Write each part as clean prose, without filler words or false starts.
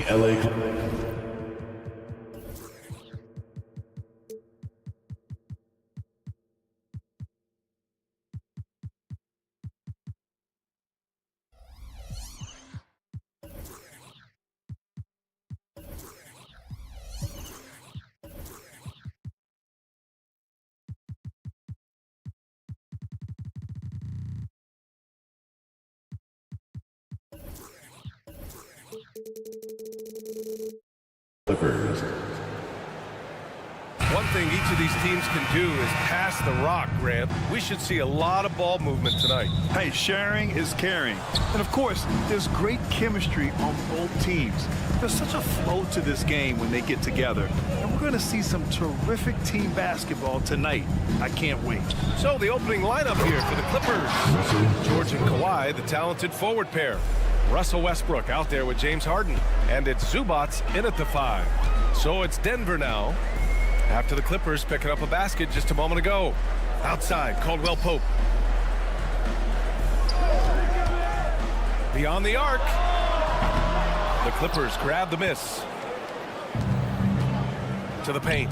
LA. Clippers. One thing each of these teams can do is pass the rock, Grant. We should see a lot of ball movement tonight. Hey, sharing is caring. And of course, there's great chemistry on both teams. There's such a flow to this game when they get together. And we're going to see some terrific team basketball tonight. I can't wait. So the opening lineup here for the Clippers. George and Kawhi, the talented forward pair. Russell Westbrook out there with James Harden. And it's Zubats in at the 5. So it's Denver now, after the Clippers picking up a basket just a moment ago. Outside, Caldwell Pope. Beyond the arc. The Clippers grab the miss. To the paint.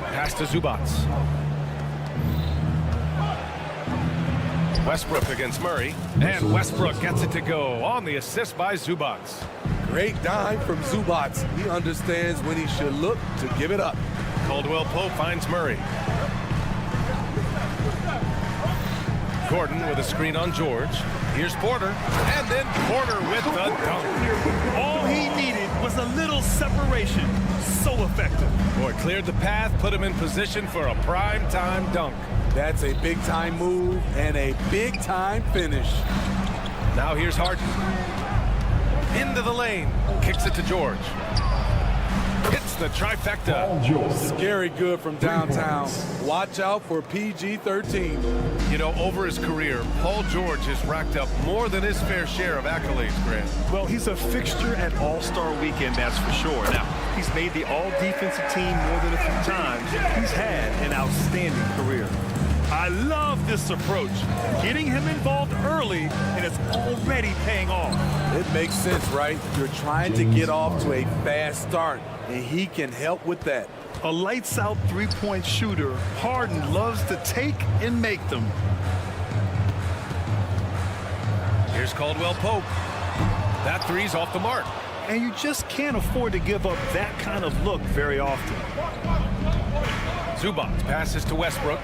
Pass to Zubats. Westbrook against Murray. And Westbrook gets it to go on the assist by Zubats. Great dime from Zubats. He understands when he should look to give it up. Caldwell Pope finds Murray. Gordon with a screen on George. Here's Porter. And then Porter with the dunk. All he needed was a little separation. So effective. Boy, cleared the path, put him in position for a prime-time dunk. That's a big-time move and a big-time finish. Now here's Harden. Into the lane. Kicks it to George. Hits the trifecta. Scary good from downtown. Watch out for PG-13. You know, over his career, Paul George has racked up more than his fair share of accolades, Grant. Well, he's a fixture at All-Star Weekend, that's for sure. Now, he's made the All-Defensive team more than a few times. He's had an outstanding career. I love this approach. Getting him involved early, and it's already paying off. It makes sense, right? You're trying to get off to a fast start, and he can help with that. A lights-out three-point shooter, Harden loves to take and make them. Here's Caldwell Pope. That three's off the mark. And you just can't afford to give up that kind of look very often. Zubats passes to Westbrook.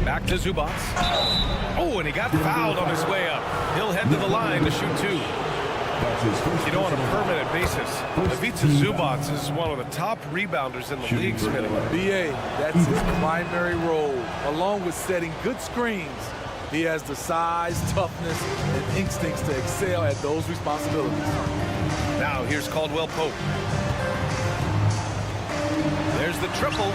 Back to Zubats. Oh, and he got fouled on his way up. He'll head to the line to shoot 2. You know, on a permanent basis, Ivica Zubats is one of the top rebounders in the league, Smitty. BA, that's his primary role, along with setting good screens. He has the size, toughness, and instincts to excel at those responsibilities. Now here's Caldwell Pope. There's the triple.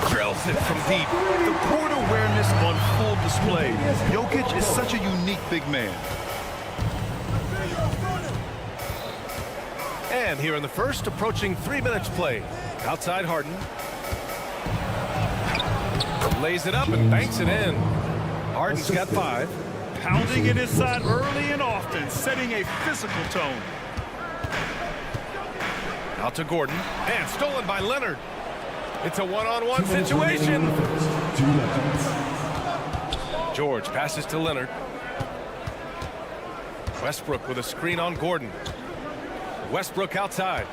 Drills it from deep. The court awareness on full display. Jokic is such a unique big man. And here in the first, approaching 3 minutes played. Outside Harden. Lays it up and banks it in. Harden's got 5. Pounding it inside early and often, setting a physical tone. Out to Gordon. And stolen by Leonard. It's a one-on-one situation. George passes to Leonard. Westbrook with a screen on Gordon. Westbrook outside.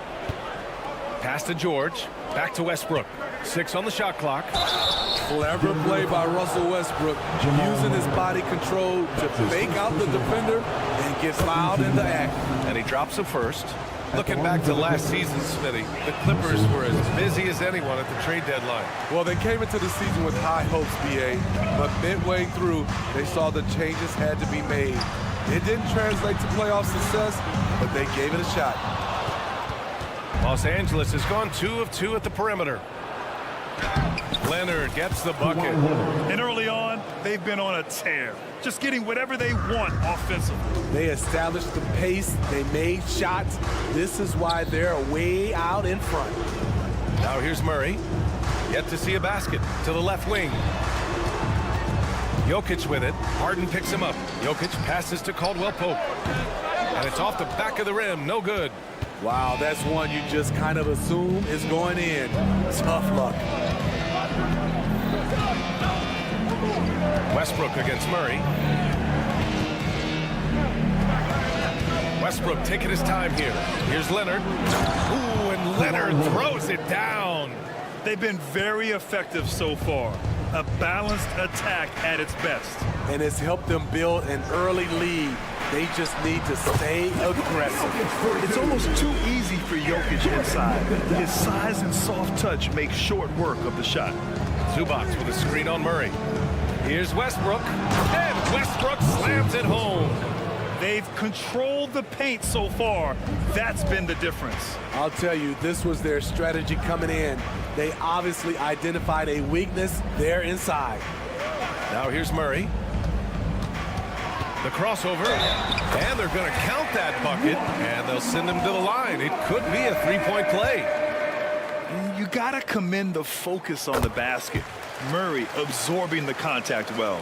Pass to George. Back to Westbrook. 6 on the shot clock. Clever play by Russell Westbrook, using his body control to fake out the defender and get fouled in the act. And he drops the first. Looking back to last season, Smitty, the Clippers were as busy as anyone at the trade deadline. Well, they came into the season with high hopes, BA, but midway through, they saw the changes had to be made. It didn't translate to playoff success, but they gave it a shot. Los Angeles has gone 2 of 2 at the perimeter. Leonard gets the bucket. And early on, they've been on a tear. Just getting whatever they want offensively. They established the pace. They made shots. This is why they're way out in front. Now here's Murray. Yet to see a basket to the left wing. Jokic with it. Harden picks him up. Jokic passes to Caldwell Pope. And it's off the back of the rim. No good. Wow, that's one you just kind of assume is going in. Tough luck. Westbrook against Murray. Westbrook taking his time here. Here's Leonard. Ooh, and Leonard throws it down. They've been very effective so far. A balanced attack at its best. And it's helped them build an early lead. They just need to stay aggressive. It's almost too easy for Jokic inside. His size and soft touch make short work of the shot. Zubac with a screen on Murray. Here's Westbrook. And Westbrook slams it home. They've controlled the paint so far. That's been the difference. I'll tell you, this was their strategy coming in. They obviously identified a weakness there inside. Now here's Murray. The crossover, and they're going to count that bucket, and they'll send him to the line. It could be a three-point play. You got to commend the focus on the basket. Murray absorbing the contact well.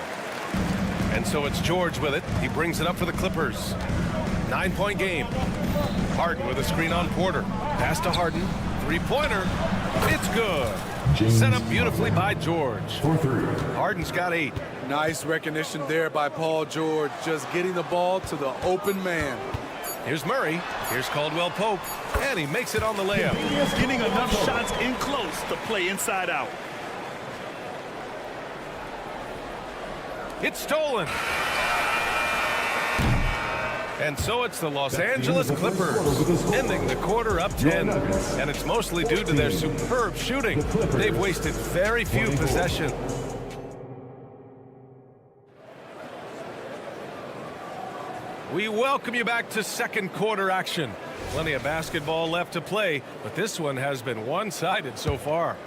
And so it's George with it. He brings it up for the Clippers. 9-point game. Harden with a screen on Porter. Pass to Harden. Three-pointer. It's good. Set up beautifully by George. Harden's got 8. Nice recognition there by Paul George, just getting the ball to the open man. Here's Murray. Here's Caldwell Pope. And he makes it on the layup. Getting enough shots in close to play inside out. It's stolen. And so it's the Los Angeles Clippers ending the quarter up 10. And it's mostly due to their superb shooting. They've wasted very few possessions. We welcome you back to second quarter action. Plenty of basketball left to play, but this one has been one-sided so far.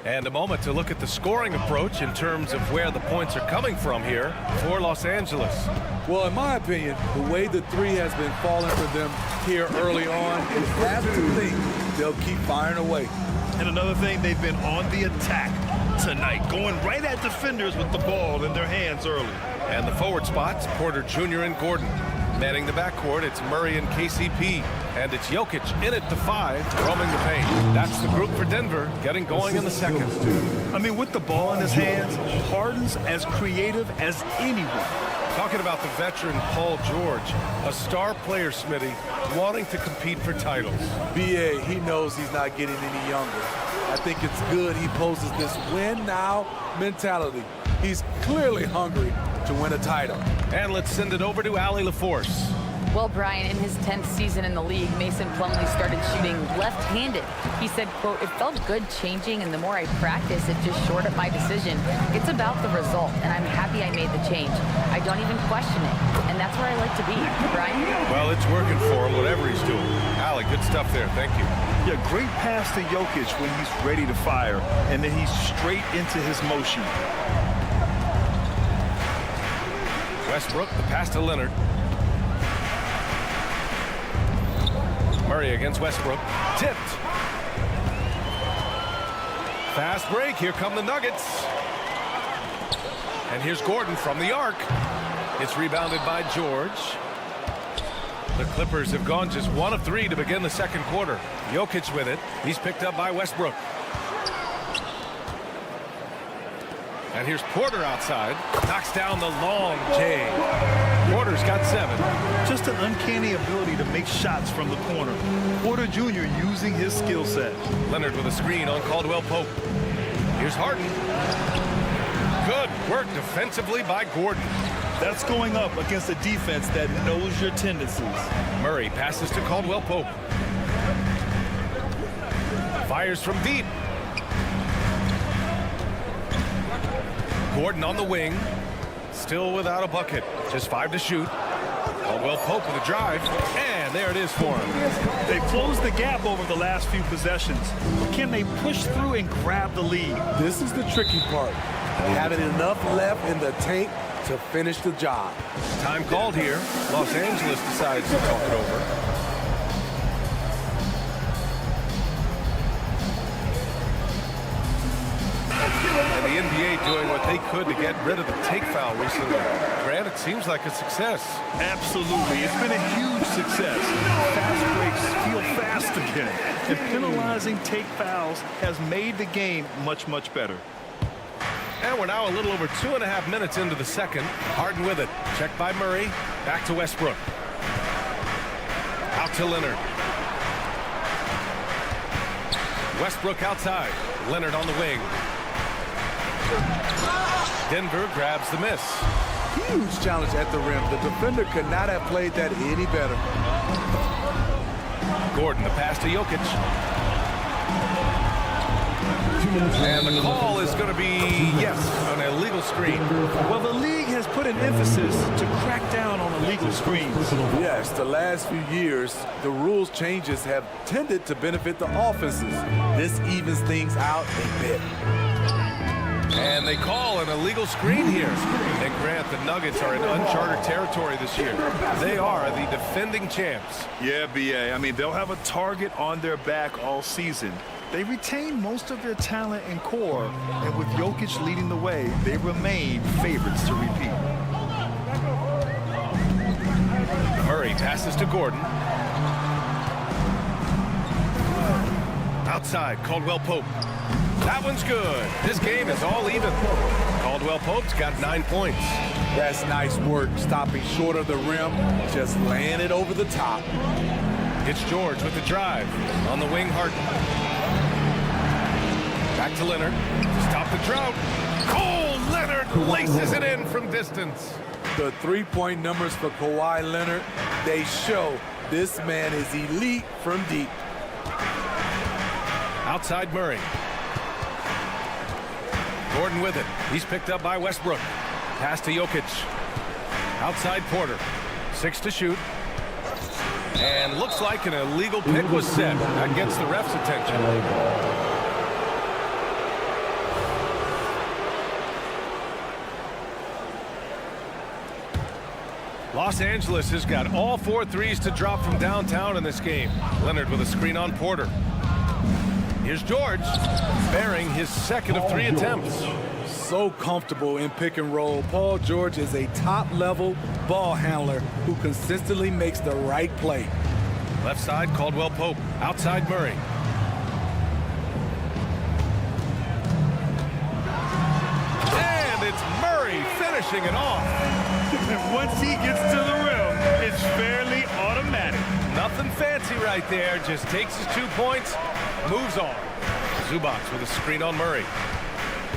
And a moment to look at the scoring approach in terms of where the points are coming from here for Los Angeles. Well, in my opinion, the way the three has been falling for them here early on, you have to think they'll keep firing away. And another thing, they've been on the attack tonight, going right at defenders with the ball in their hands early. And the forward spots, Porter Jr. and Gordon. Manning the backcourt, it's Murray and KCP. And it's Jokic in at the 5, roaming the paint. That's the group for Denver, getting going in the second. I mean, with the ball in his hands, Harden's as creative as anyone. Talking about the veteran Paul George, a star player, Smitty, wanting to compete for titles. B.A., he knows he's not getting any younger. I think it's good he poses this win-now mentality. He's clearly hungry to win a title. And let's send it over to Allie LaForce. Well, Brian, in his 10th season in the league, Mason Plumlee started shooting left-handed. He said, quote, "It felt good changing, and the more I practice, it just shored up my decision. It's about the result, and I'm happy I made the change. I don't even question it, and that's where I like to be." Brian? Well, it's working for him, whatever he's doing. Allie, good stuff there. Thank you. Yeah, great pass to Jokic when he's ready to fire, and then he's straight into his motion. Westbrook, the pass to Leonard. Murray against Westbrook. Tipped. Fast break. Here come the Nuggets. And here's Gordon from the arc. It's rebounded by George. The Clippers have gone just 1 of 3 to begin the second quarter. Jokic with it. He's picked up by Westbrook. And here's Porter outside. Knocks down the long J. Porter's got 7. Just an uncanny ability to make shots from the corner. Porter Jr. using his skill set. Leonard with a screen on Caldwell Pope. Here's Harden. Good work defensively by Gordon. That's going up against a defense that knows your tendencies. Murray passes to Caldwell Pope. Fires from deep. Gordon on the wing. Still without a bucket. Just 5 to shoot. Caldwell Pope with a drive. And there it is for him. They closed the gap over the last few possessions. Can they push through and grab the lead? This is the tricky part. Having enough left in the tank to finish the job. Time called here. Los Angeles decides to talk it over. And the NBA doing what they could to get rid of the take foul recently. Grant, it seems like a success. Absolutely. It's been a huge success. Fast breaks feel fast again. And penalizing take fouls has made the game much, much better. And we're now a little over 2.5 minutes into the second. Harden with it. Checked by Murray. Back to Westbrook. Out to Leonard. Westbrook outside. Leonard on the wing. Denver grabs the miss. Huge challenge at the rim. The defender could not have played that any better. Gordon, the pass to Jokic. And the call is going to be, yes, an illegal screen. Well, the league has put an emphasis to crack down on illegal screens. Yes, the last few years, the rules changes have tended to benefit the offenses. This evens things out a bit. And they call an illegal screen here. And Grant, the Nuggets are in uncharted territory this year. They are the defending champs. Yeah, B.A. I mean, they'll have a target on their back all season. They retain most of their talent and core, and with Jokic leading the way, they remain favorites to repeat. Murray passes to Gordon. Outside, Caldwell Pope. That one's good. This game is all even. Caldwell Pope's got 9 points. That's nice work, stopping short of the rim, just laying it over the top. It's George with the drive. On the wing, Harden. Back to Leonard. To stop the drought. Cole Leonard laces it in from distance. The three-point numbers for Kawhi Leonard, they show this man is elite from deep. Outside Murray. Gordon with it. He's picked up by Westbrook. Pass to Jokic. Outside Porter. 6 to shoot. And looks like an illegal pick was set. That gets the ref's attention. Los Angeles has got all 4 threes to drop from downtown in this game. Leonard with a screen on Porter. Here's George, bearing his second of 3 attempts. So comfortable in pick and roll. Paul George is a top-level ball handler who consistently makes the right play. Left side, Caldwell Pope. Outside Murray. And it's Murray finishing it off. And once he gets to the rim, it's fairly automatic. Nothing fancy right there. Just takes his 2 points, moves on. Zubac with a screen on Murray.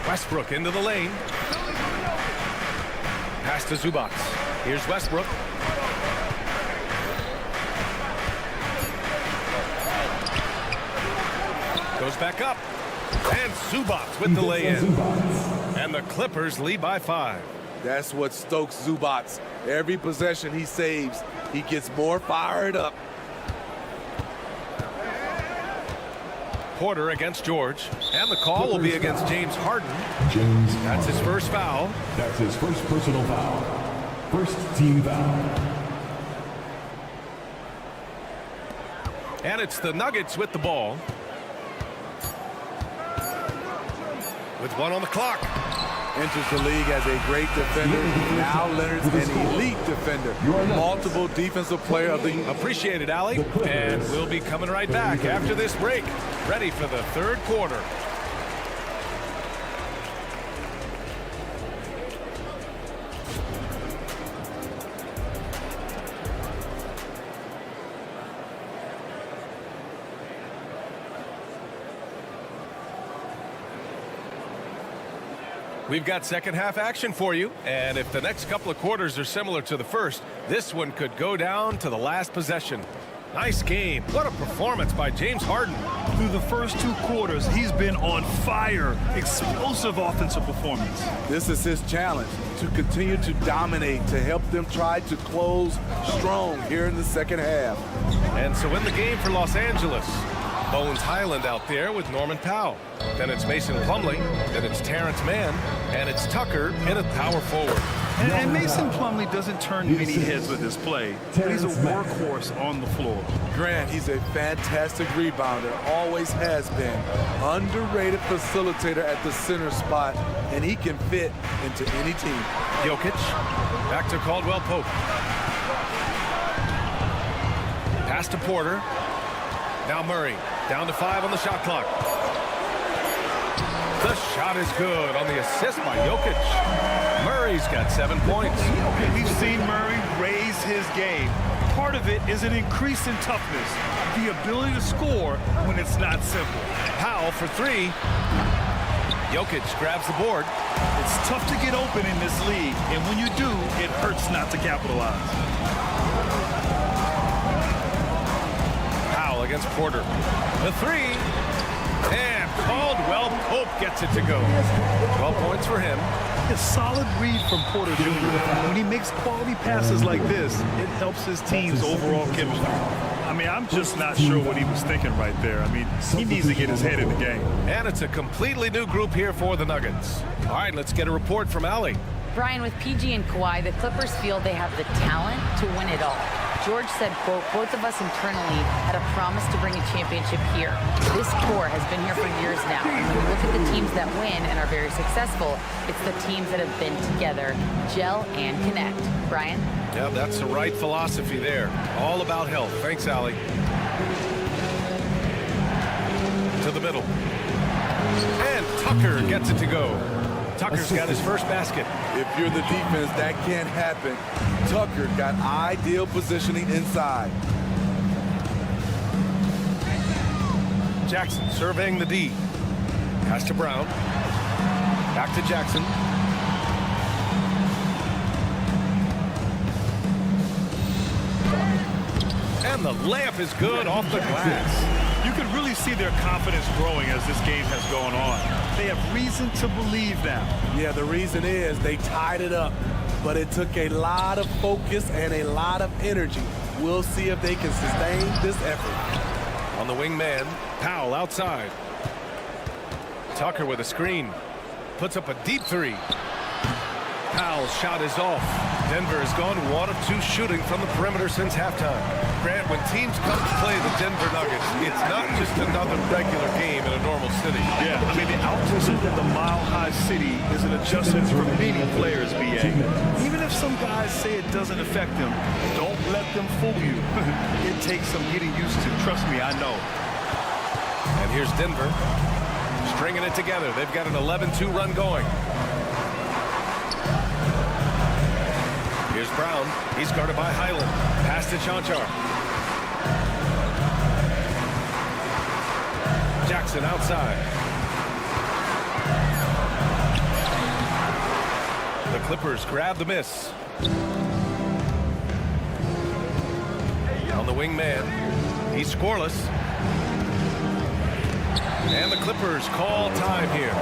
Westbrook into the lane. Pass to Zubac. Here's Westbrook. Goes back up. And Zubac with the lay-in. And the Clippers lead by 5. That's what stokes Zubac. Every possession he saves, he gets more fired up. Porter against George. And the call will be against James Harden. James That's his Harden. first foul. That's his first personal foul. First team foul. And it's the Nuggets with the ball. With 1 on the clock. Enters the league as a great defender. Now Leonard's an elite defender. Multiple defensive player of the year. Appreciate it, Allie. And we'll be coming right back after this break. Ready for the third quarter. We've got second half action for you, and if the next couple of quarters are similar to the first, this one could go down to the last possession. Nice game. What a performance by James Harden. Through the first 2 quarters, he's been on fire. Explosive offensive performance. This is his challenge, to continue to dominate, to help them try to close strong here in the second half. And so in the game for Los Angeles, Bones Highland out there with Norman Powell. Then it's Mason Plumlee. Then it's Terrence Mann. And it's Tucker in at power forward. And Mason Plumlee doesn't turn many heads with his play, but he's a workhorse on the floor. Grant, he's a fantastic rebounder, always has been. Underrated facilitator at the center spot, and he can fit into any team. Jokic, back to Caldwell Pope. Pass to Porter. Now Murray, down to 5 on the shot clock. The shot is good on the assist by Jokic. Murray's got 7 points. We've seen Murray raise his game. Part of it is an increase in toughness, the ability to score when it's not simple. Powell for 3. Jokic grabs the board. It's tough to get open in this league, and when you do, it hurts not to capitalize. Powell against Porter. The 3. And Caldwell Pope gets it to go. 12 points for him. A solid read from Porter Jr. When he makes quality passes like this, it helps his team's overall chemistry. I mean, I'm just not sure what he was thinking right there. I mean, he needs to get his head in the game. And it's a completely new group here for the Nuggets. All right, let's get a report from Allie. Brian, with PG and Kawhi, the Clippers feel they have the talent to win it all. George said, quote, both of us internally had a promise to bring a championship here. This core has been here for years now. And when you look at the teams that win and are very successful, it's the teams that have been together, gel and connect. Brian? Yeah, that's the right philosophy there. All about health. Thanks, Allie. To the middle. And Tucker gets it to go. Tucker's got his first basket. If you're the defense, that can't happen. Tucker got ideal positioning inside. Jackson surveying the D. Pass to Brown. Back to Jackson. And the layup is good off the glass. You can really see their confidence growing as this game has gone on. They have reason to believe now. Yeah, the reason is they tied it up, but it took a lot of focus and a lot of energy. We'll see if they can sustain this effort. On the wing man, Powell outside. Tucker with a screen. Puts up a deep 3. Powell's shot is off. Denver has gone 1 of 2 shooting from the perimeter since halftime. Grant, when teams come to play the Denver Nuggets, it's not just another regular game in a normal city. Yeah, I mean, the altitude of the mile-high city is an adjustment for many players, BA. Even if some guys say it doesn't affect them, don't let them fool you. It takes some getting used to. Trust me, I know. And here's Denver stringing it together. They've got an 11-2 run going. Here's Brown. He's guarded by Highland. Pass to Chanchar. Jackson outside. The Clippers grab the miss. On the wing man. He's scoreless. And the Clippers call time here.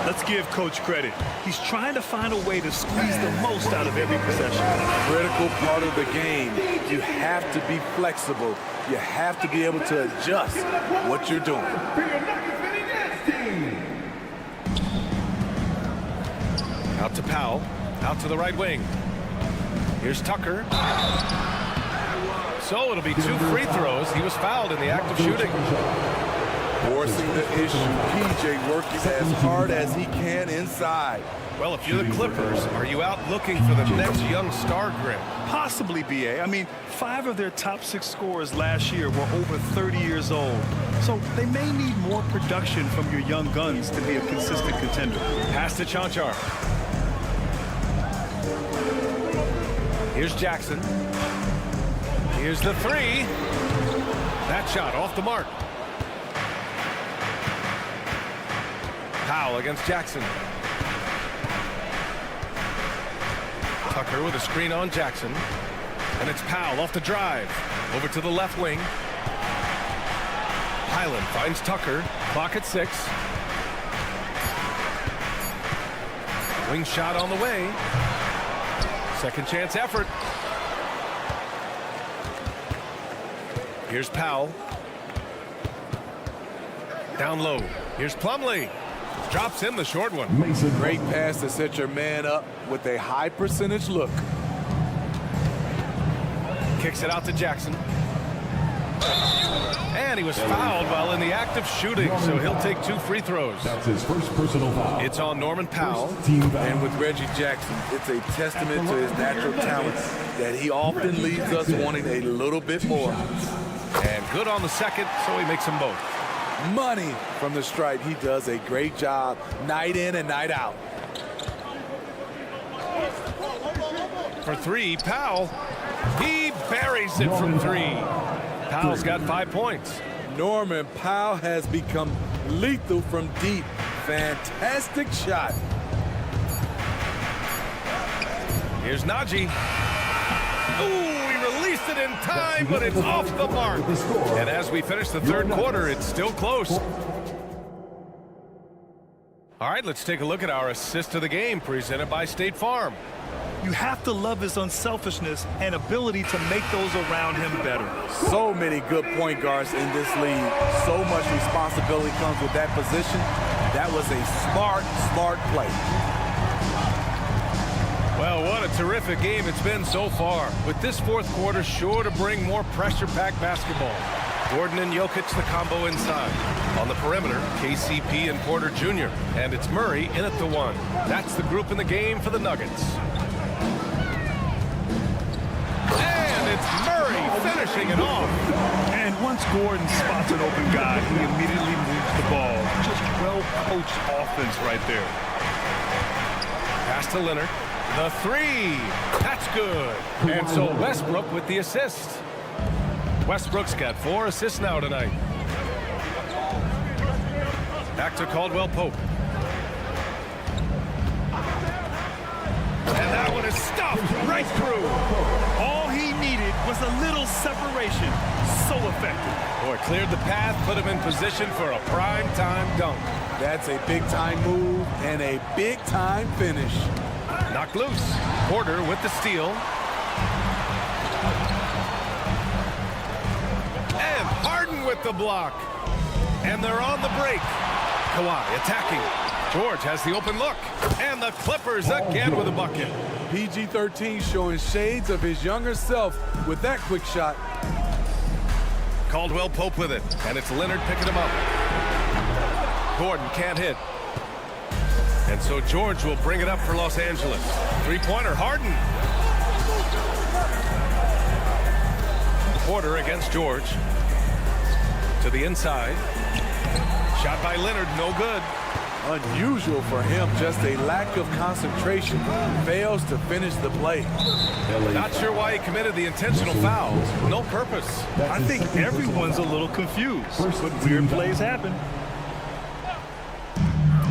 Let's give Coach credit. He's trying to find a way to squeeze the most out of every possession. Critical part of the game. You have to be flexible. You have to be able to adjust what you're doing. Out to Powell. Out to the right wing. Here's Tucker. So it'll be 2 free throws. He was fouled in the act of shooting. Forcing the issue. PJ working as hard as he can inside. Well, if you're the Clippers, are you out looking for the next young star, Grant? Possibly, BA. I mean, 5 of their top 6 scorers last year were over 30 years old. So they may need more production from your young guns to be a consistent contender. Pass to Chanchar. Here's Jackson. Here's the 3. That shot off the mark. Powell against Jackson. Tucker with a screen on Jackson. And it's Powell off the drive. Over to the left wing. Highland finds Tucker. Clock at 6. Wing shot on the way. Second chance effort. Here's Powell. Down low. Here's Plumlee. Drops in the short one. Mason. Great pass to set your man up with a high percentage look. Kicks it out to Jackson. And he was fouled while in the act of shooting, so he'll take 2 free throws. That's his first personal foul. It's on Norman Powell. Team foul. And with Reggie Jackson, it's a testament to his natural talent that he often leaves us wanting a little bit more. And good on the second, so he makes them both. Money from the stripe. He does a great job night in and night out. For 3, Powell. He buries it from 3. Powell's got 5 points. Norman Powell has become lethal from deep. Fantastic shot. Here's Najee. Ooh, he released it in time, but it's off the mark. And as we finish the third quarter, it's still close. All right, let's take a look at our assist of the game presented by State Farm. You have to love his unselfishness and ability to make those around him better. So many good point guards in this league. So much responsibility comes with that position. That was a smart play. Well, what a terrific game it's been so far. With this fourth quarter sure to bring more pressure-packed basketball. Gordon and Jokic the combo inside. On the perimeter, KCP and Porter Jr. And it's Murray in at the 1. That's the group in the game for the Nuggets. And it's Murray finishing it off. And once Gordon spots an open guy, he immediately moves the ball. Just well-coached offense right there. Pass to Leonard. The 3. That's good. And so Westbrook with the assist. Westbrook's got 4 assists now tonight. Back to Caldwell Pope. And that one is stuffed right through. All he needed was a little separation. So effective. Boy, cleared the path, put him in position for a prime-time dunk. That's a big-time move and a big-time finish. Knocked loose. Porter with the steal. And Harden with the block. And they're on the break. Kawhi attacking. George has the open look. And the Clippers again with a bucket. PG-13 showing shades of his younger self with that quick shot. Caldwell Pope with it. And it's Leonard picking him up. Gordon can't hit. And so George will bring it up for Los Angeles. Three-pointer, Harden. Porter against George. To the inside. Shot by Leonard, no good. Unusual for him, just a lack of concentration. Fails to finish the play. Not sure why he committed the intentional foul. No purpose. I think everyone's a little confused, but weird plays happen.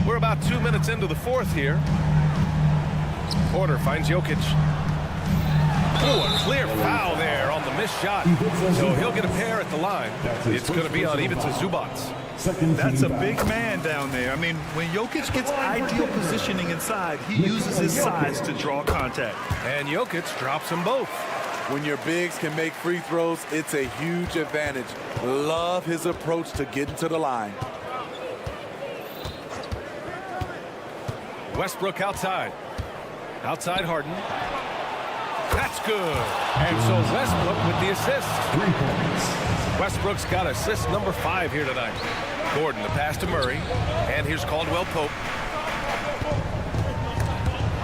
We're about 2 minutes into the fourth here. Porter finds Jokic. Oh, a clear foul there on the missed shot. So he'll get a pair at the line. It's going to be on Ivica Zubac. That's a big man down there. I mean, when Jokic gets ideal positioning inside, he uses his size to draw contact. And Jokic drops them both. When your bigs can make free throws, it's a huge advantage. Love his approach to getting to the line. Westbrook outside. Outside Harden. That's good. And so Westbrook with the assist. 3 points. Westbrook's got assist number 5 here tonight. Gordon, the pass to Murray. And here's Caldwell Pope.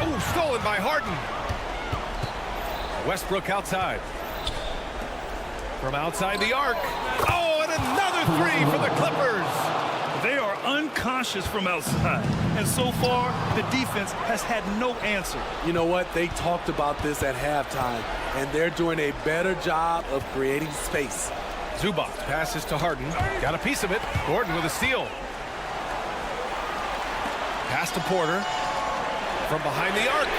Oh, stolen by Harden. Westbrook outside. From outside the arc. Oh, and another 3 for the Clippers. They are unconscious from outside, and so far, the defense has had no answer. You know what? They talked about this at halftime, and they're doing a better job of creating space. Zubac passes to Harden. Got a piece of it. Gordon with a steal. Pass to Porter. From behind the arc.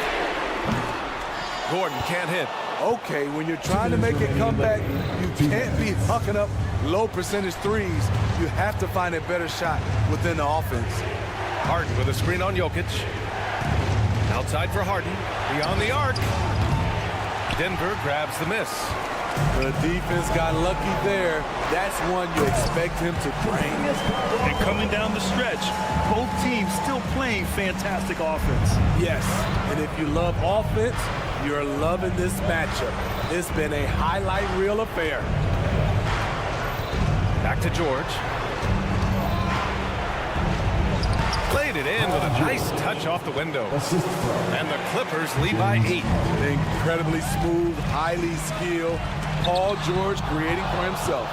Gordon can't hit. Okay, when you're trying to make a comeback, you can't be hucking up low percentage threes. You have to find a better shot within the offense. Harden with a screen on Jokic. Outside for Harden. Beyond the arc. Denver grabs the miss. The defense got lucky there. That's one you expect him to bring. And coming down the stretch, both teams still playing fantastic offense. Yes, and if you love offense, you're loving this matchup. It's been a highlight reel affair. Back to George. Played it in with a nice touch off the window. And the Clippers lead by 8. Incredibly smooth, highly skilled. Paul George creating for himself.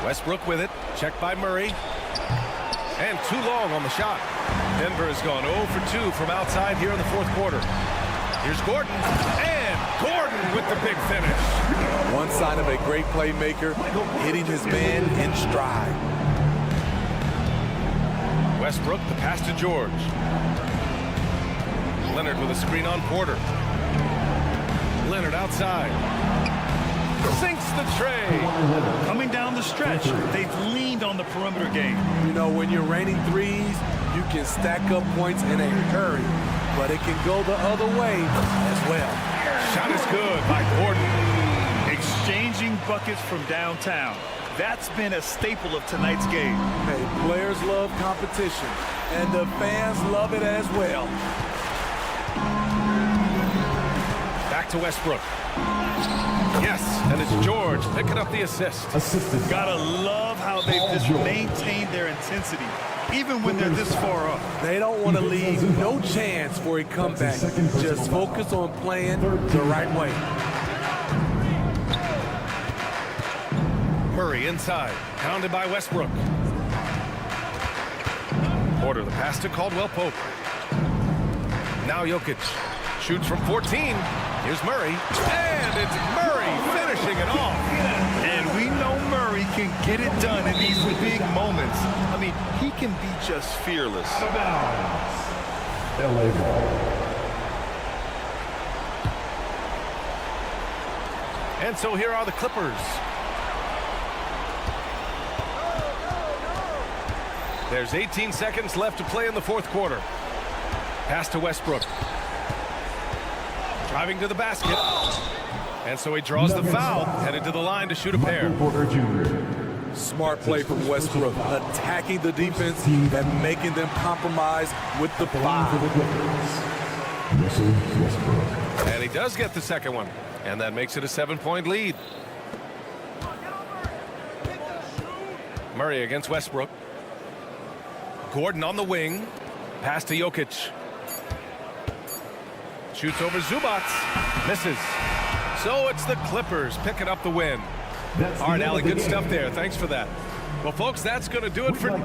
Westbrook with it. Checked by Murray. And too long on the shot. Denver has gone 0 for 2 from outside here in the fourth quarter. Here's Gordon. And Gordon with the big finish. One sign of a great playmaker, hitting his man in stride. Westbrook, the pass to George. Leonard with a screen on Porter. Leonard outside. Sinks the tray. Coming down the stretch, they've leaned on the perimeter game. You know, when you're raining threes, you can stack up points in a hurry, but it can go the other way as well. Shot is good by Gordon. Exchanging buckets from downtown. That's been a staple of tonight's game. Hey, players love competition, and the fans love it as well. Back to Westbrook. Yes, and it's George picking up the assist. Gotta love how they've just maintained their intensity, even when they're this far up. They don't want to leave no chance for a comeback. Just focus on playing the right way. Murray inside, pounded by Westbrook. Porter, the pass to Caldwell-Pope. Now Jokic shoots from 14. Here's Murray, and it's Murray finishing it off. And we know Murray can get it done in these big moments. I mean, he can be just fearless. LA ball. And so here are the Clippers. There's 18 seconds left to play in the fourth quarter. Pass to Westbrook. Driving to the basket. And so he draws the foul, headed to the line to shoot a pair. Smart play from Westbrook, attacking the defense and making them compromise with the foul. And he does get the second one. And that makes it a 7-point lead. Murray against Westbrook. Gordon on the wing. Pass to Jokic. Shoots over Zubac. Misses. So it's the Clippers picking up the win. All right, Allie, good stuff there. Thanks for that. Well, folks, that's going to do it for...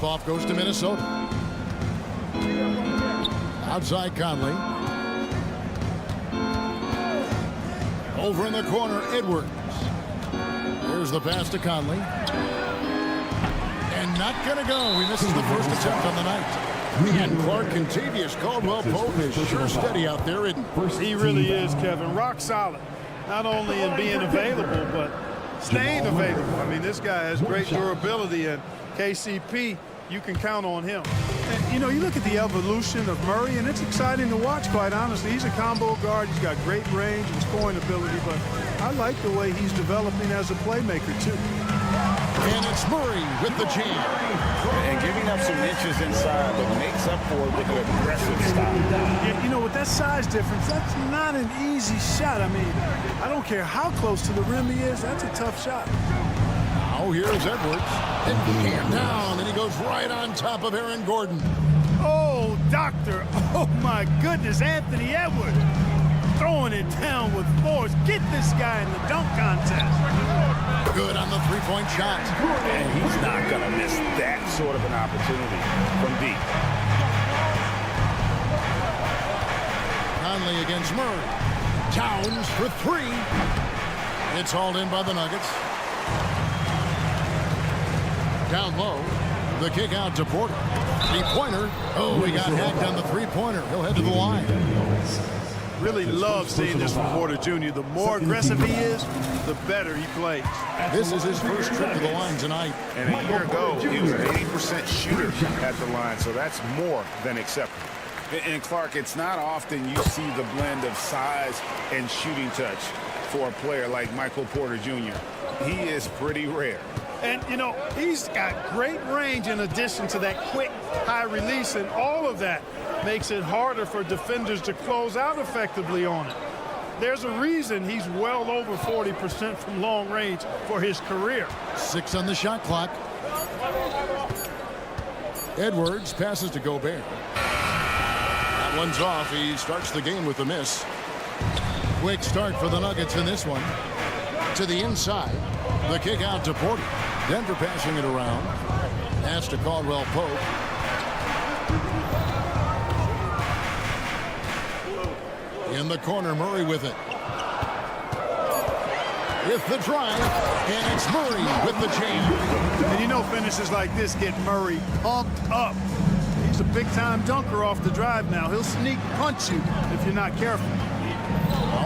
Tip-off goes to Minnesota. Outside Conley. Over in the corner, Edwards. Here's the pass to Conley. And not going to go. He misses the first attempt on the night. And Clark Contavious Caldwell-Pope is sure steady out there. He really is, Kevin. Rock solid. Not only in being available, but staying available. I mean, this guy has great durability, and KCP, you can count on him. And, you know, you look at the evolution of Murray, and it's exciting to watch, quite honestly. He's a combo guard. He's got great range and scoring ability, but I like the way he's developing as a playmaker, too. And it's Murray with the jam. And giving up some inches inside, but makes up for it with an aggressive style. Yeah, you know, with that size difference, that's not an easy shot. I mean, I don't care how close to the rim he is. That's a tough shot. Now here's Edwards. And cam down, and he goes right on top of Aaron Gordon. Oh, doctor. Oh, my goodness, Anthony Edwards. Throwing it down with force. Get this guy in the dunk contest. Good on the three-point shot. And he's not going to miss that sort of an opportunity from deep. Conley against Murray. Towns for three. It's hauled in by the Nuggets. Down low. The kick out to Porter. Three-pointer. Oh, he got hacked on the three-pointer. He'll head to the line. Really love seeing this from Porter Jr. The more aggressive he is, the better he plays. This is his first trip to the line tonight. And a year ago, he was an 80% shooter at the line, so that's more than acceptable. And Clark, it's not often you see the blend of size and shooting touch for a player like Michael Porter Jr. He is pretty rare. And, you know, he's got great range in addition to that quick, high release, and all of that makes it harder for defenders to close out effectively on it. There's a reason he's well over 40% from long range for his career. 6 on the shot clock. Edwards passes to Gobert. That one's off. He starts the game with a miss. Quick start for the Nuggets in this one. To the inside. The kick out to Porter. Denver passing it around. Pass to Caldwell-Pope. In the corner, Murray with it. With the drive, and it's Murray with the jam. And you know finishes like this get Murray pumped up. He's a big-time dunker off the drive now. He'll sneak punch you if you're not careful.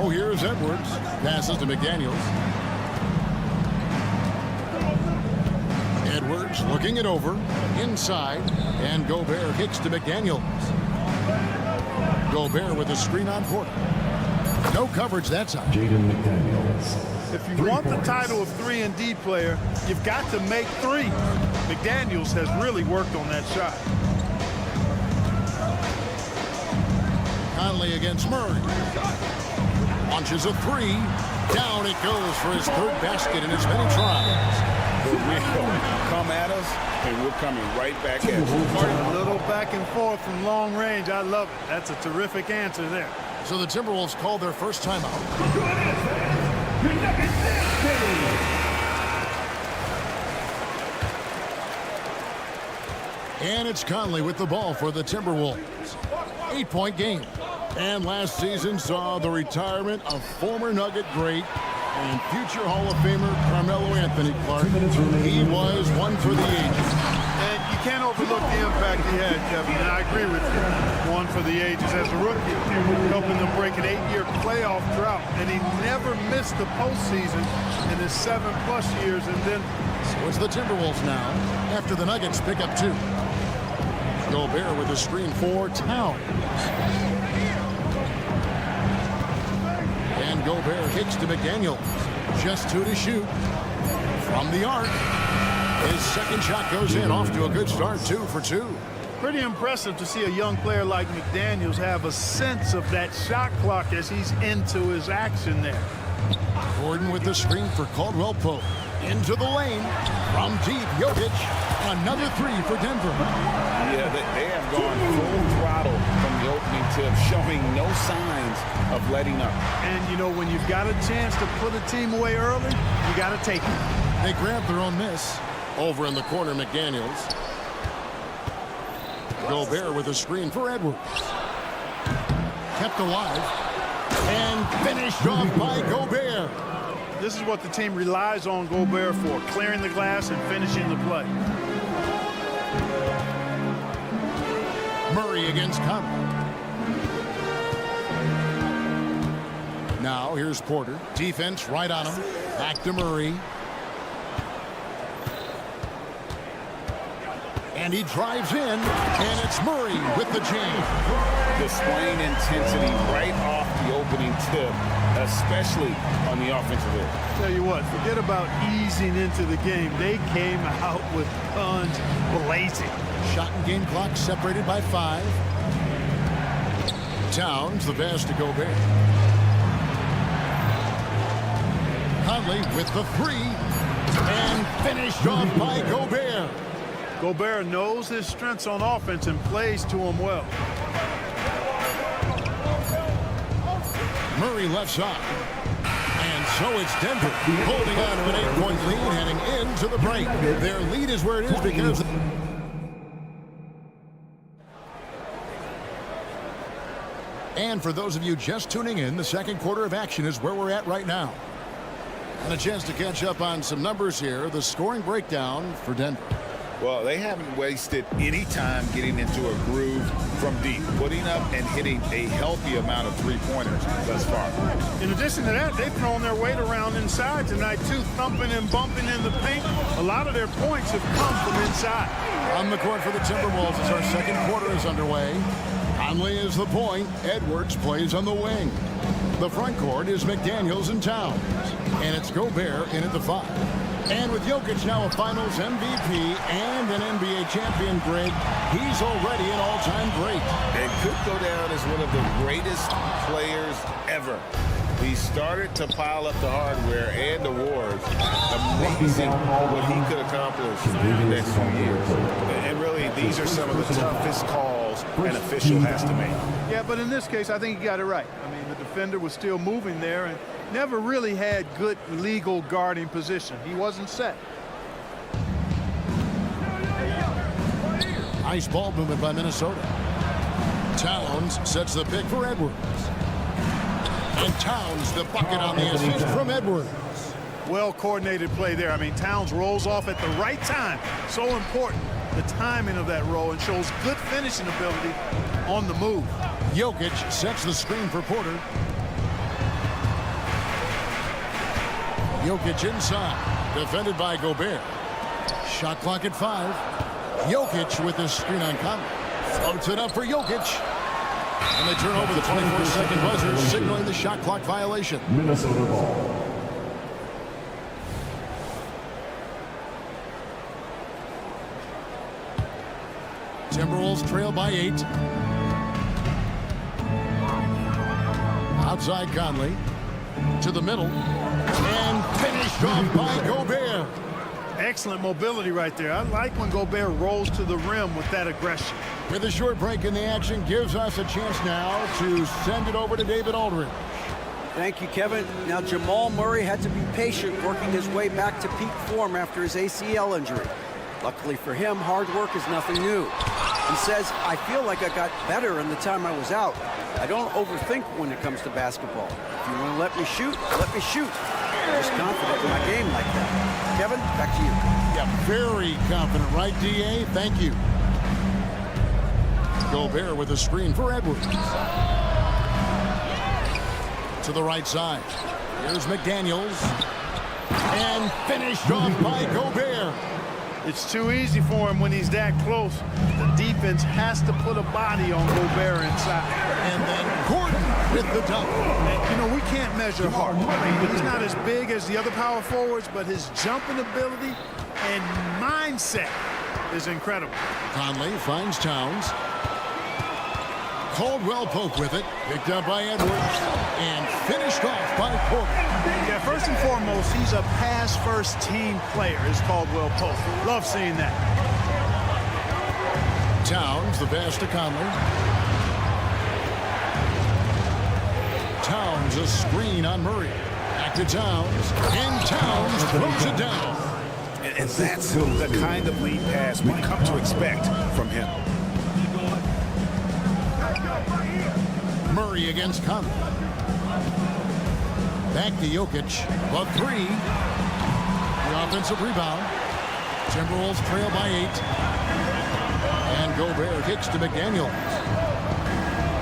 Oh, here's Edwards. Passes to McDaniels. Edwards looking it over. Inside, and Gobert kicks to McDaniels. Gobert with a screen on Porter. No coverage that time. Jaden McDaniels. If you want the title of 3-and-D player, you've got to make three. McDaniels has really worked on that shot. Conley against Murray. Launches a three. Down it goes for his third basket in as many tries. We'll come at us, and we're coming right back at you. A little back and forth from long range. I love it. That's a terrific answer there. So the Timberwolves call their first timeout. And it's Conley with the ball for the Timberwolves. 8-point game. And last season saw the retirement of former Nugget great and future Hall of Famer Carmelo Anthony Clark. He was one for the ages. And you can't overlook the impact he had, Kevin, and I agree with you. One for the ages as a rookie, helping them break an 8-year playoff drought, and he never missed the postseason in his 7+ years. And then so it's the Timberwolves now after the Nuggets pick up 2. Gobert with a screen for Towns. And Gobert kicks to McDaniels. Just 2 to shoot. From the arc. His second shot goes in. Off to a good start. 2 for 2. pretty impressive to see a young player like McDaniels have a sense of that shot clock as he's into his action there. Gordon with the screen for Caldwell-Pope. Into the lane. From deep, Jokic. Another 3 for Denver. Yeah, they have gone full throttle from the opening tip, showing no signs of letting up. And, you know, when you've got a chance to put a team away early, you got to take it. They grab their own miss. Over in the corner, McDaniels. Gobert with a screen for Edwards. Kept alive. And finished off by Gobert. This is what the team relies on Gobert for, clearing the glass and finishing the play. Murray against Conley. Now here's Porter. Defense right on him. Back to Murray. And he drives in, and it's Murray with the jam. Displaying intensity right off the opening tip, especially on the offensive end. Tell you what, forget about easing into the game. They came out with guns blazing. Shot and game clock separated by 5. Towns the pass to Gobert. Conley with the 3. And finished off by Gobert. Gobert knows his strengths on offense and plays to them well. Murray left side. And so it's Denver holding on to an 8-point lead heading into the break. Their lead is where it is because... And for those of you just tuning in, the second quarter of action is where we're at right now. And a chance to catch up on some numbers here. The scoring breakdown for Denver. Well, they haven't wasted any time getting into a groove from deep, putting up and hitting a healthy amount of three-pointers thus far. In addition to that, they've thrown their weight around inside tonight, too, thumping and bumping in the paint. A lot of their points have come from inside. On the court for the Timberwolves as our second quarter is underway. Conley is the point. Edwards plays on the wing. The front court is McDaniels and Towns. And it's Gobert in at the 5. And with Jokic now a Finals MVP and an NBA champion, Greg, he's already an all-time great. And could go down as one of the greatest players ever. He started to pile up the hardware and awards. Amazing what he could accomplish in the next few years. And really, these are some of the toughest calls an official has to make. Yeah, but in this case, I think he got it right. I mean, the defender was still moving there and never really had good legal guarding position. He wasn't set. Nice ball movement by Minnesota. Towns sets the pick for Edwards. And Towns the bucket on the assist from Edwards. Well-coordinated play there. I mean, Towns rolls off at the right time. So important, the timing of that roll, and shows good finishing ability on the move. Jokic sets the screen for Porter. Jokic inside, defended by Gobert. Shot clock at 5. Jokic with the screen on Conley. Floats it up for Jokic. And they turn over the 24-second buzzer, signaling the shot clock violation. Minnesota ball. Timberwolves trail by 8. Outside Conley. To the middle. And finished off by Gobert. Excellent mobility right there. I like when Gobert rolls to the rim with that aggression. With a short break in the action, gives us a chance now to send it over to David Aldridge. Thank you, Kevin. Now, Jamal Murray had to be patient working his way back to peak form after his ACL injury. Luckily for him, hard work is nothing new. He says, I feel like I got better in the time I was out. I don't overthink when it comes to basketball. If you want to let me shoot, let me shoot. I'm just confident in my game like that. Kevin, back to you. Yeah, very confident, right, D.A.? Thank you. Gobert with a screen for Edwards. To the right side. Here's McDaniels. And finished off by Gobert. It's too easy for him when he's that close. The defense has to put a body on Gobert inside. And then Gordon with the dunk. And, you know, we can't measure heart. I mean, he's not as big as the other power forwards, but his jumping ability and mindset is incredible. Conley finds Towns. Caldwell poke with it. Picked up by Edwards. And finished off by Porter. Yeah, first and foremost, he's a pass-first team player, is Caldwell Pope. Love seeing that. Towns, the pass to Conley. Towns, a screen on Murray. Back to Towns. And Towns throws it down. And that's the kind of lead pass we've come to expect from him. Murray against Conley. Back to Jokic. The three. The offensive rebound. Timberwolves trail by 8. And Gobert kicks to McDaniels.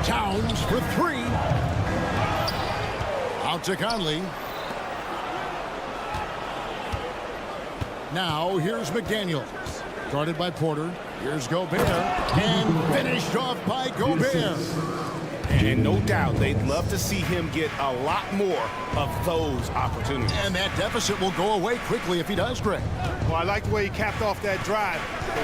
Towns for 3. Out to Conley. Now here's McDaniels. Guarded by Porter. Here's Gobert. And finished off by Gobert. And no doubt, they'd love to see him get a lot more of those opportunities. And that deficit will go away quickly if he does, Greg. Well, I like the way he capped off that drive.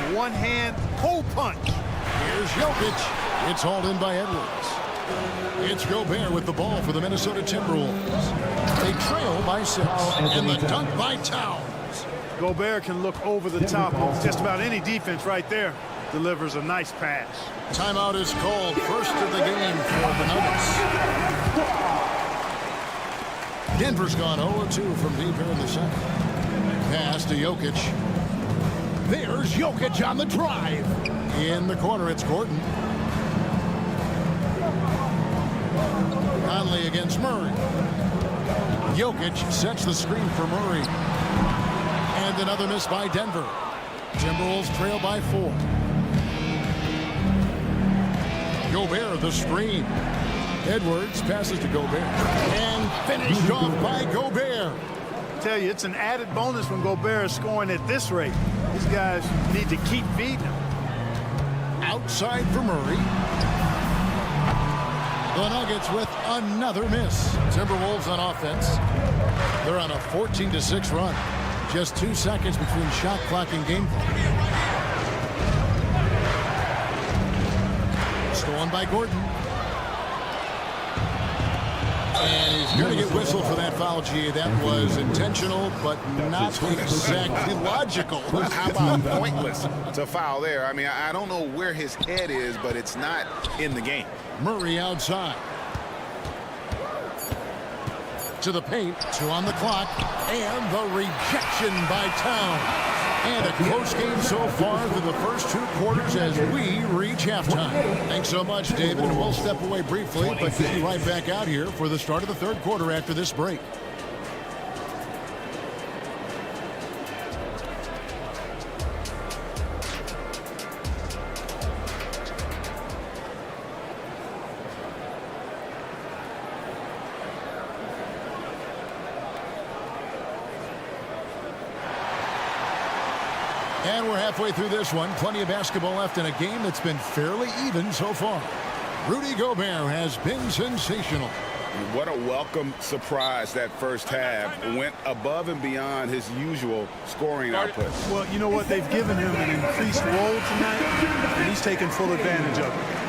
The one-hand pull punch. Here's Jokic. It's hauled in by Edwards. It's Gobert with the ball for the Minnesota Timberwolves. They trail by 6. And the dunk by Towns. Gobert can look over the top of just about any defense right there. Delivers a nice pass. Timeout is called. First of the game for the Nuggets. Denver's gone 0-2 from deep here in the second. Pass to Jokic. There's Jokic on the drive. In the corner, it's Gordon. Conley against Murray. Jokic sets the screen for Murray. And another miss by Denver. Timberwolves trail by 4. Gobert, the screen. Edwards passes to Gobert. And finished off by Gobert. I tell you, it's an added bonus when Gobert is scoring at this rate. These guys need to keep feeding him. Outside for Murray. The Nuggets with another miss. Timberwolves on offense. They're on a 14-6 run. Just 2 seconds between shot clock and game clock. Stolen by Gordon. And he's going to get whistled for that foul, G. That was intentional, but not exactly logical. How about pointless to foul there? I mean, I don't know where his head is, but it's not in the game. Murray outside. To the paint, 2 on the clock, and the rejection by Towns. And a close game so far through the first 2 quarters as we reach halftime. Thanks so much, David. We'll step away briefly, but be right back out here for the start of the third quarter after this break. And we're halfway through this one. Plenty of basketball left in a game that's been fairly even so far. Rudy Gobert has been sensational. What a welcome surprise that first half. Went above and beyond his usual scoring output. Well, you know what? They've given him an increased role tonight, and he's taken full advantage of it.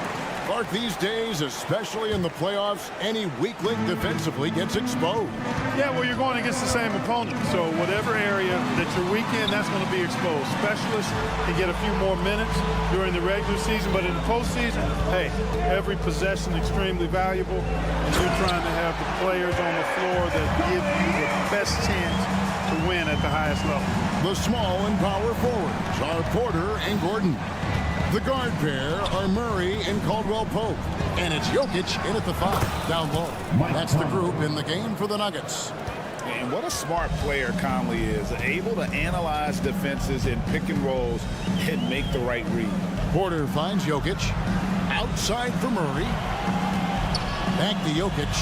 Clark, these days, especially in the playoffs, any weak link defensively gets exposed. Yeah, well, you're going against the same opponent. So whatever area that you're weak in, that's going to be exposed. Specialists can get a few more minutes during the regular season, but in the postseason, hey, every possession extremely valuable, and you're trying to have the players on the floor that give you the best chance to win at the highest level. The small and power forwards are Porter and Gordon. The guard pair are Murray and Caldwell-Pope. And it's Jokic in at the 5, down low. That's the group in the game for the Nuggets. And what a smart player Conley is. Able to analyze defenses in pick and rolls and make the right read. Porter finds Jokic. Outside for Murray. Back to Jokic.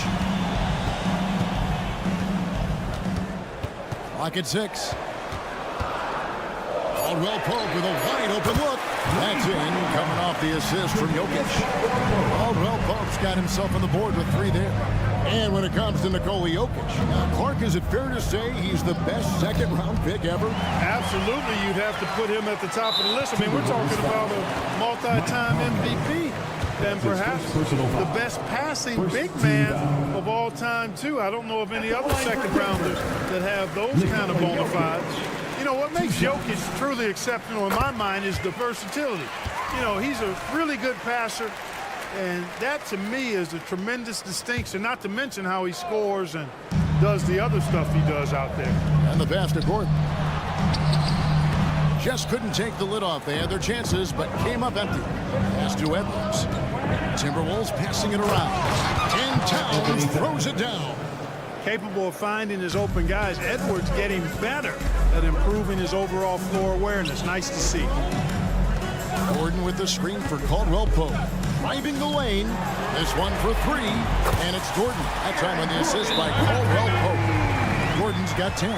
Clock at 6. Caldwell-Pope with a wide open look. That's in, coming off the assist from Jokic. Caldwell-Pope's got himself on the board with 3 there. And when it comes to Nikola Jokic, now, Clark, is it fair to say he's the best second-round pick ever? Absolutely, you'd have to put him at the top of the list. I mean, we're talking about a multi-time MVP. And perhaps the best passing big man of all time, too. I don't know of any other second-rounders that have those kind of bona fides. You know, what makes Jokic truly exceptional in my mind is the versatility. You know, he's a really good passer, and that to me is a tremendous distinction, not to mention how he scores and does the other stuff he does out there. And the pass to Gordon. Just couldn't take the lid off. They had their chances, but came up empty. Pass to Edwards. Timberwolves passing it around. And Towns throws it down. Capable of finding his open guys. Edwards getting better at improving his overall floor awareness. Nice to see. Gordon with the screen for Caldwell Pope. Driving the lane. This one for three. And it's Gordon. That time on the assist by Caldwell Pope. Gordon's got 10.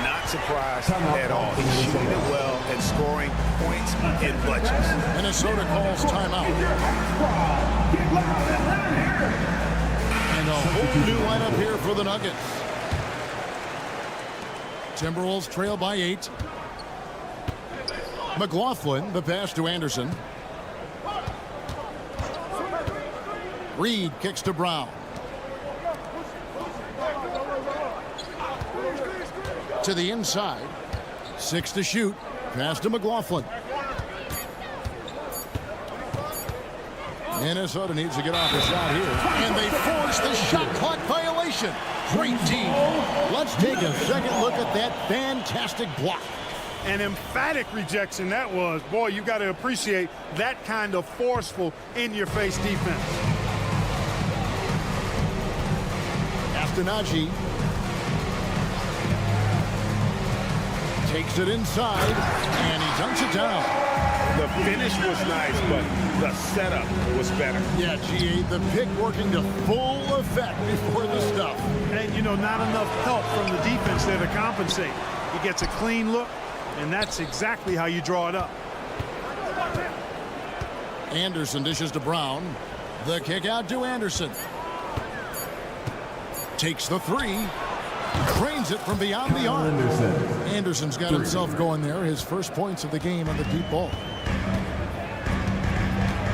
Not surprised at all. He's shooting it well and scoring points in bunches. Minnesota calls timeout. And a whole new lineup here for the Nuggets. Timberwolves trail by 8. McLaughlin, the pass to Anderson. Reed kicks to Brown. To the inside. 6 to shoot. Pass to McLaughlin. Minnesota needs to get off the shot here. And they force the shot clock violation. Great team. Let's take a second look at that fantastic block. An emphatic rejection that was. Boy, you got to appreciate that kind of forceful in-your-face defense. Astonagi takes it inside, and he dunks it down. The finish was nice, but the setup was better. Yeah, G8, the pick working to full effect before the stuff. And, you know, not enough help from the defense there to compensate. He gets a clean look, and that's exactly how you draw it up. Anderson dishes to Brown. The kick out to Anderson. Takes the three. Trains it from beyond the arc. Anderson's got himself going there. His first points of the game on the deep ball.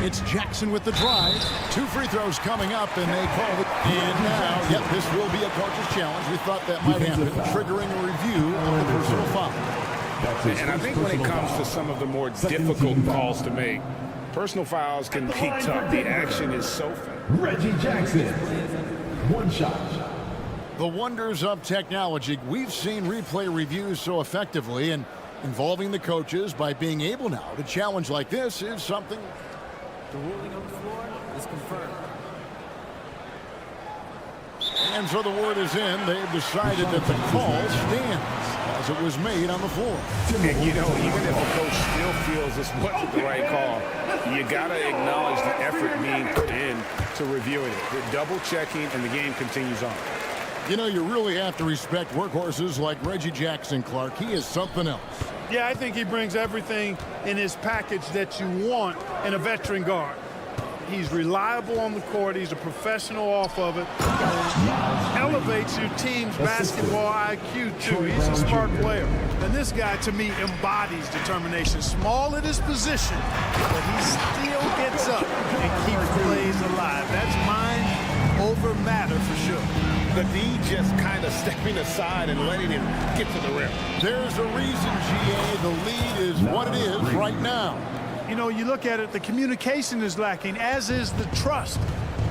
It's Jackson with the drive. 2 free throws coming up, and they call it. And now, yep, this will be a coach's challenge. We thought that might happen, triggering a review of the personal foul. And I think when it comes to some of the more difficult calls to make, personal fouls can be tough. The action is so fast. Reggie Jackson. One shot. The wonders of technology. We've seen replay reviews so effectively, and involving the coaches by being able now to challenge like this is something. The ruling on the floor is confirmed. And so the word is in. They've decided that the call stands as it was made on the floor. And, you know, even if a coach still feels this wasn't the right call, you got to acknowledge the effort being put in to reviewing it. The double checking, and the game continues on. You know, you really have to respect workhorses like Reggie Jackson, Clark. He is something else. Yeah, I think he brings everything in his package that you want in a veteran guard. He's reliable on the court. He's a professional off of it. Elevates your team's basketball IQ, too. He's a smart player. And this guy, to me, embodies determination. Small at his position, but he still gets up and keeps plays alive. That's mind over matter for sure. The D just kind of stepping aside and letting him get to the rim. There's a reason, GA, the lead is what it is right now. You know, you look at it, the communication is lacking, as is the trust.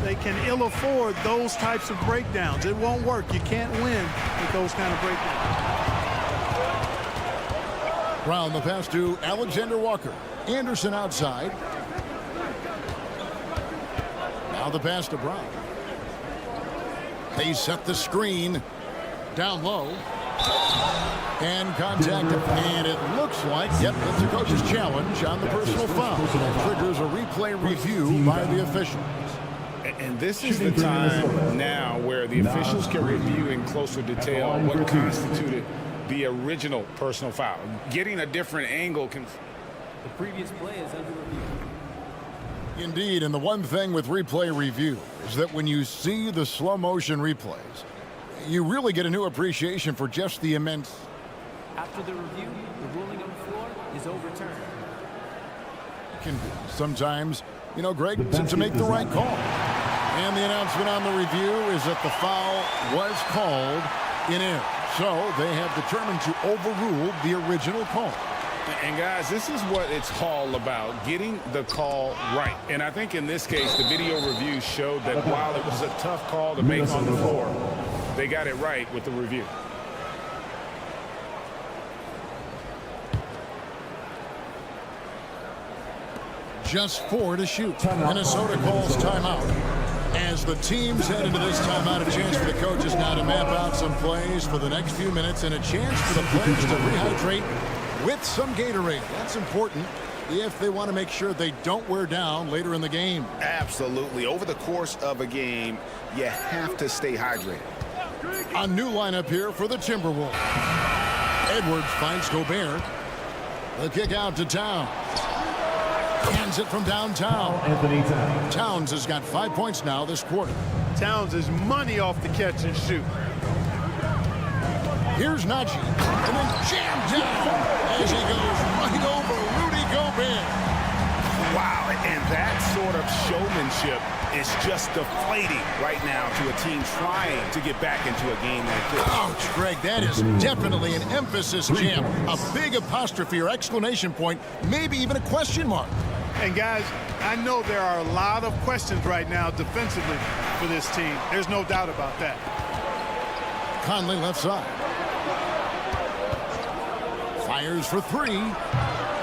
They can ill afford those types of breakdowns. It won't work. You can't win with those kind of breakdowns. Brown, the pass to Alexander Walker. Anderson outside. Now the pass to Brown. They set the screen down low. And contact, and it looks like, yep, it's a coach's challenge on the personal foul. Triggers a replay review by the officials. And this is the time now where the officials can review in closer detail what constituted the original personal foul. Getting a different angle can... The previous play is under review. Indeed, and the one thing with replay review is that when you see the slow motion replays, you really get a new appreciation for just the immense. After the review, the ruling on the floor is overturned. Can be sometimes, you know, Greg, to make the right call. And the announcement on the review is that the foul was called in error. So they have determined to overrule the original call. And guys, this is what it's all about, getting the call right. And I think in this case, the video review showed that while it was a tough call to make on the floor, they got it right with the review. Just 4 to shoot. Minnesota calls timeout. As the teams head into this timeout, a chance for the coaches now to map out some plays for the next few minutes and a chance for the players to rehydrate with some Gatorade. That's important if they want to make sure they don't wear down later in the game. Absolutely. Over the course of a game, you have to stay hydrated. A new lineup here for the Timberwolves. Edwards finds Gobert. The kick out to Towns. Hands it from downtown. Anthony Towns. Towns has got 5 points now this quarter. Towns is money off the catch and shoot. Here's Najee. And then jammed down as he goes right over Rudy Gobert. Wow, and that sort of showmanship is just deflating right now to a team trying to get back into a game like this. Ouch, Greg, that is definitely an emphasis jam. A big apostrophe or exclamation point, maybe even a question mark. And guys, I know there are a lot of questions right now defensively for this team. There's no doubt about that. Conley left side. Fires for 3.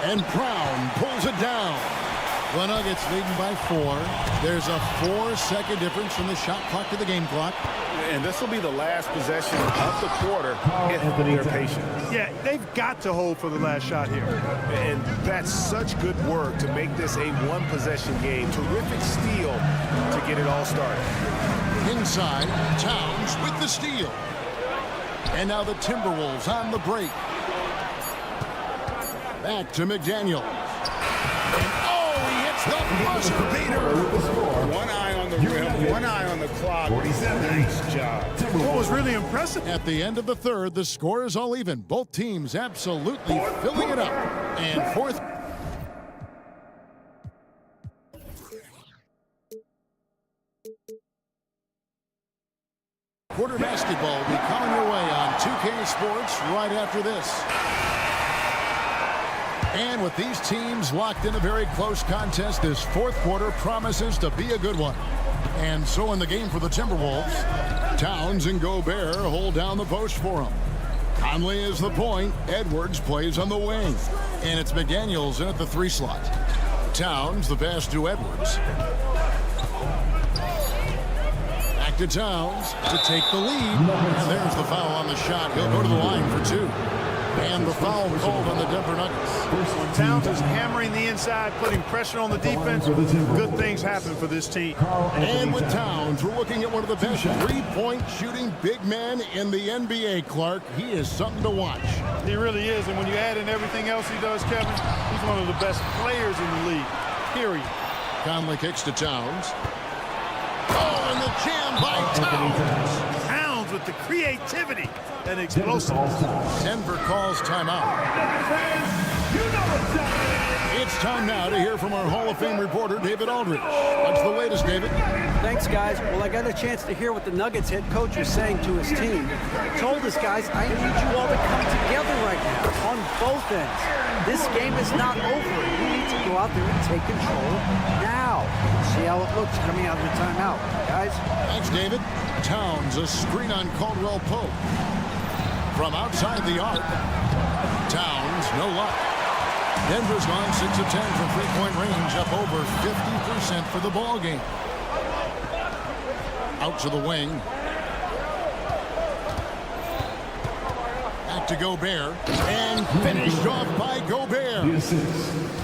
And Brown pulls it down. The Nuggets leading by 4. There's a 4-second difference from the shot clock to the game clock. And this will be the last possession of the quarter if they're patient. Yeah, they've got to hold for the last shot here. And that's such good work to make this a one-possession game. Terrific steal to get it all started. Inside, Towns with the steal. And now the Timberwolves on the break. Back to McDaniel. The buzzer beater. One eye on the rim, one eye on the clock. Nice job. What was really impressive. At the end of the third, the score is all even. Both teams absolutely filling it up. And fourth. Quarter basketball will be coming your way on 2K Sports right after this. And with these teams locked in a very close contest, this fourth quarter promises to be a good one. And so in the game for the Timberwolves, Towns and Gobert hold down the post for them. Conley is the point. Edwards plays on the wing. And it's McDaniels in at the 3 slot. Towns the pass to Edwards. Back to Towns to take the lead. And there's the foul on the shot. He'll go to the line for 2. And the foul called on the Denver Nuggets. When Towns is hammering the inside, putting pressure on the defense, good things happen for this team. And with Towns, we're looking at one of the best three-point shooting big men in the NBA, Clark. He is something to watch. He really is, and when you add in everything else he does, Kevin, he's one of the best players in the league, period. Conley kicks to Towns. Oh, and the jam by Towns. Towns with the creativity and explosiveness. Denver calls timeout. It's time now to hear from our Hall of Fame reporter, David Aldridge. What's the latest, David? Thanks, guys. Well, I got a chance to hear what the Nuggets head coach was saying to his team. He told us, guys, I need you all to come together right now on both ends. This game is not over. You need to go out there and take control now. See how it looks coming out of the timeout, guys. Thanks, David. Towns, a screen on Caldwell Pope. From outside the arc, Towns, no luck. Denver's gone 6 of 10 from three-point range, up over 50% for the ball game. Out to the wing. Back to Gobert, and finished off by Gobert.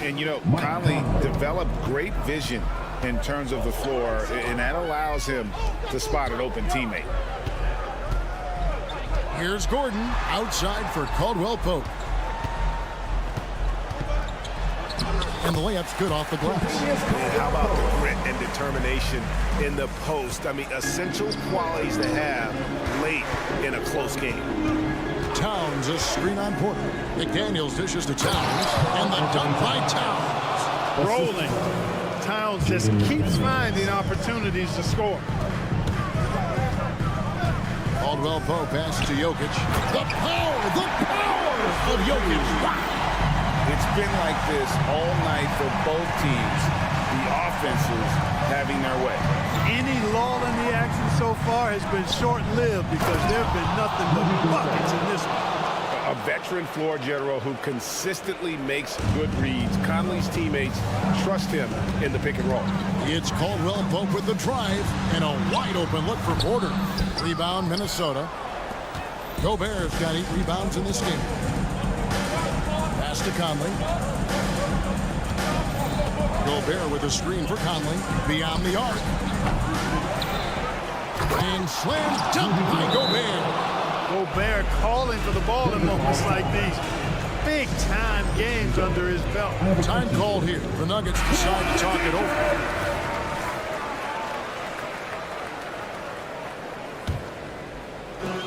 And, you know, Conley developed great vision in terms of the floor, and that allows him to spot an open teammate. Here's Gordon, outside for Caldwell Pope. And the layup's good off the glass. And how about the grit and determination in the post? I mean, essential qualities to have late in a close game. Towns, a screen on Porter. McDaniels dishes to Towns, and the dunk by Towns. Rolling. Towns just keeps finding opportunities to score. Caldwell Pope passes to Jokic. The power of Jokic. Wow. It's been like this all night for both teams. The offenses having their way. Any lull in the action so far has been short-lived because there have been nothing but buckets in this one. a veteran floor general who consistently makes good reads. Conley's teammates trust him in the pick and roll. It's Caldwell Pope with the drive and a wide open look for Porter. Rebound Minnesota. Gobert's got 8 rebounds in this game. Pass to Conley. Gobert with a screen for Conley. Beyond the arc. And slam dunk by Gobert. Gobert calling for the ball in moments like these. Big-time games under his belt. Time called here. The Nuggets decide to talk it over.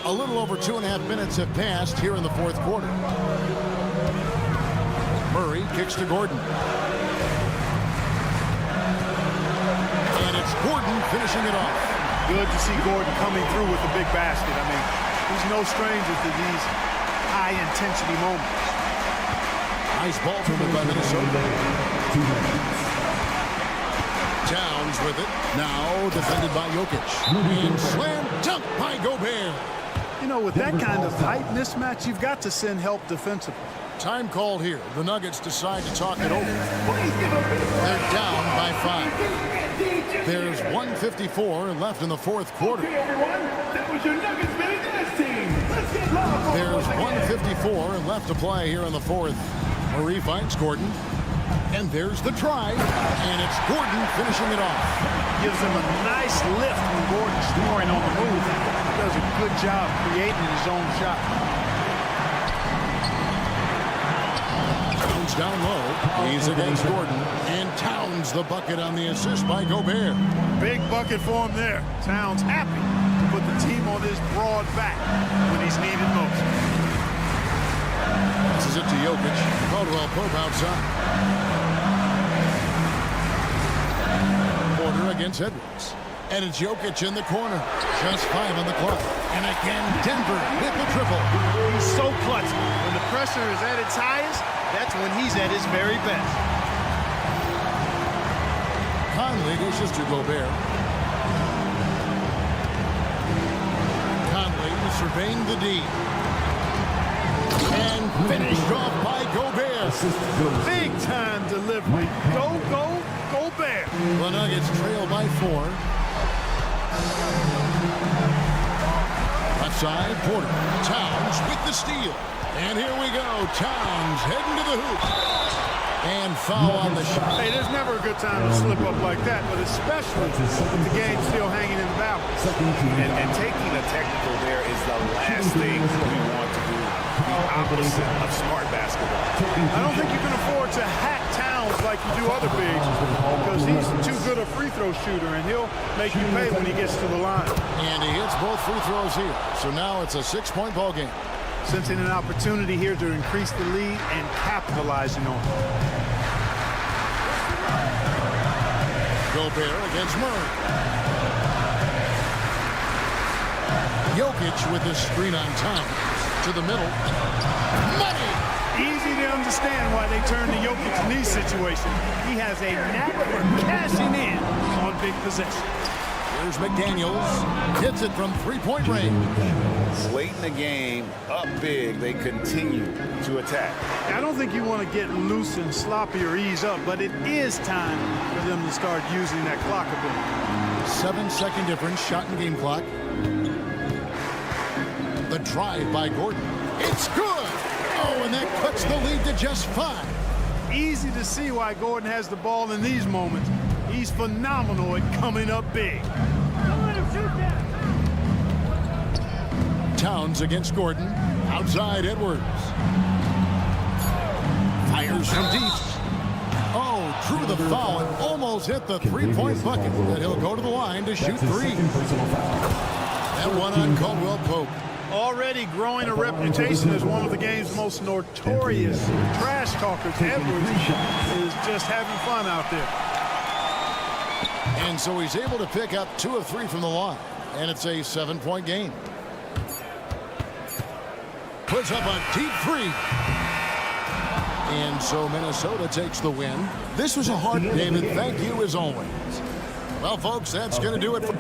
A little over 2.5 minutes have passed here in the fourth quarter. Murray kicks to Gordon. And it's Gordon finishing it off. Good to see Gordon coming through with the big basket. I mean, he's no stranger to these high-intensity moments. Nice ball movement by Minnesota. Towns with it. Now defended by Jokic. And slam dunk by Gobert. You know, with that kind of height mismatch, you've got to send help defensively. Time called here. The Nuggets decide to talk it over. They're down by 5. There's 1:54 left in the fourth quarter. There's 1:54 left to play here in the fourth. Murray finds Gordon. And there's the try. And it's Gordon finishing it off. Gives him a nice lift when Gordon's scoring on the move. He does a good job creating his own shot. Towns down low. He's against Gordon. And Towns the bucket on the assist by Gobert. Big bucket for him there. Towns happy to put the team on his broad back when he's needed most. This is it to Jokic. Caldwell Pope outside. Porter against Edwards. And it's Jokic in the corner. Just 5 on the clock. And again, Denver with the triple. He's so clutch. When the pressure is at its highest, that's when he's at his very best. Conley dishes to Gobert. Conley surveying the D. And finished off by Gobert. Big-time delivery. Go, Gobert. The Nuggets trail by 4. Left side, Porter. Towns with the steal. And here we go. Towns heading to the hoop. And foul on the shot. Hey, there's never a good time to slip up like that, but especially with the game still hanging in the balance. And taking a technical there is the last thing we want to do. The opposite of smart basketball. I don't think you can afford to hack Towns like you do other bigs because he's too good a free throw shooter, and he'll make you pay when he gets to the line. And he hits both free throws here. So now it's a 6-point ball game. Sensing an opportunity here to increase the lead and capitalizing on it. Gobert against Murray. Jokic with the screen on Towns. To the middle. Money! Easy to understand why they turn to Jokic in these situations. He has a knack for cashing in on big possessions. Here's McDaniels. Hits it from 3-point range. Late in the game, up big, they continue to attack. I don't think you want to get loose and sloppy or ease up, but it is time for them to start using that clock a bit. 7-second difference, shot and game clock. The drive by Gordon. It's good! Oh, and that cuts the lead to just 5. Easy to see why Gordon has the ball in these moments. He's phenomenal at coming up big. Towns against Gordon. Outside Edwards. Fires from deep. Oh, drew the foul and almost hit the 3-point bucket. That he'll go to the line to shoot 3. That one on Caldwell Pope. Already growing a reputation as one of the game's most notorious trash talkers, Edwards is just having fun out there. And so he's able to pick up 2 of 3 from the line. And it's a 7-point game. Puts up a deep 3. And so Minnesota takes the win. This was a hard game, and thank you as always. Well, folks, that's going to do it for...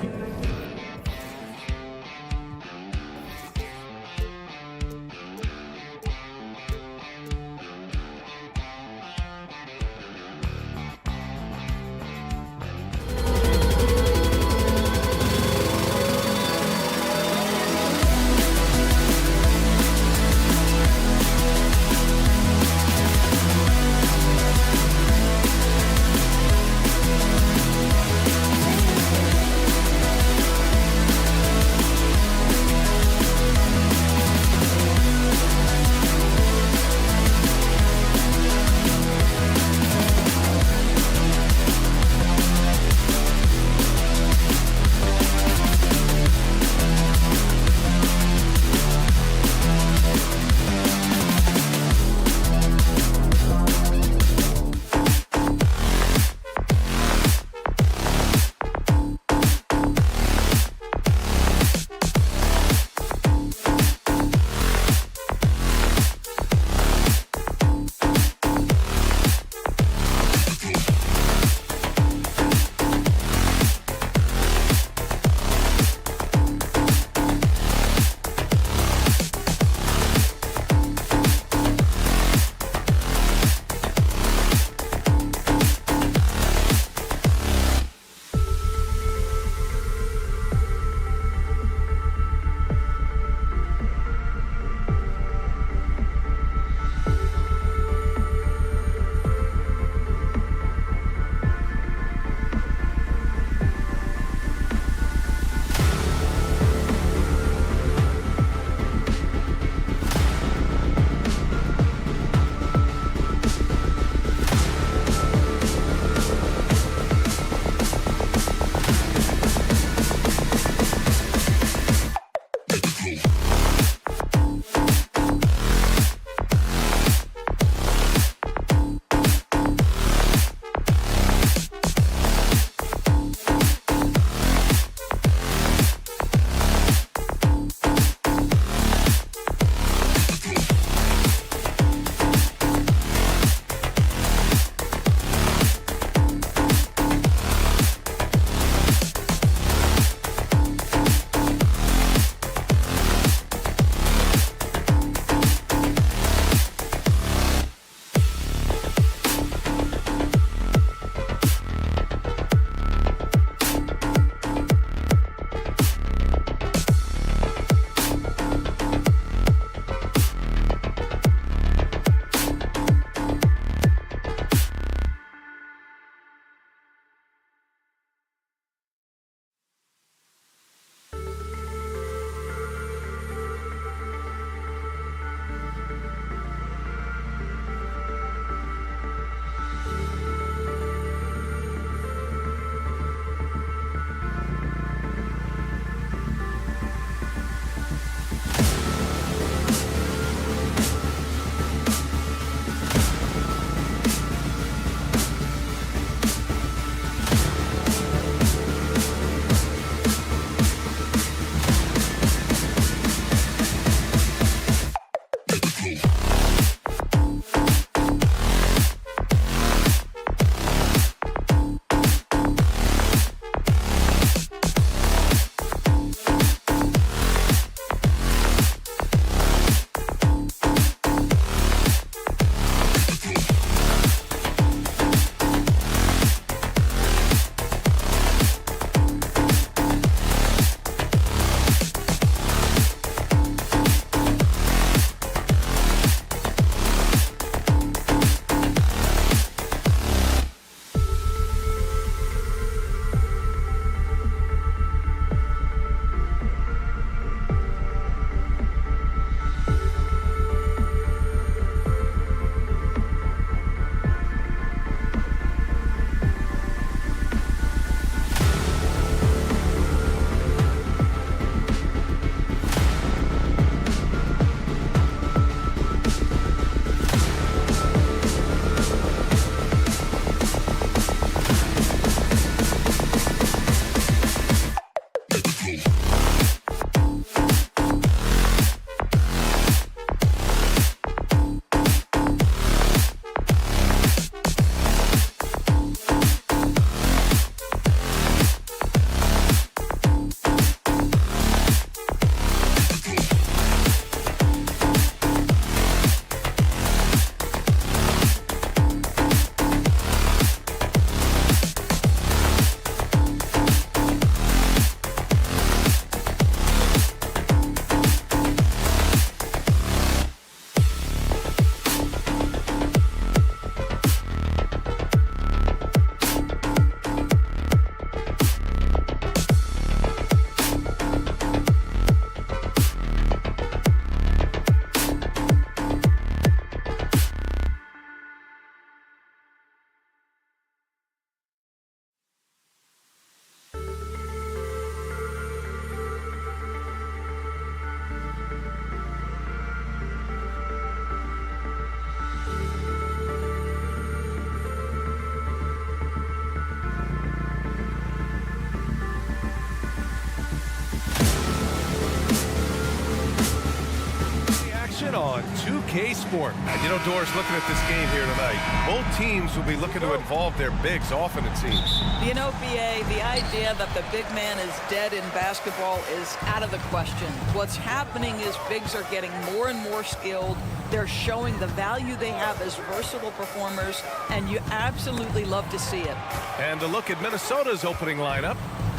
on 2K Sport. And you know, Doris, looking at this game here tonight, both teams will be looking to involve their bigs often, it seems. You know, BA, the idea that the big man is dead in basketball is out of the question. What's happening is bigs are getting more and more skilled. They're showing the value they have as versatile performers, and you absolutely love to see it. And a look at Minnesota's opening lineup.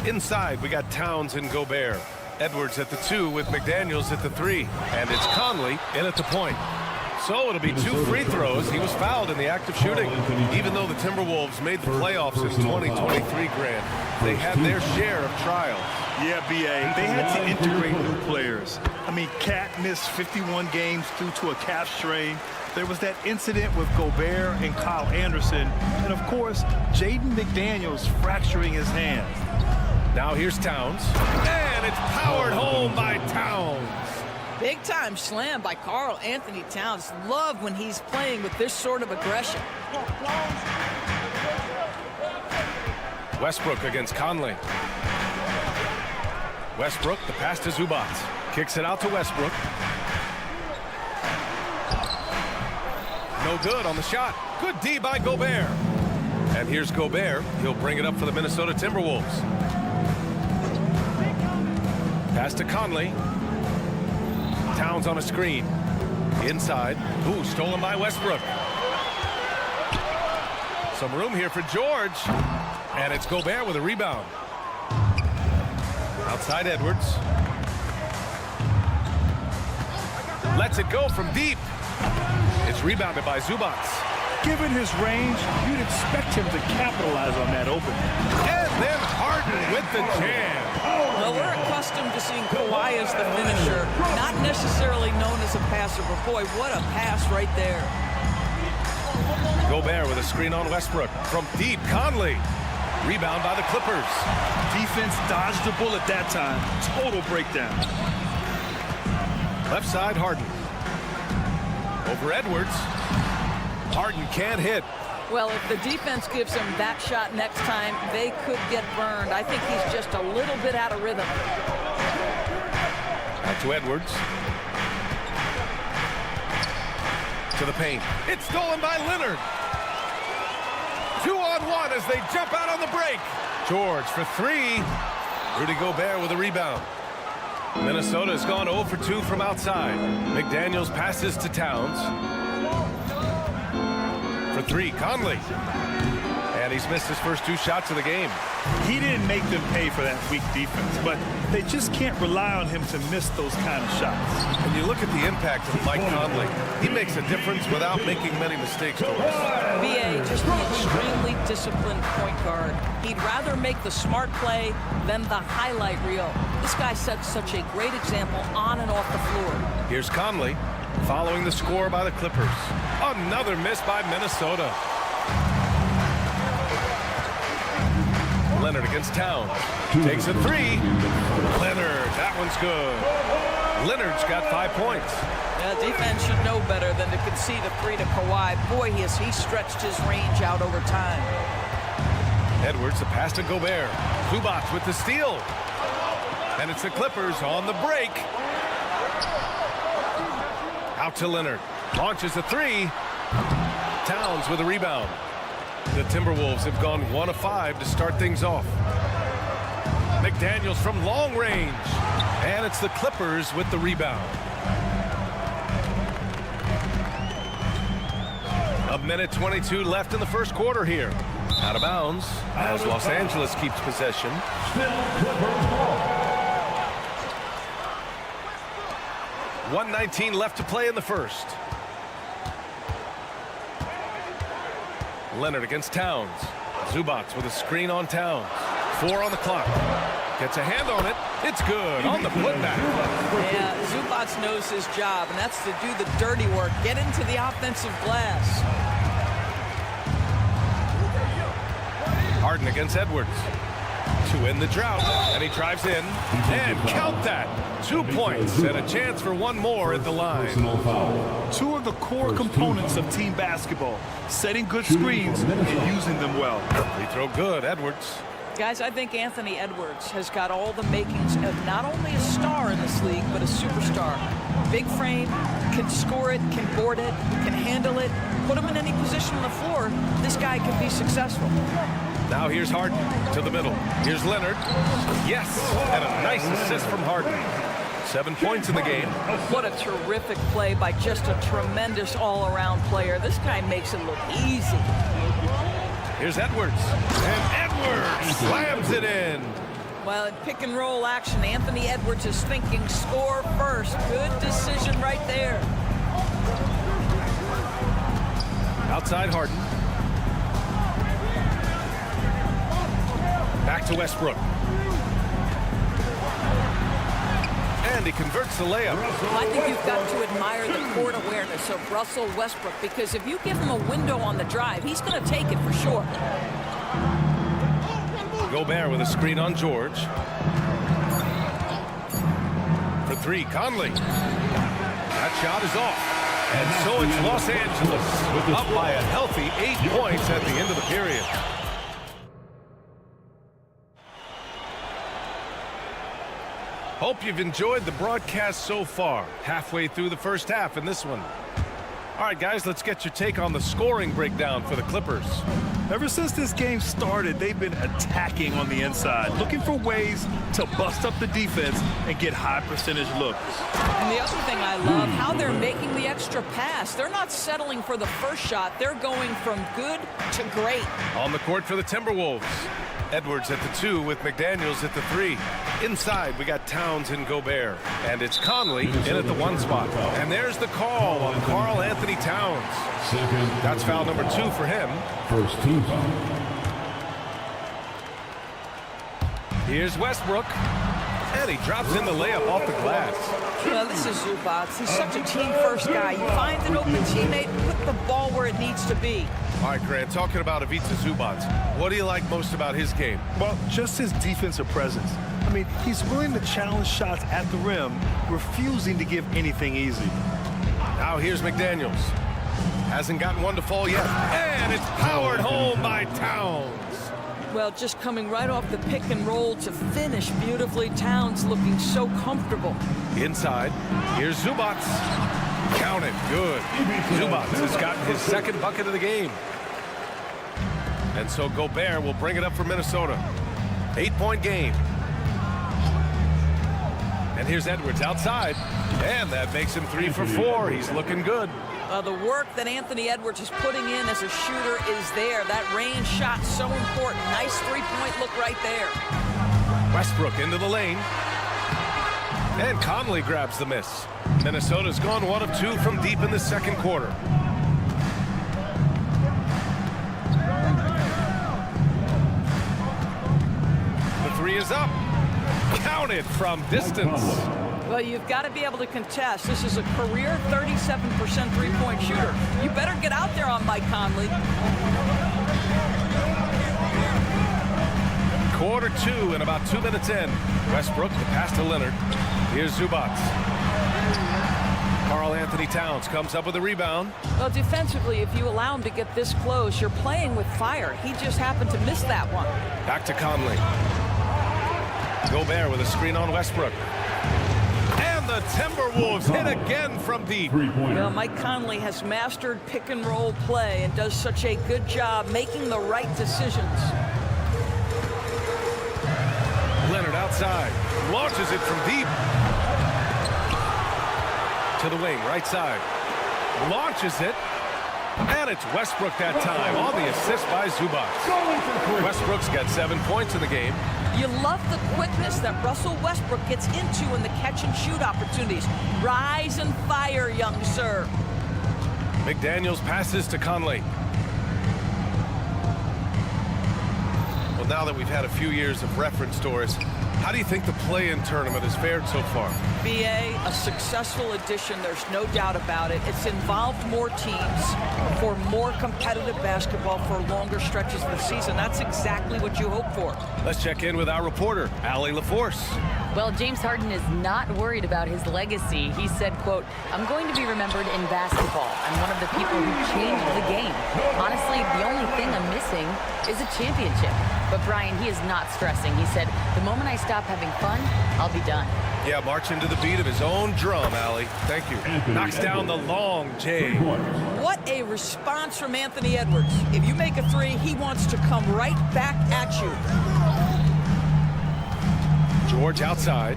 Inside, we got Towns and Gobert. Edwards at the 2 with McDaniels at the 3. And it's Conley in at the point. So it'll be 2 free throws. He was fouled in the act of shooting. Even though the Timberwolves made the playoffs in 2023, Grant, they had their share of trials. Yeah, BA, they had to integrate new players. I mean, Cat missed 51 games due to a calf strain. There was that incident with Gobert and Kyle Anderson. And, of course, Jaden McDaniels fracturing his hand. Now here's Towns. And it's powered home by Towns. Big-time slam by Karl Anthony Towns. Love when he's playing with this sort of aggression. Westbrook against Conley. Westbrook, the pass to Zubac. Kicks it out to Westbrook. No good on the shot. Good D by Gobert. And here's Gobert. He'll bring it up for the Minnesota Timberwolves. Pass to Conley. Towns on a screen. Inside. Ooh, stolen by Westbrook. Some room here for George. And it's Gobert with a rebound. Outside Edwards. Lets it go from deep. It's rebounded by Zubac. Given his range, you'd expect him to capitalize on that opening. And then Harden with the jam. Well, we're accustomed to seeing Kawhi as the finisher, not necessarily known as a passer, but boy, what a pass right there. Gobert with a screen on Westbrook. From deep, Conley. Rebound by the Clippers. Defense dodged the bullet that time. Total breakdown. Left side, Harden. Over Edwards. Harden can't hit. Well, if the defense gives him that shot next time, they could get burned. I think he's just a little bit out of rhythm. Out to Edwards. To the paint. It's stolen by Leonard. 2-on-1 as they jump out on the break. George for 3. Rudy Gobert with a rebound. Minnesota has gone 0 for 2 from outside. McDaniels passes to Towns. For 3, Conley. And he's missed his first 2 shots of the game. He didn't make them pay for that weak defense, but they just can't rely on him to miss those kind of shots. And you look at the impact of Mike Conley. He makes a difference without making many mistakes. BA, just an extremely disciplined point guard. He'd rather make the smart play than the highlight reel. This guy sets such a great example on and off the floor. Here's Conley following the score by the Clippers. Another miss by Minnesota. Leonard against Towns. Takes a 3. Leonard, that one's good. Leonard's got 5 points. Yeah, defense should know better than to concede a 3 to Kawhi. Boy, has he stretched his range out over time. Edwards, the pass to Gobert. Zubac with the steal. And it's the Clippers on the break. Out to Leonard. Launches a 3. Towns with a rebound. The Timberwolves have gone 1 of 5 to start things off. McDaniels from long range. And it's the Clippers with the rebound. A minute 22 left in the first quarter here. Out of bounds as Los Angeles keeps possession. 1:19 left to play in the first. Leonard against Towns. Zubac with a screen on Towns. 4 on the clock. Gets a hand on it. It's good on the putback. Yeah, Zubac knows his job, and that's to do the dirty work. Get into the offensive glass. Harden against Edwards. To end the drought. And he drives in. And count that. 2 points and a chance for 1 more at the line. 2 of the core components of team basketball. Setting good screens and using them well. Free throw good, Edwards. Guys, I think Anthony Edwards has got all the makings of not only a star in this league, but a superstar. Big frame, can score it, can board it, can handle it. Put him in any position on the floor, this guy can be successful. Now here's Harden to the middle. Here's Leonard. Yes, and a nice assist from Harden. 7 points in the game. What a terrific play by just a tremendous all-around player. This guy makes it look easy. Here's Edwards. And Edwards slams it in. Well, in pick and roll action, Anthony Edwards is thinking score first. Good decision right there. Outside Harden. Back to Westbrook. And he converts the layup. Well, I think you've got to admire the court awareness of Russell Westbrook, because if you give him a window on the drive, he's going to take it for sure. Gobert with a screen on George. For three, Conley. That shot is off. And so it's Los Angeles up by a healthy 8 points at the end of the period. Hope you've enjoyed the broadcast so far. Halfway through the first half in this one. All right, guys, let's get your take on the scoring breakdown for the Clippers. Ever since this game started, they've been attacking on the inside, looking for ways to bust up the defense and get high percentage looks. And the other thing I love, how they're making the extra pass. They're not settling for the first shot. They're going from good to great. On the court for the Timberwolves. Edwards at the 2 with McDaniels at the 3. Inside, we got Towns and Gobert. And it's Conley in at the 1 spot. And there's the call on Karl Anthony Towns. That's foul number 2 for him. First team foul. Here's Westbrook. And he drops in the layup off the glass. Well, this is Zubac. He's such a team-first guy. You find an open teammate, put the ball where it needs to be. All right, Grant, talking about Ivica Zubac, what do you like most about his game? Well, just his defensive presence. I mean, he's willing to challenge shots at the rim, refusing to give anything easy. Now here's McDaniels. Hasn't gotten one to fall yet. And it's powered home by Towns. Well, just coming right off the pick and roll to finish beautifully. Towns looking so comfortable. Inside, here's Zubac. Count it, good. Zubac has gotten his 2nd bucket of the game. And so Gobert will bring it up for Minnesota. 8-point game. And here's Edwards outside. And that makes him 3 for 4. He's looking good. The work that Anthony Edwards is putting in as a shooter is there. That range shot so important. Nice 3-point look right there. Westbrook into the lane. And Conley grabs the miss. Minnesota's gone 1 of 2 from deep in the 2nd quarter. The 3 is up. Counted from distance. Well, you've got to be able to contest. This is a career 37% three-point shooter. You better get out there on Mike Conley. Quarter 2 and about 2 minutes in. Westbrook, the pass to Leonard. Here's Zubac. Karl Anthony Towns comes up with a rebound. Well, defensively, if you allow him to get this close, you're playing with fire. He just happened to miss that one. Back to Conley. Gobert with a screen on Westbrook. And the Timberwolves hit again from deep. Well, Mike Conley has mastered pick and roll play and does such a good job making the right decisions. Leonard outside. Launches it from deep. To the wing, right side. Launches it. And it's Westbrook that time on the assist by Zubac. Westbrook's got 7 points in the game. You love the quickness that Russell Westbrook gets into in the catch-and-shoot opportunities. Rise and fire, young sir. McDaniels passes to Conley. Well, now that we've had a few years of reference, Doris, how do you think the play-in tournament has fared so far? BA, a successful addition, there's no doubt about it. It's involved more teams for more competitive basketball for longer stretches of the season. That's exactly what you hope for. Let's check in with our reporter, Allie LaForce. Well, James Harden is not worried about his legacy. He said, quote, "I'm going to be remembered in basketball. I'm one of the people who changed the game. Honestly, the only thing I'm missing is a championship." But Brian, he is not stressing. He said, "The moment I stop having fun, I'll be done." Yeah, marching to the beat of his own drum, Allie. Thank you. Knocks down the long J. What a response from Anthony Edwards. If you make a three, he wants to come right back at you. George outside.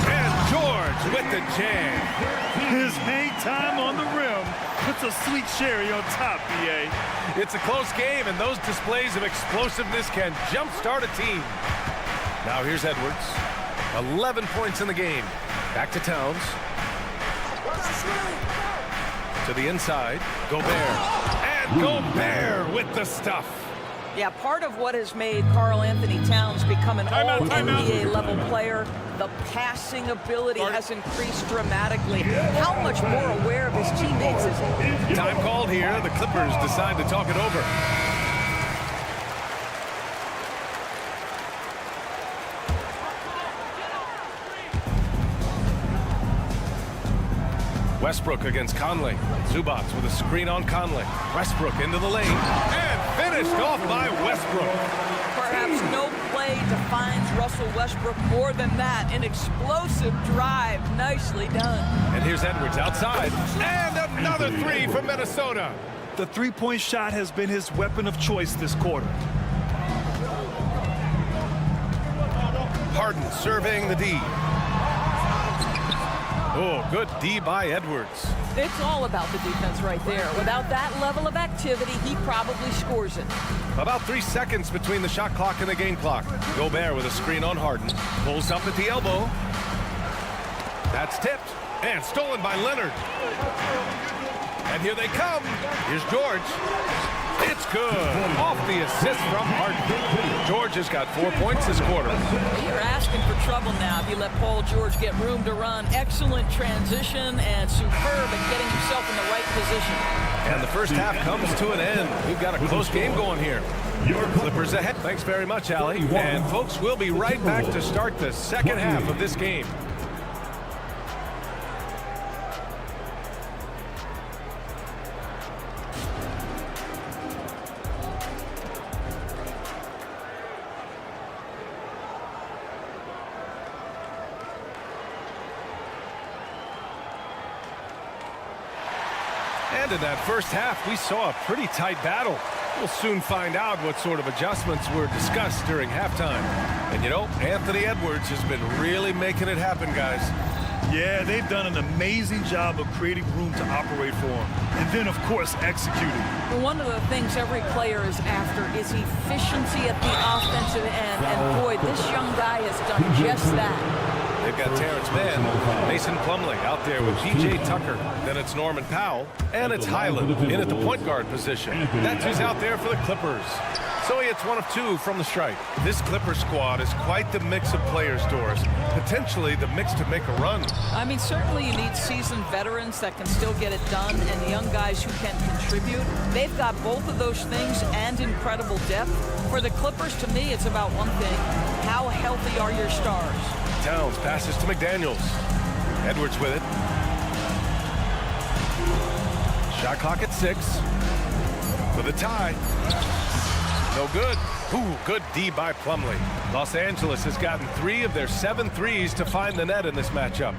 And George with the jam. His hang time on the rim puts a sweet cherry on top, BA. It's a close game, and those displays of explosiveness can jumpstart a team. Now here's Edwards. 11 points in the game. Back to Towns. To the inside. Gobert. And Gobert with the stuff. Yeah, part of what has made Karl Anthony Towns become an all-NBA level player, the passing ability has increased dramatically. How much more aware of his teammates is he? Time called here. The Clippers decide to talk it over. Westbrook against Conley. Zubac with a screen on Conley. Westbrook into the lane. And finished off by Westbrook. Perhaps no play defines Russell Westbrook more than that. An explosive drive. Nicely done. And here's Edwards outside. And another three from Minnesota. The three-point shot has been his weapon of choice this quarter. Harden surveying the D. Oh, good D by Edwards. It's all about the defense right there. Without that level of activity, he probably scores it. About 3 seconds between the shot clock and the game clock. Gobert with a screen on Harden. Pulls up at the elbow. That's tipped. And stolen by Leonard. And here they come. Here's George. It's good. Off the assist from Harden. George has got 4 points this quarter. You're asking for trouble now if you let Paul George get room to run. Excellent transition and superb at getting himself in the right position. And the first half comes to an end. We've got a close game going here. Your Clippers ahead. Thanks very much, Allie. And folks, we'll be right back to start the second half of this game. And in that first half, we saw a pretty tight battle. We'll soon find out what sort of adjustments were discussed during halftime. And you know, Anthony Edwards has been really making it happen, guys. Yeah, they've done an amazing job of creating room to operate for him. And then, of course, executing. One of the things every player is after is efficiency at the offensive end. And boy, this young guy has done just that. They've got Terrence Mann, Mason Plumlee out there with P.J. Tucker. Then it's Norman Powell, and it's Highland in at the point guard position. That's who's out there for the Clippers. So he hits 1 of 2 from the stripe. This Clipper squad is quite the mix of players, Doris. Potentially the mix to make a run. I mean, certainly you need seasoned veterans that can still get it done and young guys who can contribute. They've got both of those things and incredible depth. For the Clippers, to me, it's about one thing. How healthy are your stars? Towns passes to McDaniels. Edwards with it. Shot clock at 6. For the tie. No good. Ooh, good D by Plumlee. Los Angeles has gotten 3 of their 7 threes to find the net in this matchup.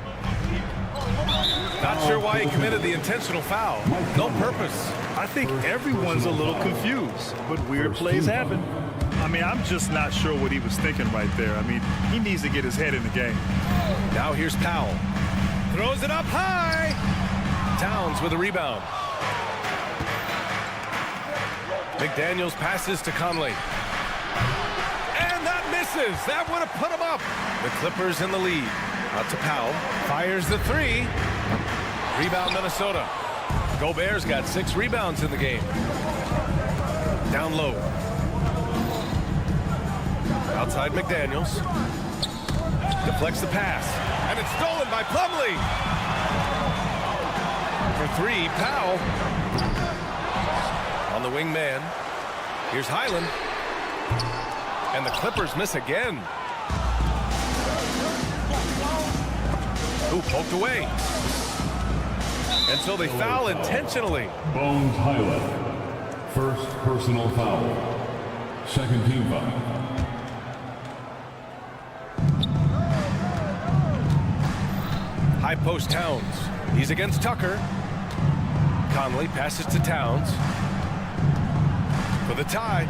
Not sure why he committed the intentional foul. No purpose. I think everyone's a little confused, but weird plays happen. I mean, I'm just not sure what he was thinking right there. I mean, he needs to get his head in the game. Now here's Powell. Throws it up high. Towns with a rebound. McDaniels passes to Conley. And that misses. That would have put him up. The Clippers in the lead. Out to Powell. Fires the 3. Rebound Minnesota. Gobert's got 6 rebounds in the game. Down low. Outside McDaniels. Deflects the pass. And it's stolen by Plumlee. For 3, Powell. On the wing man. Here's Highland. And the Clippers miss again. Ooh, poked away. And so they foul intentionally. Bones Highlight. First personal foul. Second team foul. High post Towns. He's against Tucker. Conley passes to Towns. For the tie.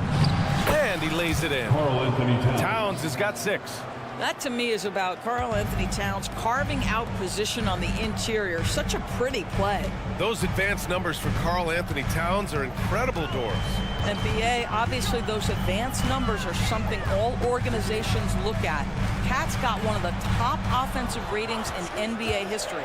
And he lays it in. Karl-Anthony Towns. Towns has got 6. That to me is about Karl-Anthony Towns carving out position on the interior. Such a pretty play. Those advanced numbers for Karl-Anthony Towns are incredible, Doris. And BA, obviously those advanced numbers are something all organizations look at. Cat's got one of the top offensive ratings in NBA history.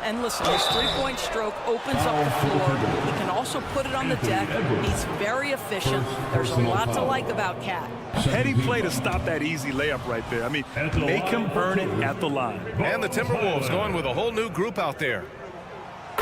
And listen, his three-point stroke opens up the floor. He can also put it on the deck. He's very efficient. There's a lot to like about Cat. Heady play to stop that easy layup right there. I mean, make him earn it at the line. And the Timberwolves going with a whole new group out there.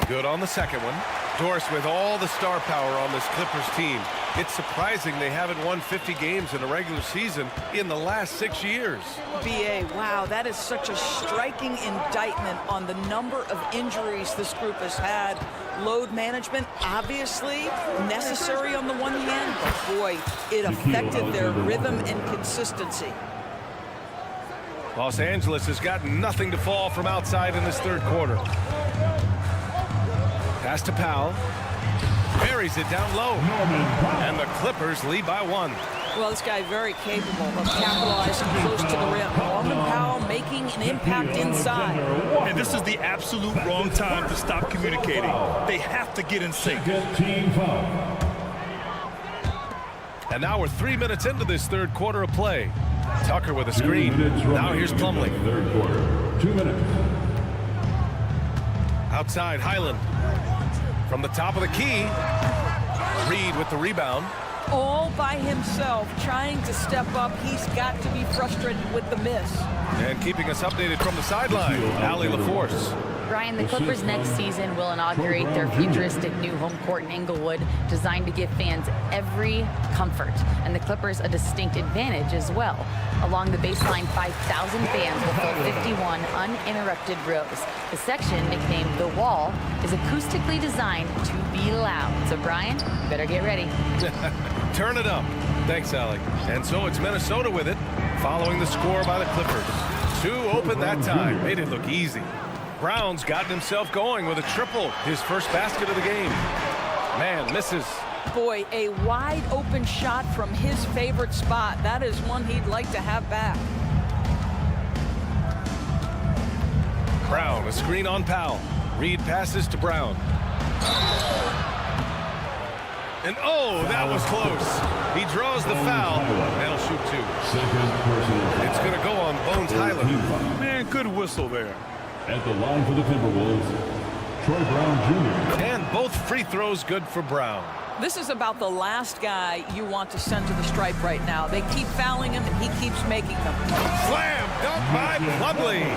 Good on the second one. Doris, with all the star power on this Clippers team, it's surprising they haven't won 50 games in a regular season in the last 6 years. BA, wow, that is such a striking indictment on the number of injuries this group has had. Load management, obviously necessary on the one hand, but boy, it affected their rhythm and consistency. Los Angeles has got nothing to fall from outside in this third quarter. Pass to Powell. Buries it down low. And the Clippers lead by 1. Well, this guy very capable of capitalizing close to the rim. Norman Powell making an impact inside. And this is the absolute wrong time to stop communicating. They have to get in sync. Team foul. And now we're 3 minutes into this third quarter of play. Tucker with a screen. Now here's Plumlee. Third quarter. 2 minutes. Outside, Highland. From the top of the key. Reed with the rebound. All by himself, trying to step up. He's got to be frustrated with the miss. And keeping us updated from the sideline, Allie LaForce. Brian, the Clippers next season will inaugurate their futuristic new home court in Inglewood, designed to give fans every comfort, and the Clippers a distinct advantage as well. Along the baseline, 5,000 fans will fill 51 uninterrupted rows. The section, nicknamed The Wall, is acoustically designed to be loud. So, Brian, you better get ready. Turn it up. Thanks, Allie. And so it's Minnesota with it, following the score by the Clippers. 2 open that time. Made it look easy. Brown's gotten himself going with a triple, his first basket of the game. Man, misses. Boy, a wide open shot from his favorite spot. That is one he'd like to have back. Brown, a screen on Powell. Reed passes to Brown. And oh, that was close. He draws the foul. That'll shoot 2. Second personal. It's going to go on Bones Highland. Man, good whistle there. At the line for the Timberwolves, Troy Brown Jr. And both free throws good for Brown. This is about the last guy you want to send to the stripe right now. They keep fouling him, and he keeps making them. Slam dunk by Plumlee.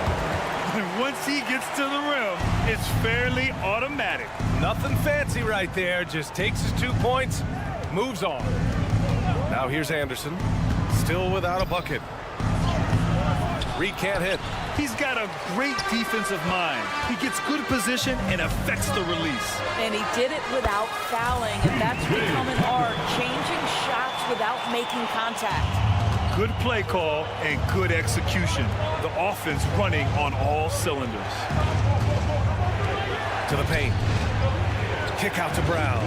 And once he gets to the rim, it's fairly automatic. Nothing fancy right there. Just takes his 2 points, moves on. Now here's Anderson, still without a bucket. Reed can't hit. He's got a great defensive mind. He gets good position and affects the release. And he did it without fouling, and that's become an art, changing shots without making contact. Good play call and good execution. The offense running on all cylinders. To the paint. Kick out to Brown.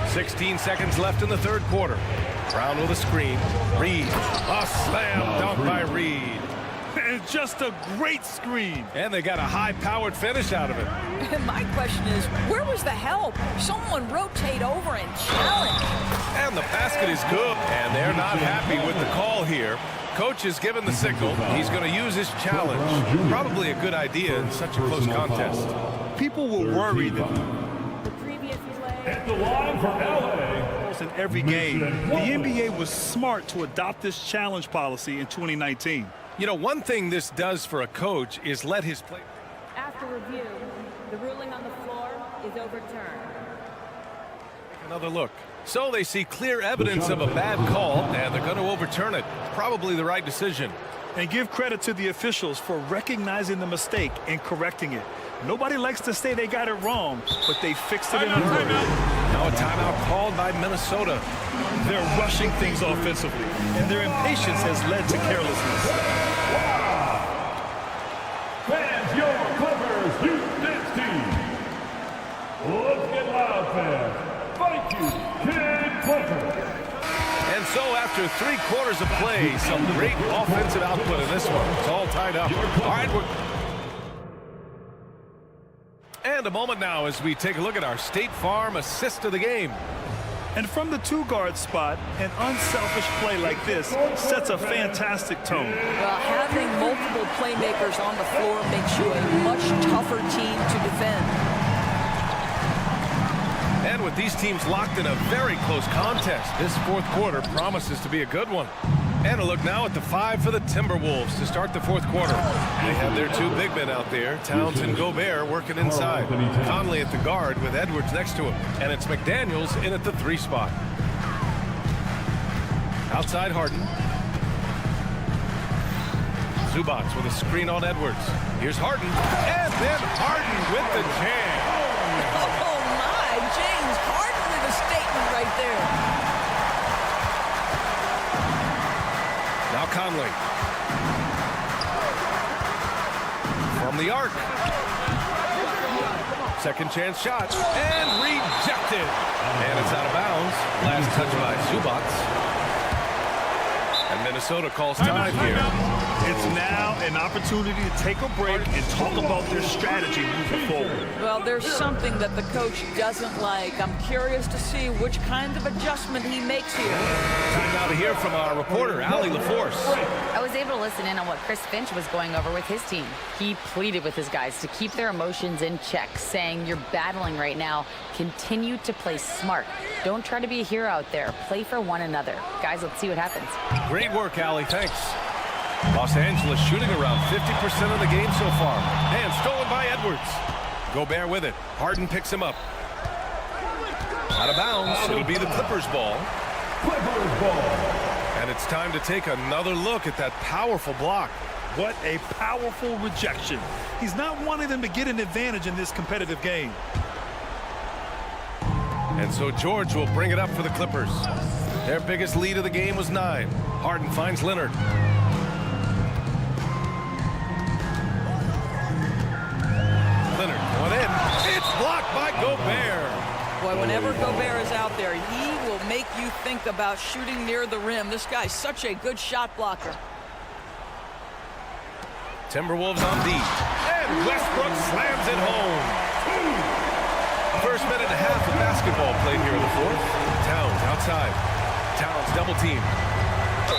16 seconds left in the third quarter. Brown with a screen. Reed. A slam dunk by Reed. And just a great screen. And they got a high-powered finish out of it. And my question is, where was the help? Someone rotate over and challenge. And the basket is good. And they're not happy with the call here. Coach has given the signal. He's going to use his challenge. Probably a good idea in such a close contest. People will worry that The previous play. At the line for LA. in every game. The NBA was smart to adopt this challenge policy in 2019. You know, one thing this does for a coach is let his play. After review, the ruling on the floor is overturned. Another look. So they see clear evidence of a bad call, and they're going to overturn it. Probably the right decision. And give credit to the officials for recognizing the mistake and correcting it. Nobody likes to say they got it wrong, but they fixed it in a hurry. Now a timeout called by Minnesota. They're rushing things offensively, and their impatience has led to carelessness. Fans, your Clippers youth dance team. Let's get loud, fans. Thank you, Kid Clipper. And so after 3 quarters of play, some great offensive output in this one. It's all tied up. All right, and a moment now as we take a look at our State Farm assist of the game. And from the 2-guard spot, an unselfish play like this sets a fantastic tone. Well, having multiple playmakers on the floor makes you a much tougher team to defend. And with these teams locked in a very close contest, this 4th quarter promises to be a good one. And a look now at the 5 for the Timberwolves to start the 4th quarter. They have their 2 big men out there, Towns and Gobert, working inside. Conley at the guard with Edwards next to him. And it's McDaniels in at the 3 spot. Outside Harden. Zubats with a screen on Edwards. Here's Harden. And then Harden with the jam. Oh, my. James Harden with a statement right there. Now Conley. From the arc. Second chance shot. And rejected. And it's out of bounds. Last touch by Zubats. And Minnesota calls time here. It's now an opportunity to take a break and talk about their strategy moving forward. Well, there's something that the coach doesn't like. I'm curious to see which kind of adjustment he makes here. Time now to hear from our reporter, Allie LaForce. I was able to listen in on what Chris Finch was going over with his team. He pleaded with his guys to keep their emotions in check, saying, "You're battling right now. Continue to play smart. Don't try to be a hero out there. Play for one another." Guys, let's see what happens. Great work, Allie. Thanks. Los Angeles shooting around 50% of the game so far. And stolen by Edwards. Gobert with it. Harden picks him up. Out of bounds. It'll be the Clippers ball. Clippers ball. And it's time to take another look at that powerful block. What a powerful rejection. He's not wanting them to get an advantage in this competitive game. And so George will bring it up for the Clippers. Their biggest lead of the game was 9. Harden finds Leonard. Leonard going in. It's blocked by Gobert. Boy, whenever Gobert is out there, he will make you think about shooting near the rim. This guy's such a good shot blocker. Timberwolves on D. And Westbrook slams it home. First minute and a half of basketball played here in the 4th. Towns outside. Towns double team.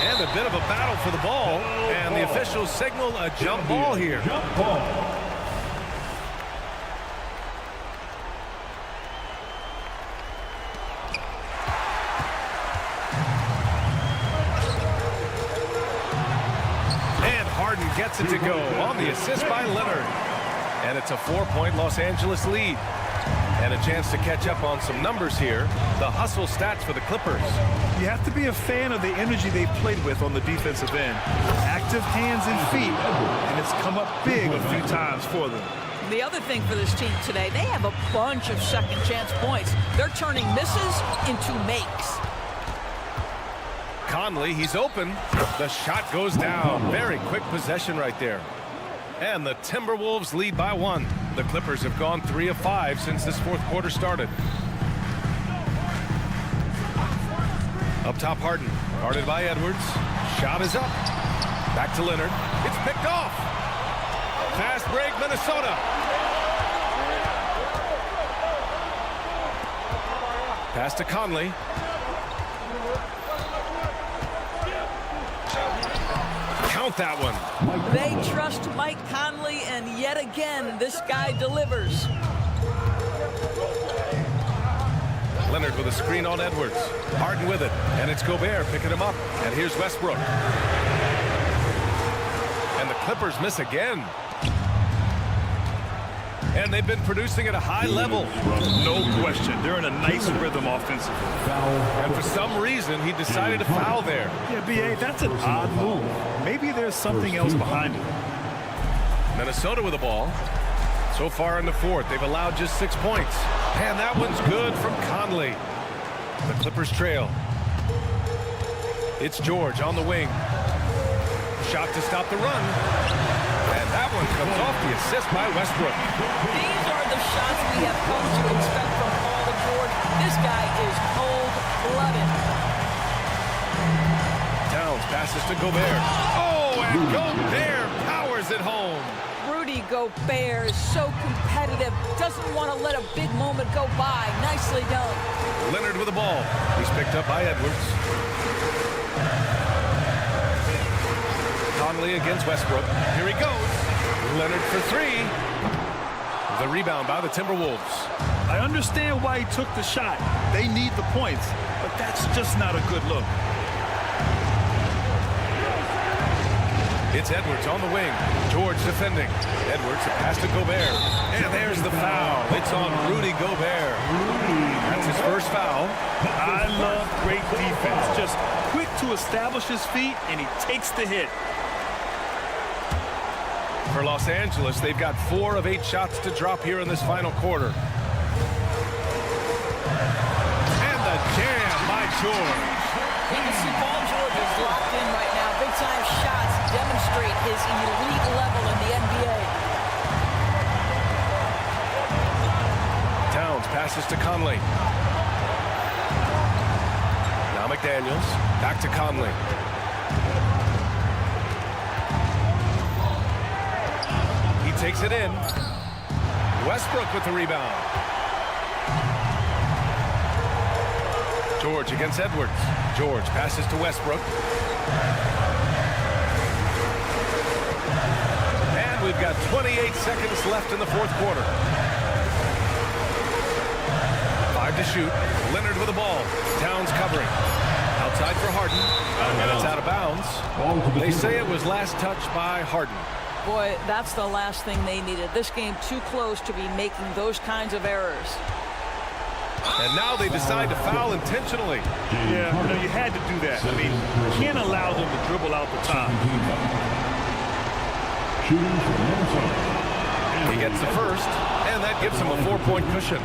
And a bit of a battle for the ball. And the officials signal a jump ball here. Jump ball. And Harden gets it to go on the assist by Leonard. And it's a 4-point Los Angeles lead. And a chance to catch up on some numbers here. The hustle stats for the Clippers. You have to be a fan of the energy they've played with on the defensive end. Active hands and feet, and it's come up big a few times for them. The other thing for this team today, they have a bunch of second chance points. They're turning misses into makes. Conley, he's open. The shot goes down. Very quick possession right there. And the Timberwolves lead by 1. The Clippers have gone 3 of 5 since this 4th quarter started. Up top, Harden. Guarded by Edwards. Shot is up. Back to Leonard. It's picked off. Fast break, Minnesota. Pass to Conley. Count that one. They trust Mike Conley, and yet again, this guy delivers. Leonard with a screen on Edwards. Harden with it, and it's Gobert picking him up. And here's Westbrook. And the Clippers miss again. and they've been producing at a high level. No question. They're in a nice rhythm offensively. And for some reason, he decided to foul there. Yeah, B.A., that's an odd move. Maybe there's something else behind it. Minnesota with the ball. So far in the fourth, they've allowed just 6 points. And that one's good from Conley. The Clippers trail. It's George on the wing. Shot to stop the run. And that one comes off the assist by Westbrook. These are the shots we have come to expect from Paul George. This guy is cold-blooded. Towns passes to Gobert. Oh, and Gobert powers it home. Rudy Gobert is so competitive, doesn't want to let a big moment go by. Nicely done. Leonard with the ball. He's picked up by Edwards. Conley against Westbrook. Here he goes. Leonard for three. The rebound by the Timberwolves. I understand why he took the shot. They need the points, but that's just not a good look. It's Edwards on the wing. George defending. Edwards, a pass to Gobert. And there's the foul. It's on Rudy Gobert. That's his first foul. I love great defense. Just quick to establish his feet, and he takes the hit. For Los Angeles, they've got 4 of 8 shots to drop here in this final quarter. And the jam by George. You can see Paul George is locked in right now. Big-time shots demonstrate his elite level in the NBA. Towns passes to Conley. Now McDaniels. Back to Conley. He takes it in. Westbrook with the rebound. George against Edwards. George passes to Westbrook. And we've got 28 seconds left in the fourth quarter. 5 to shoot. Leonard with the ball. Towns covering. Outside for Harden. And it's out of bounds. They say it was last touched by Harden. Boy, that's the last thing they needed. This game too close to be making those kinds of errors. And now they decide to foul intentionally. Yeah, you had to do that. I mean, you can't allow them to dribble out the top. He gets the first, and that gives him a 4-point cushion.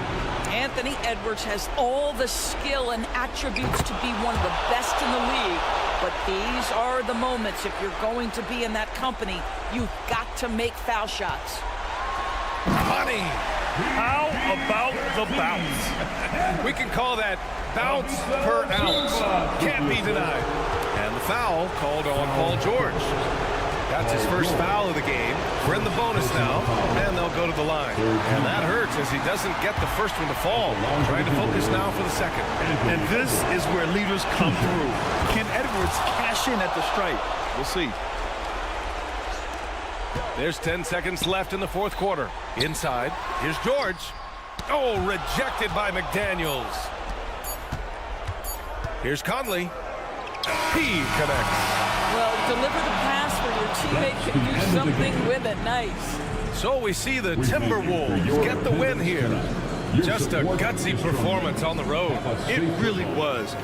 Anthony Edwards has all the skill and attributes to be one of the best in the league. But these are the moments, if you're going to be in that company, you've got to make foul shots. Money. How about the bounce? We can call that bounce per ounce. Can't be denied. And the foul called on Paul George. That's his first foul of the game. We're in the bonus now, and they'll go to the line. And that hurts as he doesn't get the first one to fall. Trying to focus now for the second. And this is where leaders come through. Can Edwards cash in at the stripe? We'll see. There's 10 seconds left in the fourth quarter. Inside, here's George. Oh, rejected by McDaniels. Here's Conley. He connects. Well, deliver the pass where your teammate can do something with it. Nice. So we see the Timberwolves get the win here. Just a gutsy performance on the road. It really was.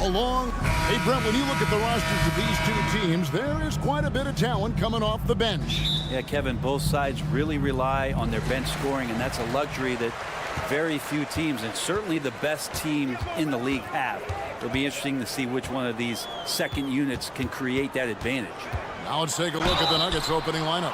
along. Hey, Brent, when you look at the rosters of these two teams, there is quite a bit of talent coming off the bench. Yeah, Kevin, both sides really rely on their bench scoring, and that's a luxury that very few teams, and certainly the best team in the league, have. It'll be interesting to see which one of these second units can create that advantage. Now let's take a look at the Nuggets opening lineup.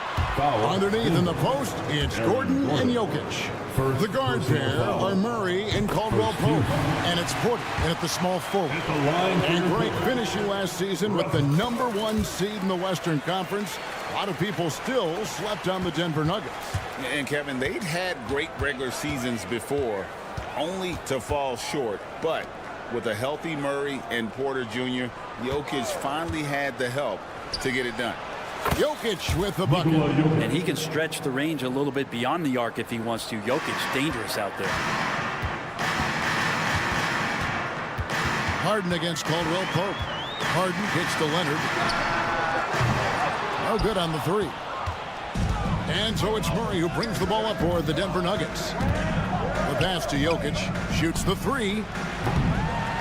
Underneath in the post, it's Gordon and Jokic. The guard pair are Murray and Caldwell-Pope. And it's Porter in at the small forward. A great finishing last season with the #1 seed in the Western Conference. A lot of people still slept on the Denver Nuggets. And Kevin, they'd had great regular seasons before, only to fall short. But with a healthy Murray and Porter Jr., Jokic finally had the help to get it done. Jokic with the bucket. And he can stretch the range a little bit beyond the arc if he wants to. Jokic, dangerous out there. Harden against Caldwell-Pope. Harden kicks to Leonard. No good on the three. And so it's Murray who brings the ball up for the Denver Nuggets. The pass to Jokic. Shoots the three.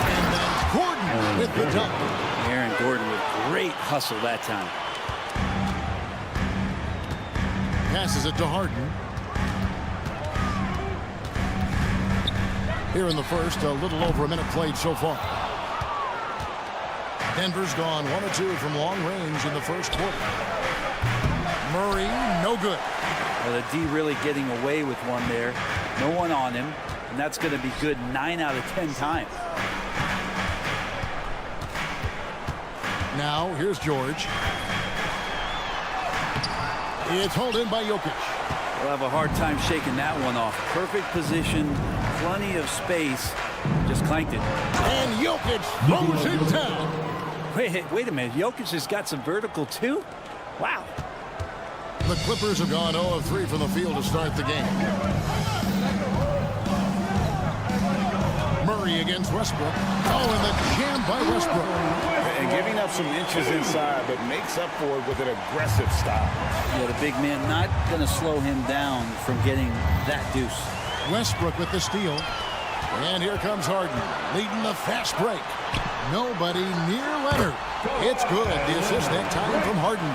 And then Gordon with the dunk. Aaron Gordon with great hustle that time. Passes it to Harden. Here in the first, a little over a minute played so far. Denver's gone 1 of 2 from long range in the first quarter. Murray, no good. Well, the D really getting away with one there. No one on him, and that's going to be good 9 out of 10 times. Now, here's George. It's hauled in by Jokic. We'll have a hard time shaking that one off. Perfect position, plenty of space. Just clanked it. And Jokic throws it down. Wait a minute. Jokic has got some vertical, too? Wow. The Clippers have gone 0 of 3 from the field to start the game. Murray against Westbrook. Oh, and the jam by Westbrook. And giving up some inches inside, but makes up for it with an aggressive style. Yeah, the big man not going to slow him down from getting that deuce. Westbrook with the steal. And here comes Harden, leading the fast break. Nobody near Leonard. It's good. The assist that time from Harden.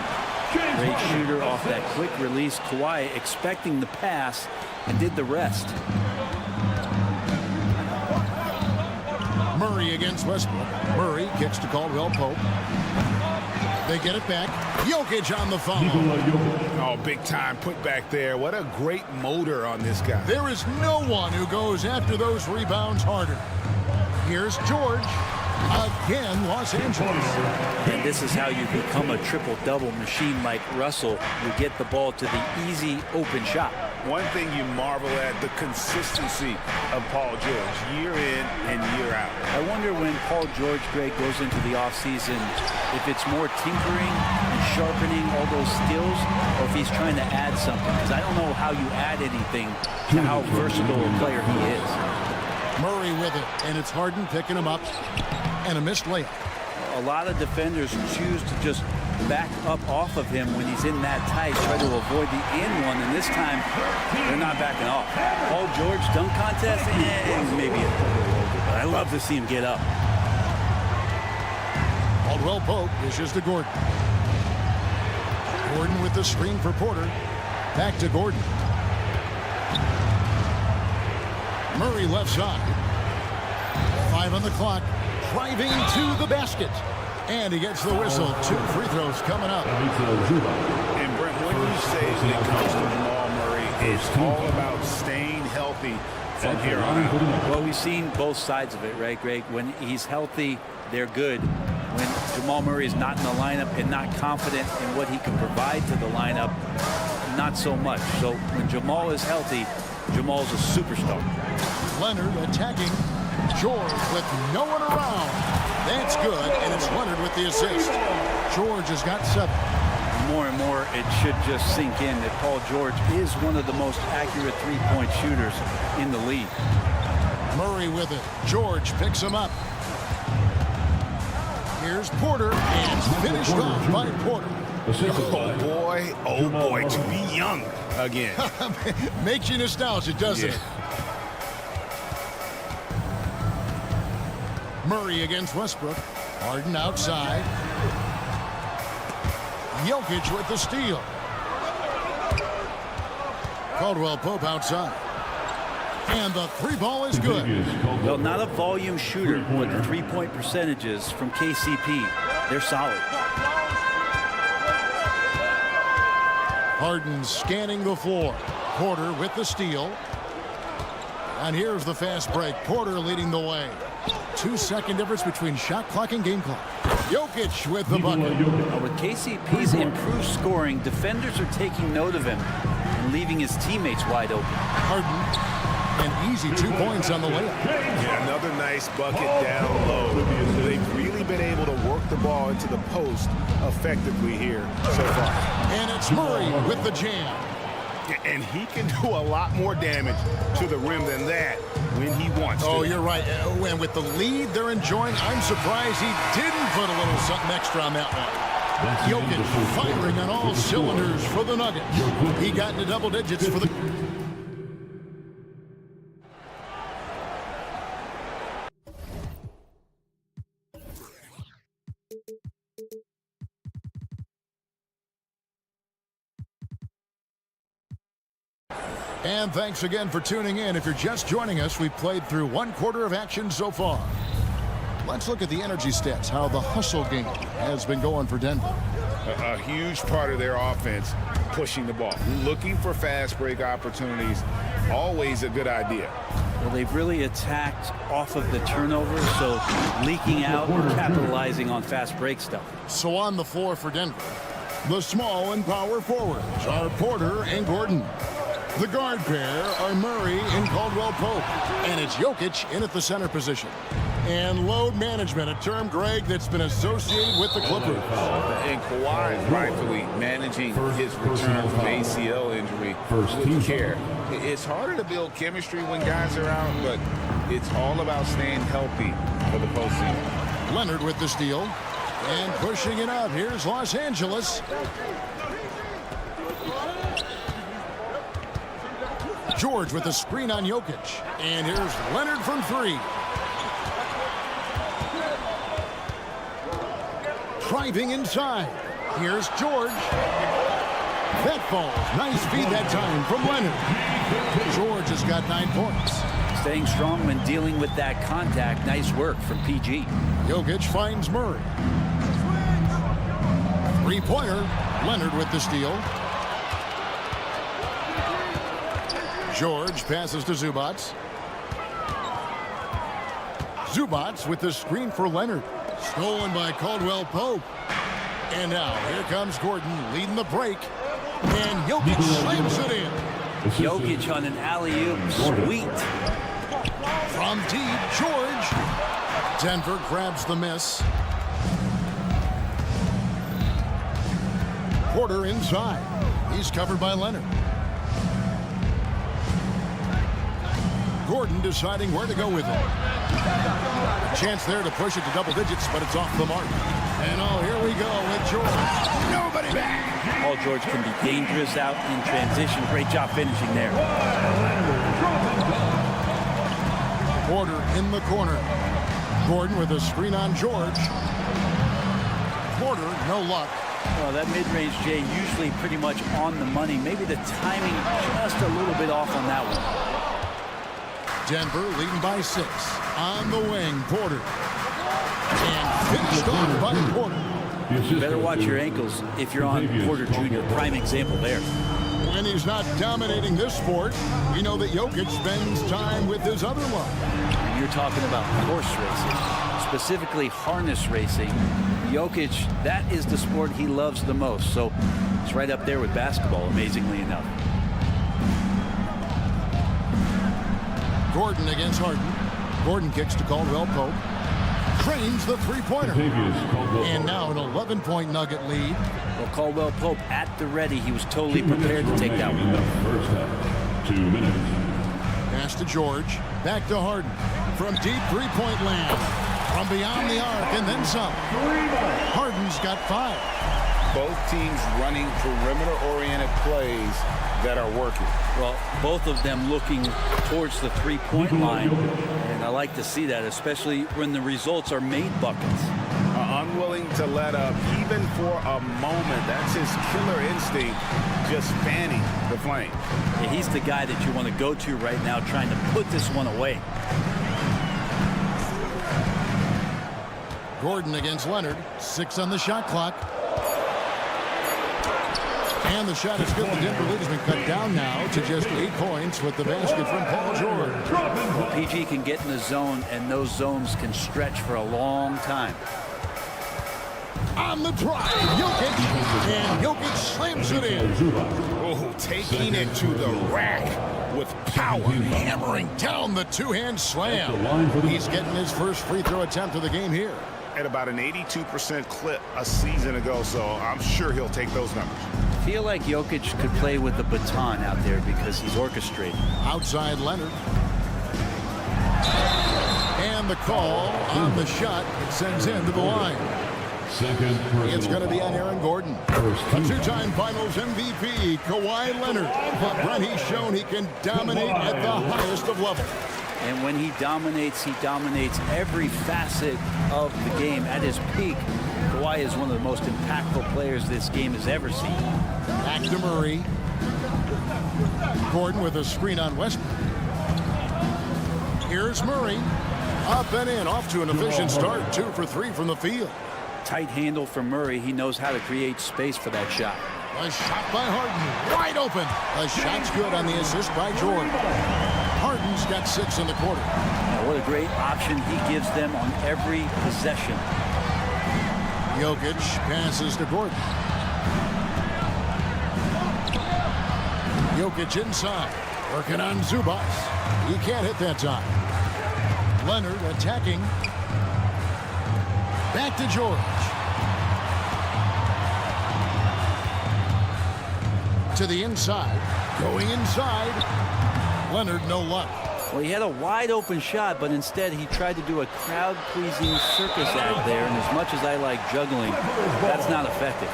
Great shooter off that quick release. Kawhi expecting the pass and did the rest. Murray against Westbrook. Murray kicks to Caldwell-Pope. They get it back. Jokic on the foul. Oh, big time put back there. What a great motor on this guy. There is no one who goes after those rebounds harder. Here's George. Again, Los Angeles. And this is how you become a triple-double machine like Russell. You get the ball to the easy open shot. One thing you marvel at, the consistency of Paul George, year in and year out. I wonder when Paul George, Greg, goes into the offseason, if it's more tinkering and sharpening all those skills, or if he's trying to add something. Because I don't know how you add anything to how versatile a player he is. Murray with it, and it's Harden picking him up, and a missed layup. A lot of defenders choose to just back up off of him when he's in that tight, try to avoid the and one, and this time they're not backing off. Paul George dunk contest, maybe a little over, but I love to see him get up. Caldwell-Pope dishes to Gordon. Gordon with the screen for Porter. Back to Gordon. Murray left side. 5 on the clock. Driving to the basket. And he gets the whistle. 2 free throws coming up. And Brent, when you say when it comes to Jamal Murray, it's all about staying healthy from here on out. Well, we've seen both sides of it, right, Greg? When he's healthy, they're good. When Jamal Murray is not in the lineup and not confident in what he can provide to the lineup, not so much. So when Jamal is healthy, Jamal's a superstar. Leonard attacking. George with no one around. That's good, and it's Leonard with the assist. George has got 7. More and more, it should just sink in that Paul George is one of the most accurate three-point shooters in the league. Murray with it. George picks him up. Here's Porter, and finished off by Porter. Oh boy, to be young again. Makes you nostalgic, doesn't it? Murray against Westbrook. Harden outside. Jokic with the steal. Caldwell-Pope outside. And the three ball is good. Well, not a volume shooter, but the three-point percentages from KCP, they're solid. Harden scanning the floor. Porter with the steal. And here's the fast break. Porter leading the way. 2-second difference between shot clock and game clock. Jokic with the bucket. With KCP's improved scoring, defenders are taking note of him and leaving his teammates wide open. Harden, an easy 2 points on the layup. Yeah, another nice bucket down low. They've really been able to work the ball into the post effectively here so far. And it's Murray with the jam. And he can do a lot more damage to the rim than that when he wants to. Oh, you're right. And with the lead they're enjoying, I'm surprised he didn't put a little something extra on that one. Jokic firing on all cylinders for the Nuggets. He got into double digits for the... And thanks again for tuning in. If you're just joining us, we've played through 1 quarter of action so far. Let's look at the energy stats, how the hustle game has been going for Denver. A huge part of their offense, pushing the ball. Looking for fast break opportunities, always a good idea. Well, they've really attacked off of the turnover, so leaking out or capitalizing on fast break stuff. So on the floor for Denver, the small and power forwards are Porter and Gordon. The guard pair are Murray and Caldwell-Pope. And it's Jokic in at the center position. And load management, a term, Greg, that's been associated with the Clippers. And Kawhi rightfully managing his return from ACL injury with care. It's harder to build chemistry when guys are out, but it's all about staying healthy for the postseason. Leonard with the steal. And pushing it out. Here's Los Angeles. George with the screen on Jokic. And here's Leonard from 3. Driving inside. Here's George. That falls. Nice feed that time from Leonard. George has got 9 points. Staying strong when dealing with that contact. Nice work from PG. Jokic finds Murray. 3-pointer. Leonard with the steal. George passes to Zubac. Zubac with the screen for Leonard. Stolen by Caldwell-Pope. And now here comes Gordon leading the break. And Jokic slams it in. Jokic on an alley-oop. Sweet. From deep, George. Denver grabs the miss. Porter inside. He's covered by Leonard. Gordon deciding where to go with it. A chance there to push it to double digits, but it's off the mark. And oh, here we go with George. Nobody back. Paul George can be dangerous out in transition. Great job finishing there. Porter in the corner. Gordon with a screen on George. Porter, no luck. Well, that mid-range, Jay, usually pretty much on the money. Maybe the timing just a little bit off on that one. Denver leading by 6. On the wing, Porter. And finished off by Porter. You better watch your ankles if you're on Porter Jr. Prime example there. When he's not dominating this sport, we know that Jokic spends time with his other love. And you're talking about horse racing, specifically harness racing. Jokic, that is the sport he loves the most. So it's right up there with basketball, amazingly enough. Gordon against Harden. Gordon kicks to Caldwell-Pope. Trains the 3-pointer. And now an 11-point Nugget lead. Well, Caldwell-Pope at the ready. He was totally prepared to take that one. First half, 2 minutes. Pass to George. Back to Harden. From deep 3-point land. From beyond the arc and then some. Harden's got 5. Both teams running perimeter-oriented plays that are working. Well, both of them looking towards the 3-point line. And I like to see that, especially when the results are made buckets. Unwilling to let up even for a moment. That's his killer instinct, just fanning the flame. Yeah, he's the guy that you want to go to right now, trying to put this one away. Gordon against Leonard. 6 on the shot clock. And the shot is good. The Denver lead has been cut down now to just 8 points with the basket from Paul George. Well, PG can get in the zone, and those zones can stretch for a long time. On the drive, Jokic, and Jokic slams it in. Oh, taking it to the rack with power. Hammering down the two-hand slam. He's getting his first free throw attempt of the game here. At about an 82% clip a season ago, so I'm sure he'll take those numbers. I feel like Jokic could play with the baton out there because he's orchestrating. Outside Leonard. And the call on the shot. It sends into the line. It's going to be on Aaron Gordon. A two-time Finals MVP, Kawhi Leonard. But Brent, he's shown he can dominate at the highest of levels. And when he dominates every facet of the game at his peak. Kawhi is one of the most impactful players this game has ever seen. Back to Murray. Gordon with a screen on Westbrook. Here's Murray. Up and in, off to an efficient start. 2 for 3 from the field. Tight handle for Murray. He knows how to create space for that shot. A shot by Harden. Wide open. The shot's good on the assist by Jordan. Harden's got 6 in the quarter. Now, what a great option he gives them on every possession. Jokic passes to Gordon. Jokic inside. Working on Zubac. He can't hit that time. Leonard attacking. Back to George. To the inside. Going inside. Leonard, no luck. Well, he had a wide open shot, but instead he tried to do a crowd-pleasing circus act there. And as much as I like juggling, that's not effective.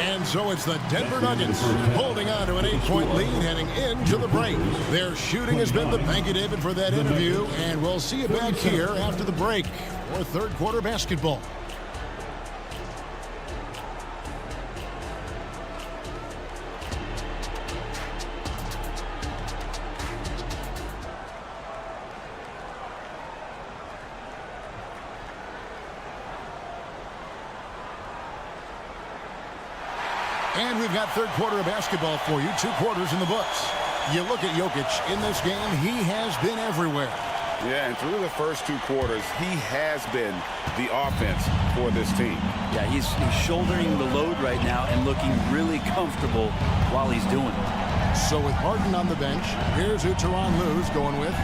And so it's the Denver Nuggets holding on to an 8-point lead heading into the break. Their shooting has been the thank you, David, for that interview. And we'll see you back here after the break for third quarter basketball. And we've got third quarter of basketball for you. 2 quarters in the books. You look at Jokic in this game, he has been everywhere. Yeah, and through the first 2 quarters, he has been the offense for this team. Yeah, he's shouldering the load right now and looking really comfortable while he's doing it. So with Harden on the bench, here's who Tyronn Lue's going with.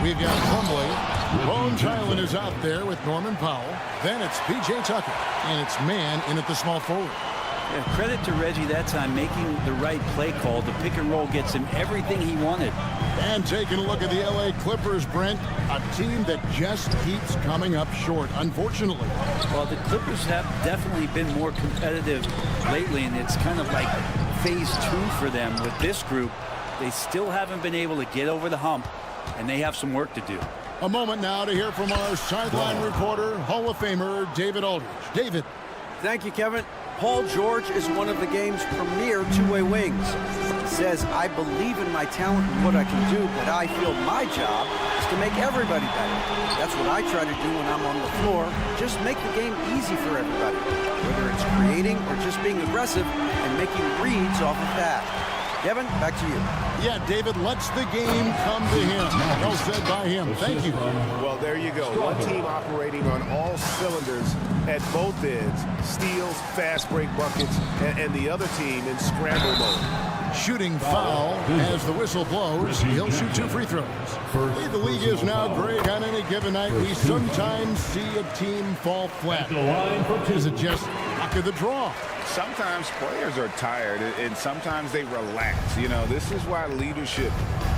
We've got Plumlee. Bones Hyland is out there with Norman Powell. Then it's P.J. Tucker. And it's man in at the small forward. Yeah, credit to Reggie that time making the right play call. The pick and roll gets him everything he wanted. And taking a look at the L.A. Clippers, Brent, a team that just keeps coming up short, unfortunately. Well, the Clippers have definitely been more competitive lately, and it's kind of like phase 2 for them with this group. They still haven't been able to get over the hump, and they have some work to do. A moment now to hear from our sideline reporter, Hall of Famer David Aldridge. David. Thank you, Kevin. Paul George is one of the game's premier two-way wings. He says, I believe in my talent and what I can do, but I feel my job is to make everybody better. That's what I try to do when I'm on the floor. Just make the game easy for everybody, whether it's creating or just being aggressive and making reads off of that. Kevin, back to you. Yeah, David lets the game come to him. Well said by him. Thank you. Well, there you go. One team operating on all cylinders at both ends. Steals, fast break buckets, and the other team in scramble mode. Shooting foul as the whistle blows. He'll shoot 2 free throws. The league is now, Greg, on any given night. We sometimes see a team fall flat. Is it just luck of the draw? Sometimes players are tired, and sometimes they relax. You know, this is why leadership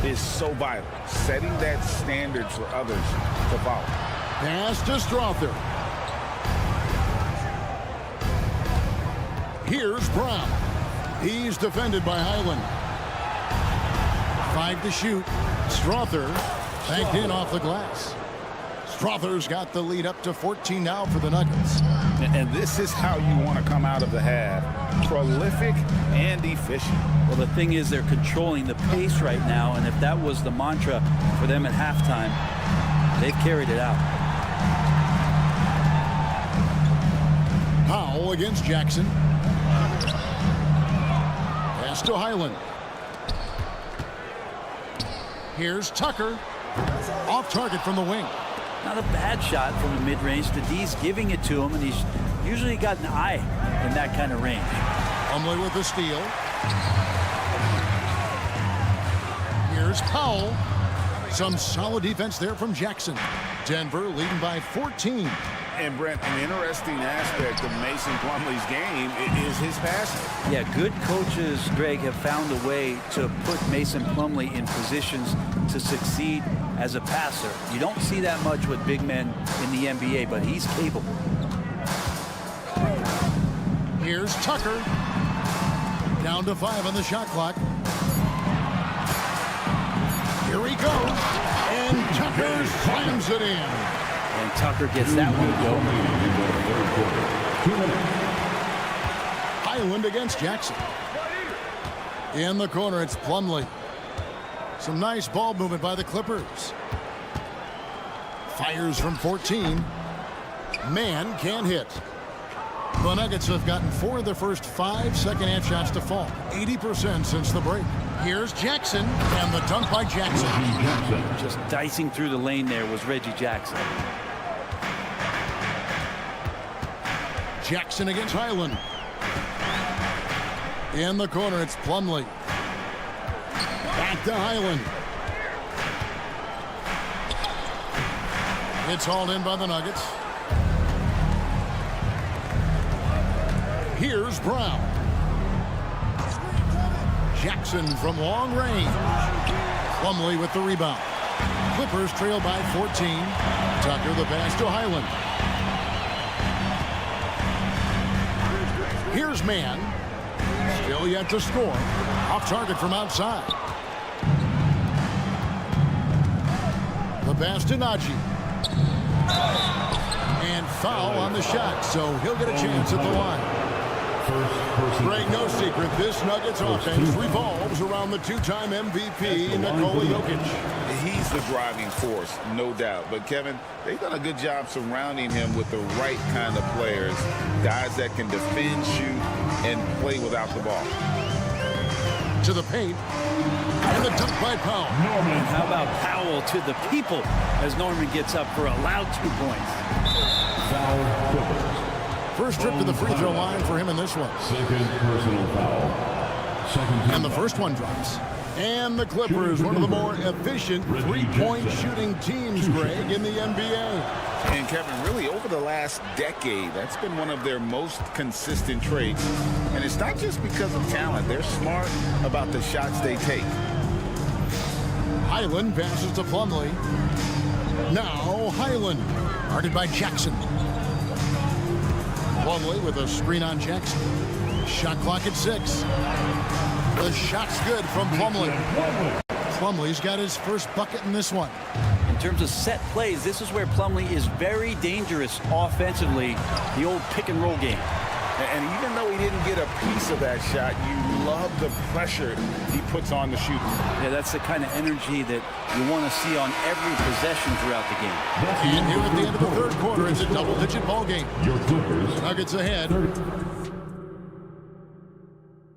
is so vital. Setting that standard for others to follow. Pass to Strother. Here's Brown. He's defended by Highland. 5 to shoot. Strother banked in off the glass. Strother's got the lead up to 14 now for the Nuggets. And this is how you want to come out of the half. Prolific and efficient. Well, the thing is they're controlling the pace right now, and if that was the mantra for them at halftime, they've carried it out. Powell against Jackson. Pass to Highland. Here's Tucker. Off target from the wing. Not a bad shot from the mid-range. The D's giving it to him, and he's usually got an eye in that kind of range. Plumlee with the steal. Here's Powell. Some solid defense there from Jackson. Denver leading by 14. And Brent, an interesting aspect of Mason Plumlee's game is his passing. Yeah, good coaches, Greg, have found a way to put Mason Plumlee in positions to succeed as a passer. You don't see that much with big men in the NBA, but he's capable. Here's Tucker. Down to 5 on the shot clock. Here he goes. And Tucker slams it in. And Tucker gets that one to go. Highland against Jackson. In the corner, it's Plumlee. Some nice ball movement by the Clippers. Fires from 14. Man can't hit. The Nuggets have gotten 4 of their first 5 second-half shots to fall. 80% since the break. Here's Jackson, and the dunk by Jackson. Just dicing through the lane there was Reggie Jackson. Jackson against Highland. In the corner, it's Plumlee. Back to Highland. It's hauled in by the Nuggets. Here's Brown. Jackson from long range. Plumlee with the rebound. Clippers trail by 14. Tucker the pass to Highland. Here's Mann. Still yet to score. Off target from outside. The pass to Najee. And foul on the shot, so he'll get a chance at the line. Greg, no secret, this Nuggets offense revolves around the 2-time MVP, Nikola Jokic. He's the driving force, no doubt. But, Kevin, they've done a good job surrounding him with the right kind of players, guys that can defend, shoot, and play without the ball. To the paint, and the dunk by Powell. Norman, how about Powell to the people as Norman gets up for a loud 2 points. Foul. First trip to the free throw line for him in this one. Second personal foul. And the first one drops. And the Clippers, one of the more efficient three-point shooting teams, Greg, in the NBA. And Kevin, really over the last decade, that's been one of their most consistent traits. And it's not just because of talent. They're smart about the shots they take. Highland passes to Plumlee. Now Highland, guarded by Jackson. Plumlee with a screen on Jackson. Shot clock at 6. The shot's good from Plumlee. Plumlee's got his first bucket in this one. In terms of set plays, this is where Plumlee is very dangerous offensively, the old pick-and-roll game. And even though he didn't get a piece of that shot, you love the pressure he puts on the shooter. Yeah, that's the kind of energy that you want to see on every possession throughout the game. And here at the end of the third quarter, it's a double-digit ball game. Your Clippers. Nuggets ahead.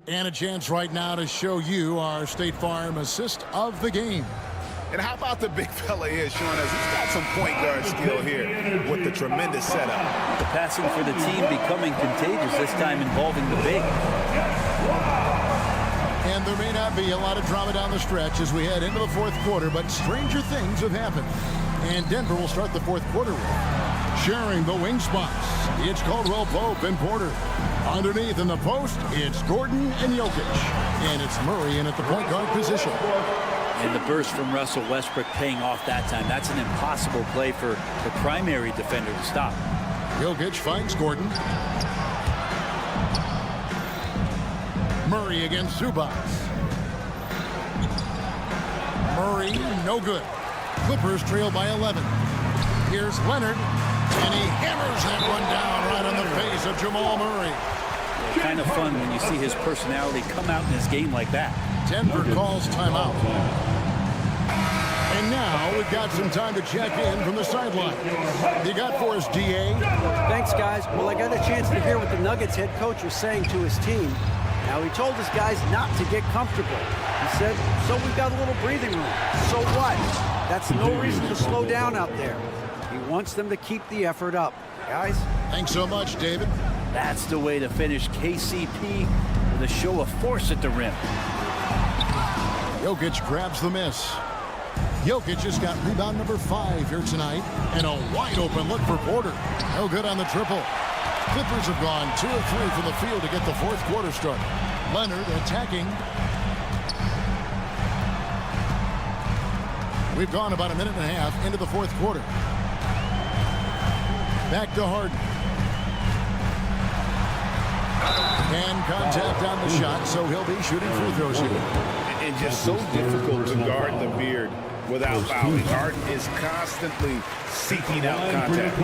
And a chance right now to show you our State Farm assist of the game. And how about the big fella here showing us he's got some point guard skill here with the tremendous setup. The passing for the team becoming contagious, this time involving the big. And there may not be a lot of drama down the stretch as we head into the fourth quarter, but stranger things have happened. And Denver will start the fourth quarter with sharing the wing spots. It's Caldwell Pope and Porter. Underneath in the post, it's Gordon and Jokic. And it's Murray in at the point guard position. And the burst from Russell Westbrook paying off that time. That's an impossible play for the primary defender to stop. Murray against Zubac. Murray, no good. Clippers trail by 11. Here's Leonard, and he hammers that one down right on the face of Jamal Murray. Yeah, kind of fun when you see his personality come out in his game like that. Denver calls timeout. And now we've got some time to check in from the sideline. You got for us, DA? Thanks, guys. Well, I got a chance to hear what the Nuggets head coach was saying to his team. Now, he told his guys not to get comfortable. He said, so we've got a little breathing room. So what? That's no reason to slow down out there. He wants them to keep the effort up. Guys? Thanks so much, David. That's the way to finish KCP with a show of force at the rim. Jokic grabs the miss. Jokic just got rebound number 5 here tonight. And a wide open look for Porter. No good on the triple. Clippers have gone 2 of 3 from the field to get the fourth quarter started. Leonard attacking. We've gone about a minute and a half into the fourth quarter. Back to Harden. And contact on the shot, so he'll be shooting free throws here. And just so difficult to guard the beard without fouling. Harden is constantly seeking out contact.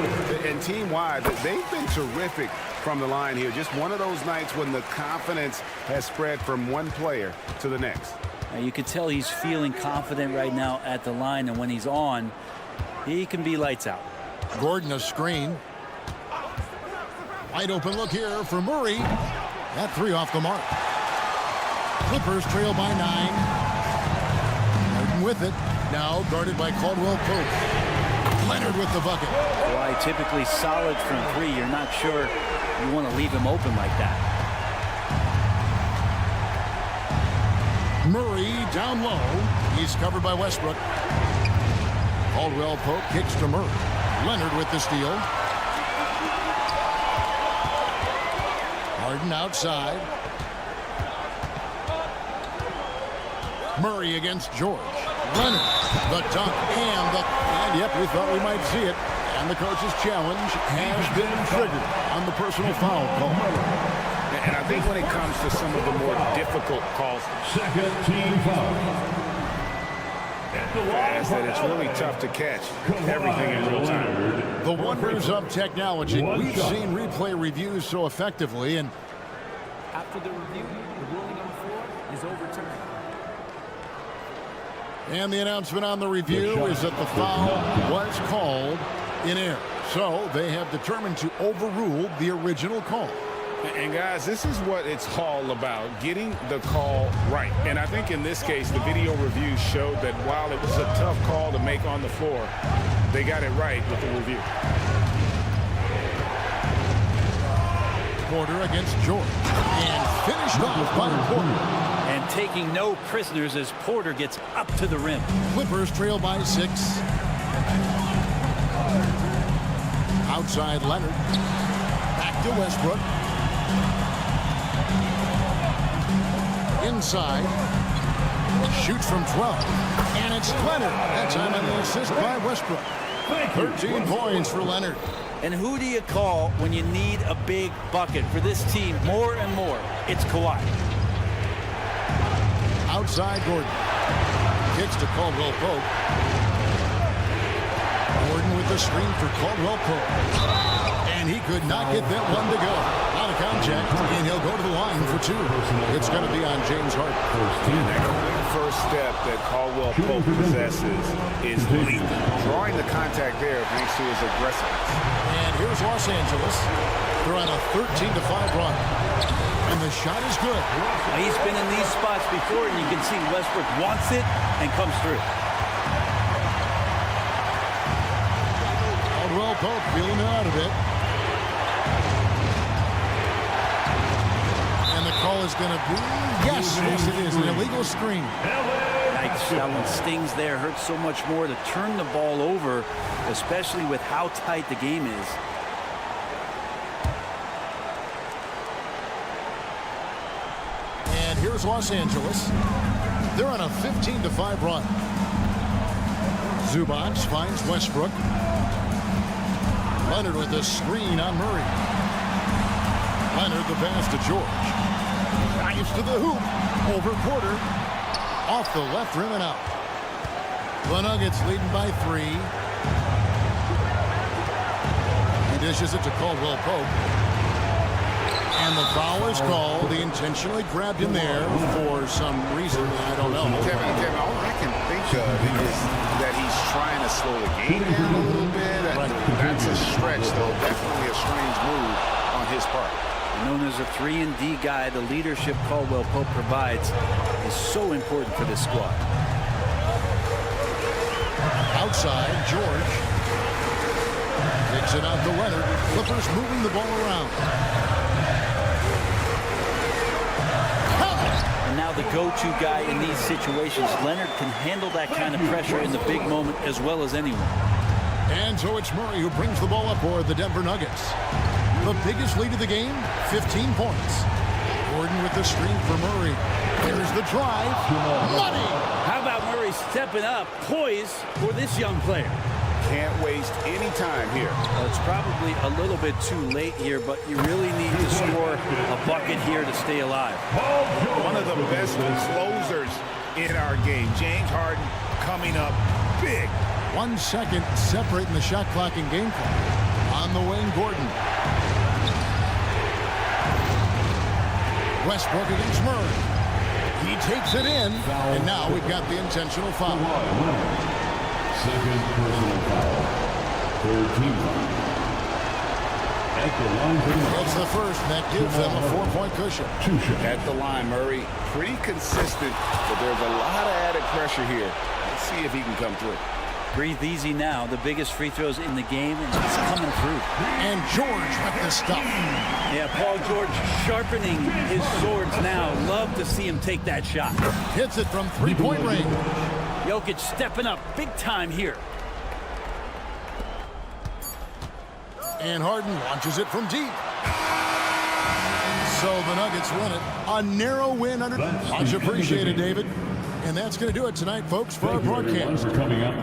And team-wide, they've been terrific from the line here. Just one of those nights when the confidence has spread from one player to the next. Now you can tell he's feeling confident right now at the line, and when he's on, he can be lights out. Gordon a screen. Wide open look here for Murray. That 3 off the mark. Clippers trail by 9. Harden with it. Now guarded by Caldwell Pope. Leonard with the bucket. Why typically solid from 3. You're not sure you want to leave him open like that. Murray down low. He's covered by Westbrook. Caldwell Pope kicks to Murray. Leonard with the steal. Harden outside. Murray against George. Leonard, the dunk, and yep, we thought we might see it. And the coach's challenge has been triggered on the personal foul call. And I think when it comes to some of the more difficult calls, Second team foul. that it's really tough to catch everything in real time. The wonders of technology. We've seen replay reviews so effectively, and After the review, the ruling on the floor is overturned. And the announcement on the review is that the foul was called in error. So they have determined to overrule the original call. And guys, this is what it's all about, getting the call right. And I think in this case, the video review showed that while it was a tough call to make on the floor, they got it right with the review. Porter against George. And finished off by Porter. And taking no prisoners as Porter gets up to the rim. Clippers trail by 6. Outside Leonard. Back to Westbrook. Inside. Shoots from 12. And it's Leonard. That time on the assist by Westbrook. 13 points for Leonard. And who do you call when you need a big bucket for this team more and more? It's Kawhi. Outside Gordon. Kicks to Caldwell Pope. Gordon with the screen for Caldwell Pope. And he could not get that one to go. Out of contact, and he'll go to the line for 2. It's going to be on James Harden. The first step that Caldwell Pope possesses is leap. Drawing the contact there thanks to his aggressiveness. And here's Los Angeles. They're on a 13-5 run. And the shot is good. He's been in these spots before, and you can see Westbrook wants it and comes through. Caldwell Pope feeling it out of it. And the call is going to be, yes, it is, an illegal screen. That one stings there, hurts so much more to turn the ball over, especially with how tight the game is. And here's Los Angeles. They're on a 15-5 run. Zubac finds Westbrook. Leonard with the screen on Murray. Leonard the pass to George. Drives to the hoop. Over Porter. Off the left rim and out. The Nuggets leading by 3. He dishes it to Caldwell Pope. And the foul is called. He intentionally grabbed him there for some reason. I don't know. Kevin, all I can think of is that he's trying to slow the game down a little bit. That's a stretch, though. Definitely a strange move on his part. Known as a 3-and-D guy, the leadership Caldwell Pope provides is so important for this squad. Outside, George. Takes it out to Leonard. Clippers moving the ball around. And now the go-to guy in these situations. Leonard can handle that kind of pressure in the big moment as well as anyone. And so it's Murray who brings the ball up for the Denver Nuggets. The biggest lead of the game, 15 points. Gordon with the screen for Murray. There's the drive. Money! How about Murray stepping up, poised for this young player? Can't waste any time here. Well, it's probably a little bit too late here, but you really need to score a bucket here to stay alive. One of the best closers in our game. James Harden coming up big. 1 second separating the shot clock and game clock. On the wing, Gordon. Westbrook against Murray. He takes it in, and now we've got the intentional foul. Second personal foul. Third team foul. At the line for the That's the first, and that gives them a 4-point cushion. At the line, Murray, pretty consistent, but there's a lot of added pressure here. Let's see if he can come through. Breathe easy now. The biggest free throws in the game, and he's coming through. And George with the stuff. Yeah, Paul George sharpening his swords now. Love to see him take that shot. Hits it from 3-point range. Jokic stepping up big time here. And Harden launches it from deep. So the Nuggets win it. A narrow win under. Much appreciated, David. And that's going to do it tonight, folks, for our broadcast. Coming up.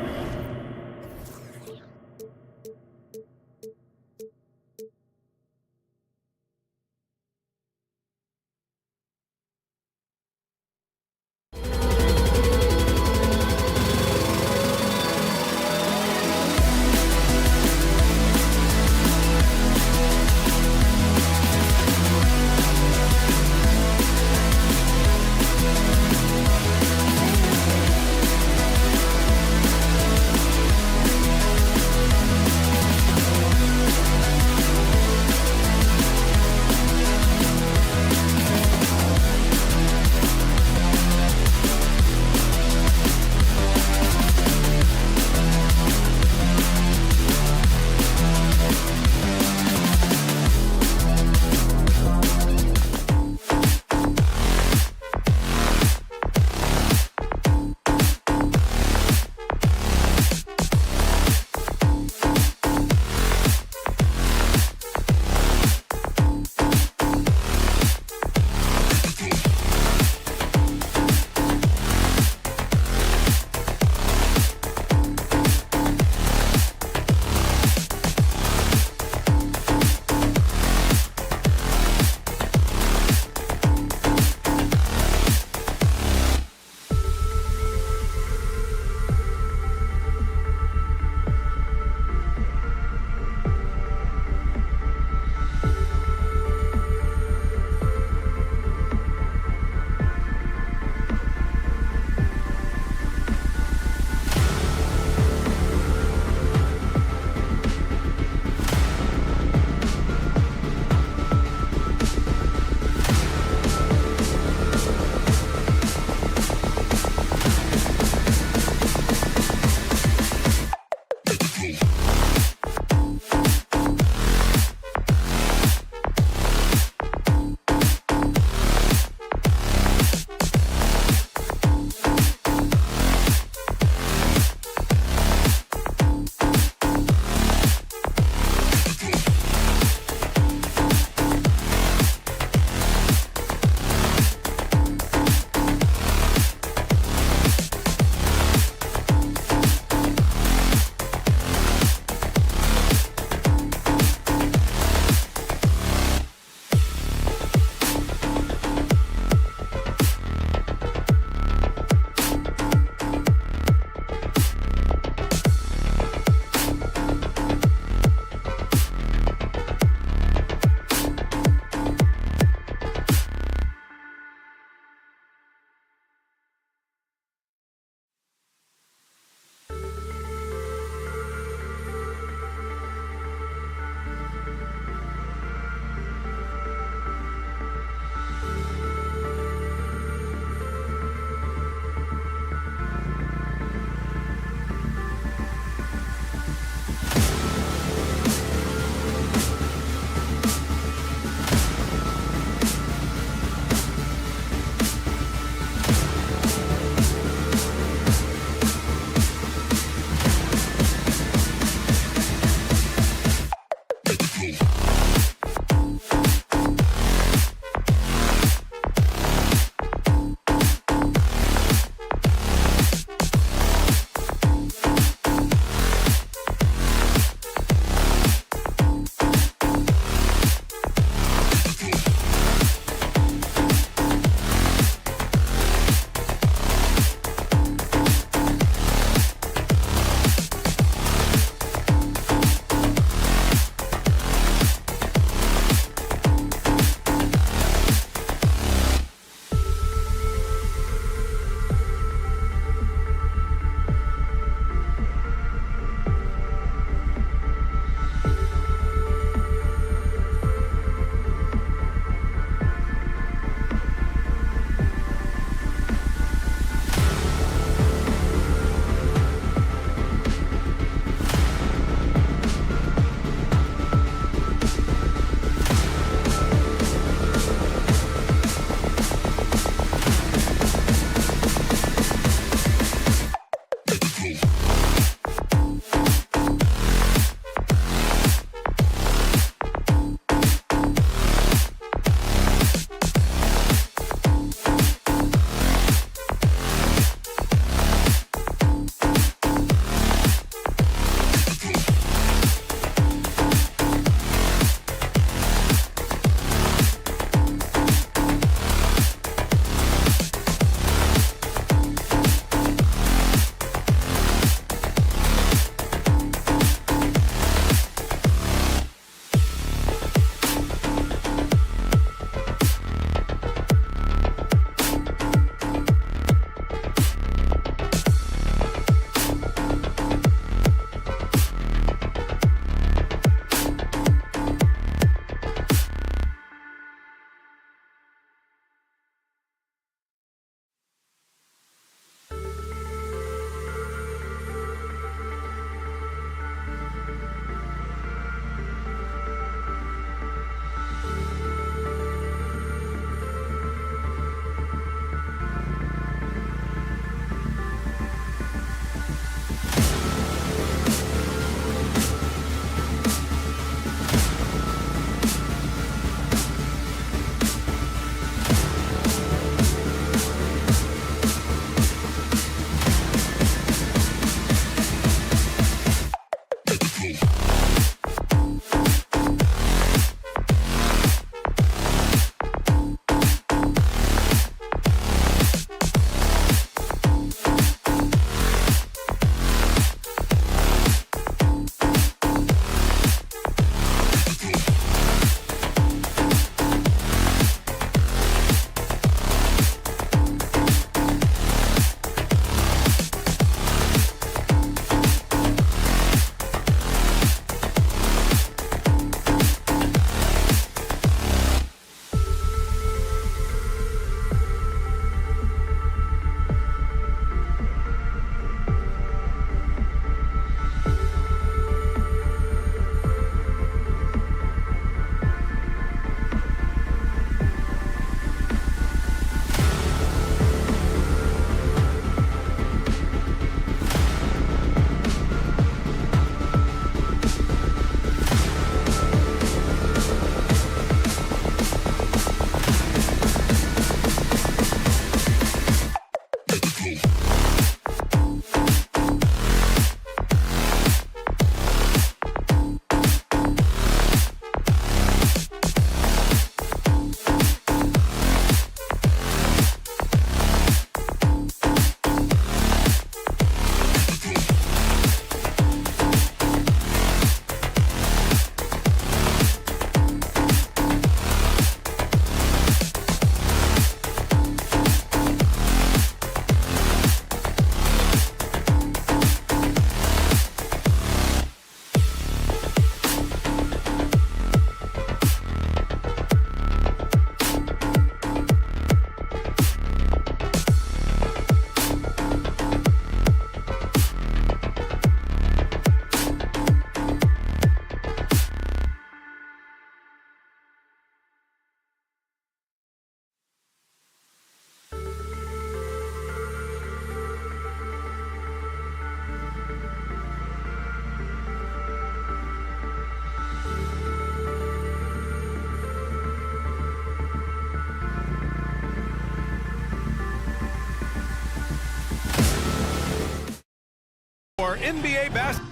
For NBA basketball.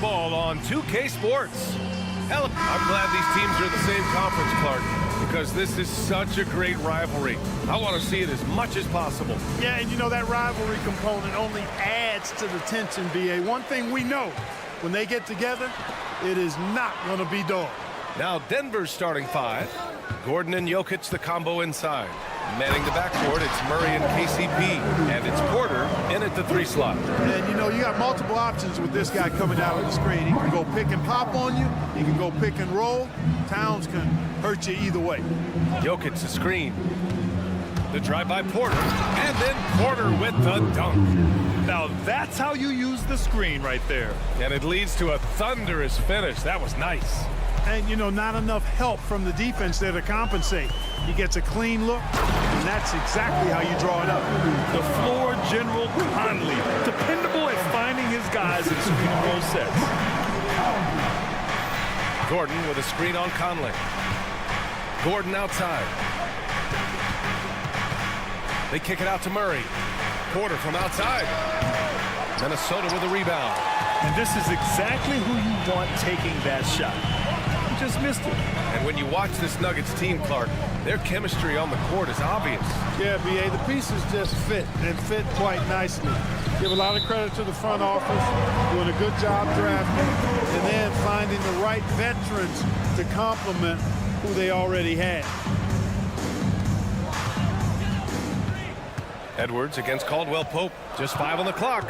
Basketball on 2K Sports. Hell, I'm glad these teams are in the same conference, Clark, because this is such a great rivalry. I want to see it as much as possible. Yeah, and you know that rivalry component only adds to the tension, BA. One thing we know, when they get together, it is not going to be dull. Now Denver's starting five. Gordon and Jokic, the combo inside. Manning the backcourt, it's Murray and KCP. And it's Porter in at the 3 slot. And, you know, you got multiple options with this guy coming out of the screen. He can go pick and pop on you. He can go pick and roll. Towns can hurt you either way. Jokic, the screen. The drive by Porter. And then Porter with the dunk. Now that's how you use the screen right there. And it leads to a thunderous finish. That was nice. And, you know, not enough help from the defense there to compensate. He gets a clean look, and that's exactly how you draw it up. The floor general Conley, dependable at finding his guys in screen and roll sets. Gordon with a screen on Conley. Gordon outside. They kick it out to Murray. Porter from outside. Minnesota with a rebound. And this is exactly who you want taking that shot. Just missed it. And when you watch this Nuggets team, Clark, their chemistry on the court is obvious. Yeah, B.A., the pieces just fit, and fit quite nicely. Give a lot of credit to the front office, doing a good job drafting, and then finding the right veterans to complement who they already had. Edwards against Caldwell Pope. Just 5 on the clock.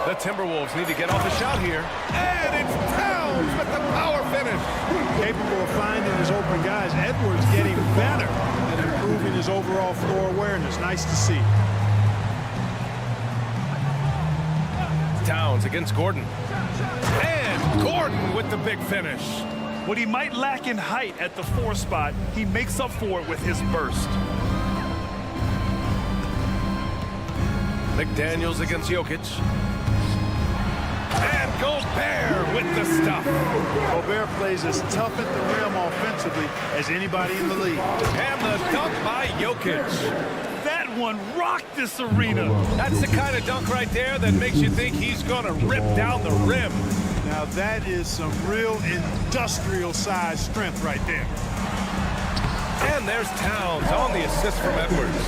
The Timberwolves need to get off the shot here. And it's Towns with the power finish. Capable of finding his open guys. Edwards getting better at improving his overall floor awareness. Nice to see. Towns against Gordon. And Gordon with the big finish. What he might lack in height at the 4 spot, he makes up for it with his burst. McDaniels against Jokic. And Gobert with the stuff. Gobert plays as tough at the rim offensively as anybody in the league. And the dunk by Jokic. That one rocked this arena. That's the kind of dunk right there that makes you think he's going to rip down the rim. Now that is some real industrial size strength right there. And there's Towns on the assist from Edwards.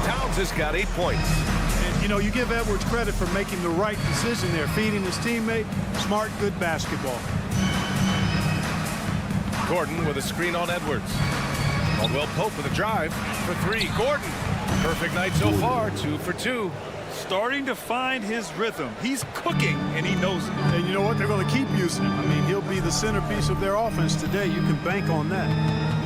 Towns has got 8 points. You know, you give Edwards credit for making the right decision there, feeding his teammate. Smart, good basketball. Gordon with a screen on Edwards. Caldwell Pope with a drive for 3. Gordon, perfect night so far, 2 for 2. Starting to find his rhythm. He's cooking, and he knows it. And you know what? They're going to keep using him. I mean, he'll be the centerpiece of their offense today. You can bank on that.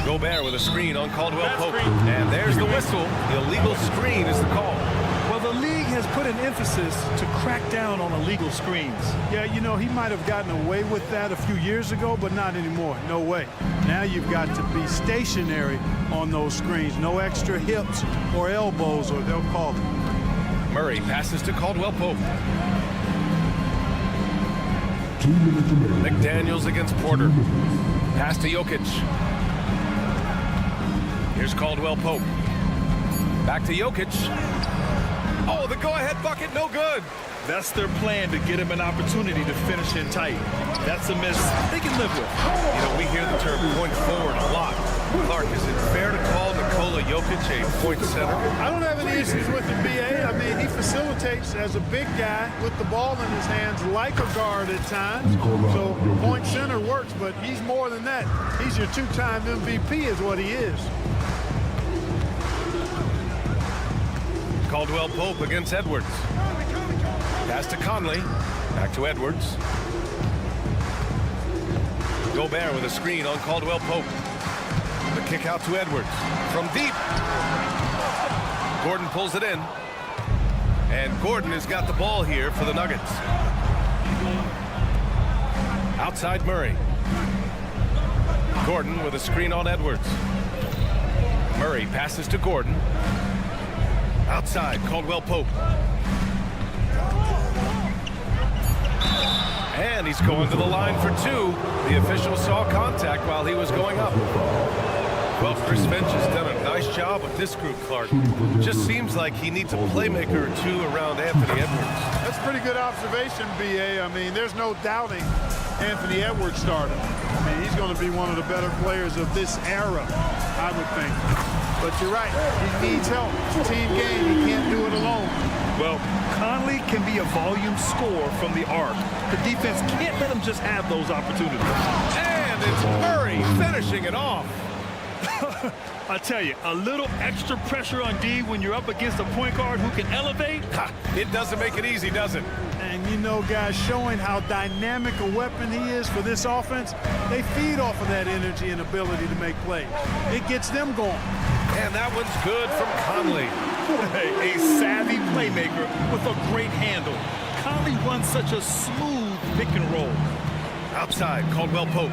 Gobert with a screen on Caldwell Pope. And there's the whistle. Illegal screen is the call. Well, the league has put an emphasis to crack down on illegal screens. Yeah, you know, he might have gotten away with that a few years ago, but not anymore. No way. Now you've got to be stationary on those screens. No extra hips or elbows, or they'll call it. Murray passes to Caldwell Pope. McDaniels against Porter. Pass to Jokic. Here's Caldwell Pope. Back to Jokic. Oh, the go-ahead bucket, no good. That's their plan, to get him an opportunity to finish in tight. That's a miss they can live with. You know, we hear the term point forward a lot. Clark, is it fair to call Nikola Jokic a point center? I don't have any issues with the BA. I mean, he facilitates as a big guy with the ball in his hands like a guard at times. So point center works, but he's more than that. He's your 2-time MVP is what he is. Caldwell Pope against Edwards. Pass to Conley. Back to Edwards. Gobert with a screen on Caldwell Pope. The kick out to Edwards from deep. Gordon pulls it in. And Gordon has got the ball here for the Nuggets. Outside Murray. Gordon with a screen on Edwards. Murray passes to Gordon. Outside, Caldwell Pope. And he's going to the line for two. The official saw contact while he was going up. Well, Chris Finch has done a nice job with this group, Clark. Just seems like he needs a playmaker or two around Anthony Edwards. That's a pretty good observation, B.A. I mean, there's no doubting Anthony Edwards started. I mean, he's going to be one of the better players of this era, I would think. But you're right, he needs help. It's a team game. He can't do it alone. Well, Conley can be a volume scorer from the arc. The defense can't let him just have those opportunities. And it's Murray finishing it off. I tell you, a little extra pressure on D when you're up against a point guard who can elevate. It doesn't make it easy, does it? And you know, guys, showing how dynamic a weapon he is for this offense, they feed off of that energy and ability to make plays. It gets them going. And that one's good from Conley. A savvy playmaker with a great handle. Conley runs such a smooth pick and roll. Outside, Caldwell Pope.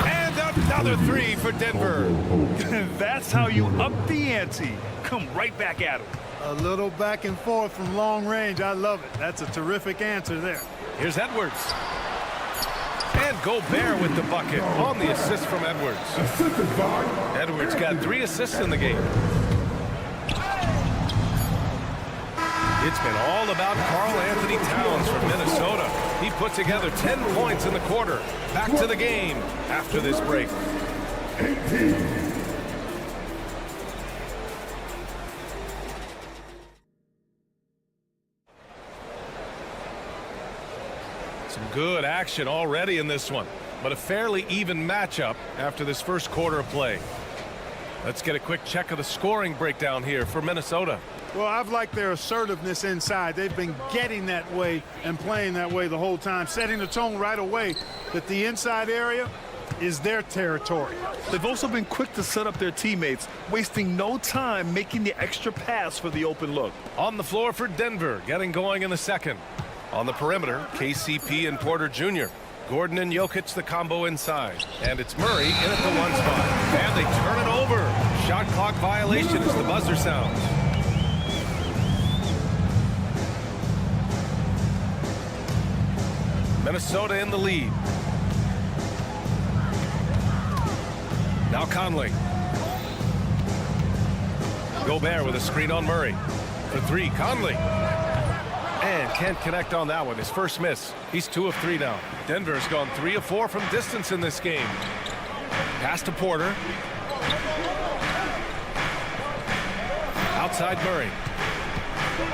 And another three for Denver. That's how you up the ante. Come right back at him. A little back and forth from long range. I love it. That's a terrific answer there. Here's Edwards. And Gobert with the bucket on the assist from Edwards. Edwards got 3 assists in the game. It's been all about Karl Anthony Towns from Minnesota. He put together 10 points in the quarter. Back to the game after this break. Some good action already in this one, but a fairly even matchup after this first quarter of play. Let's get a quick check of the scoring breakdown here for Minnesota. Well, I've liked their assertiveness inside. They've been getting that way and playing that way the whole time, setting the tone right away that the inside area is their territory. They've also been quick to set up their teammates, wasting no time making the extra pass for the open look. On the floor for Denver, getting going in the second. On the perimeter, KCP and Porter Jr. Gordon and Jokic the combo inside. And it's Murray in at the 1 spot. And they turn it over. Shot clock violation as the buzzer sounds. Minnesota in the lead. Now Conley. Gobert with a screen on Murray. For 3, Conley. And can't connect on that one. His first miss. He's 2 of 3 now. Denver's gone 3 of 4 from distance in this game. Pass to Porter. Outside Murray.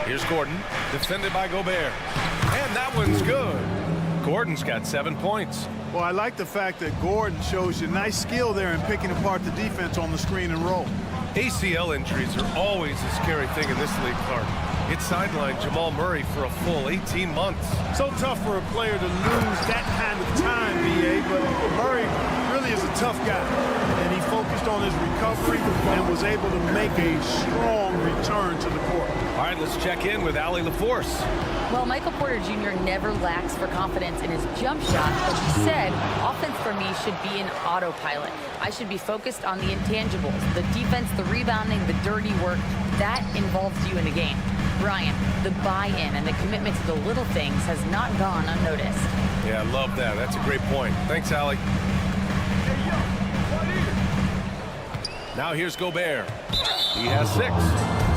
Here's Gordon. Defended by Gobert. And that one's good. Gordon's got 7 points. Well, I like the fact that Gordon shows you nice skill there in picking apart the defense on the screen and roll. ACL injuries are always a scary thing in this league, Clark. It sidelined Jamal Murray for a full 18 months. So tough for a player to lose that kind of time, B.A., but Murray really is a tough guy. And he focused on his recovery and was able to make a strong return to the court. All right, let's check in with Allie LaForce. Well, Michael Porter Jr. never lacks for confidence in his jump shot, but he said, offense for me should be an autopilot. I should be focused on the intangibles, the defense, the rebounding, the dirty work. That involves you in the game. Brian, the buy-in and the commitment to the little things has not gone unnoticed. Yeah, I love that. That's a great point. Thanks, Allie. Now here's Gobert. He has 6.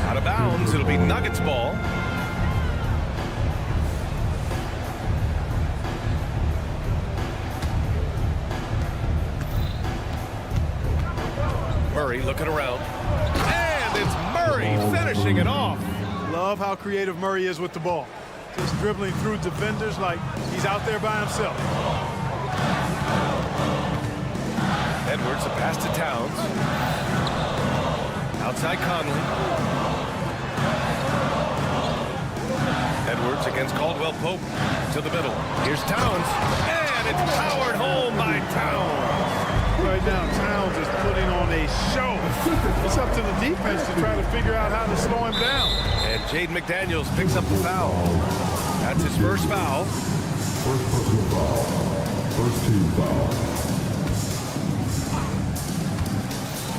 Out of bounds. It'll be Nuggets ball. Murray looking around. And it's Murray finishing it off. Love how creative Murray is with the ball. Just dribbling through defenders like he's out there by himself. Edwards, a pass to Towns. Outside Conley. Edwards against Caldwell Pope to the middle. Here's Towns. And And it's powered home by Towns. Right now, Towns is putting on a show. It's up to the defense to try to figure out how to slow him down. And Jaden McDaniels picks up the foul. That's his first foul. First personal foul. First team foul.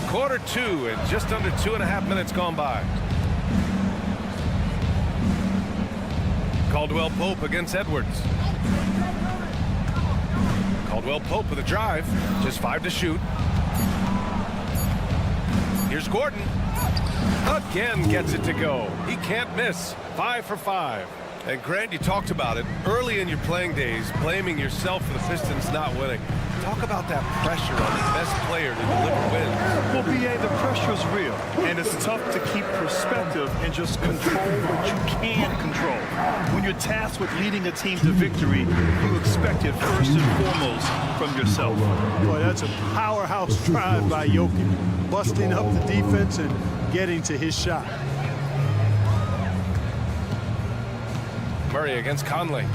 Quarter 2 and just under 2.5 minutes gone by. Caldwell Pope against Edwards. Caldwell Pope with a drive. Just 5 to shoot. Here's Gordon. Again gets it to go. He can't miss. 5 for 5. And Grant, you talked about it early in your playing days, blaming yourself for the Pistons not winning. Talk about that pressure on the best player to deliver wins. Well, B.A., the pressure's real, and it's tough to keep perspective and just control what you can control. When you're tasked with leading a team to victory, you expect it first and foremost from yourself. Boy, that's a powerhouse drive by Jokic, busting up the defense and getting to his shot. Murray against Conley.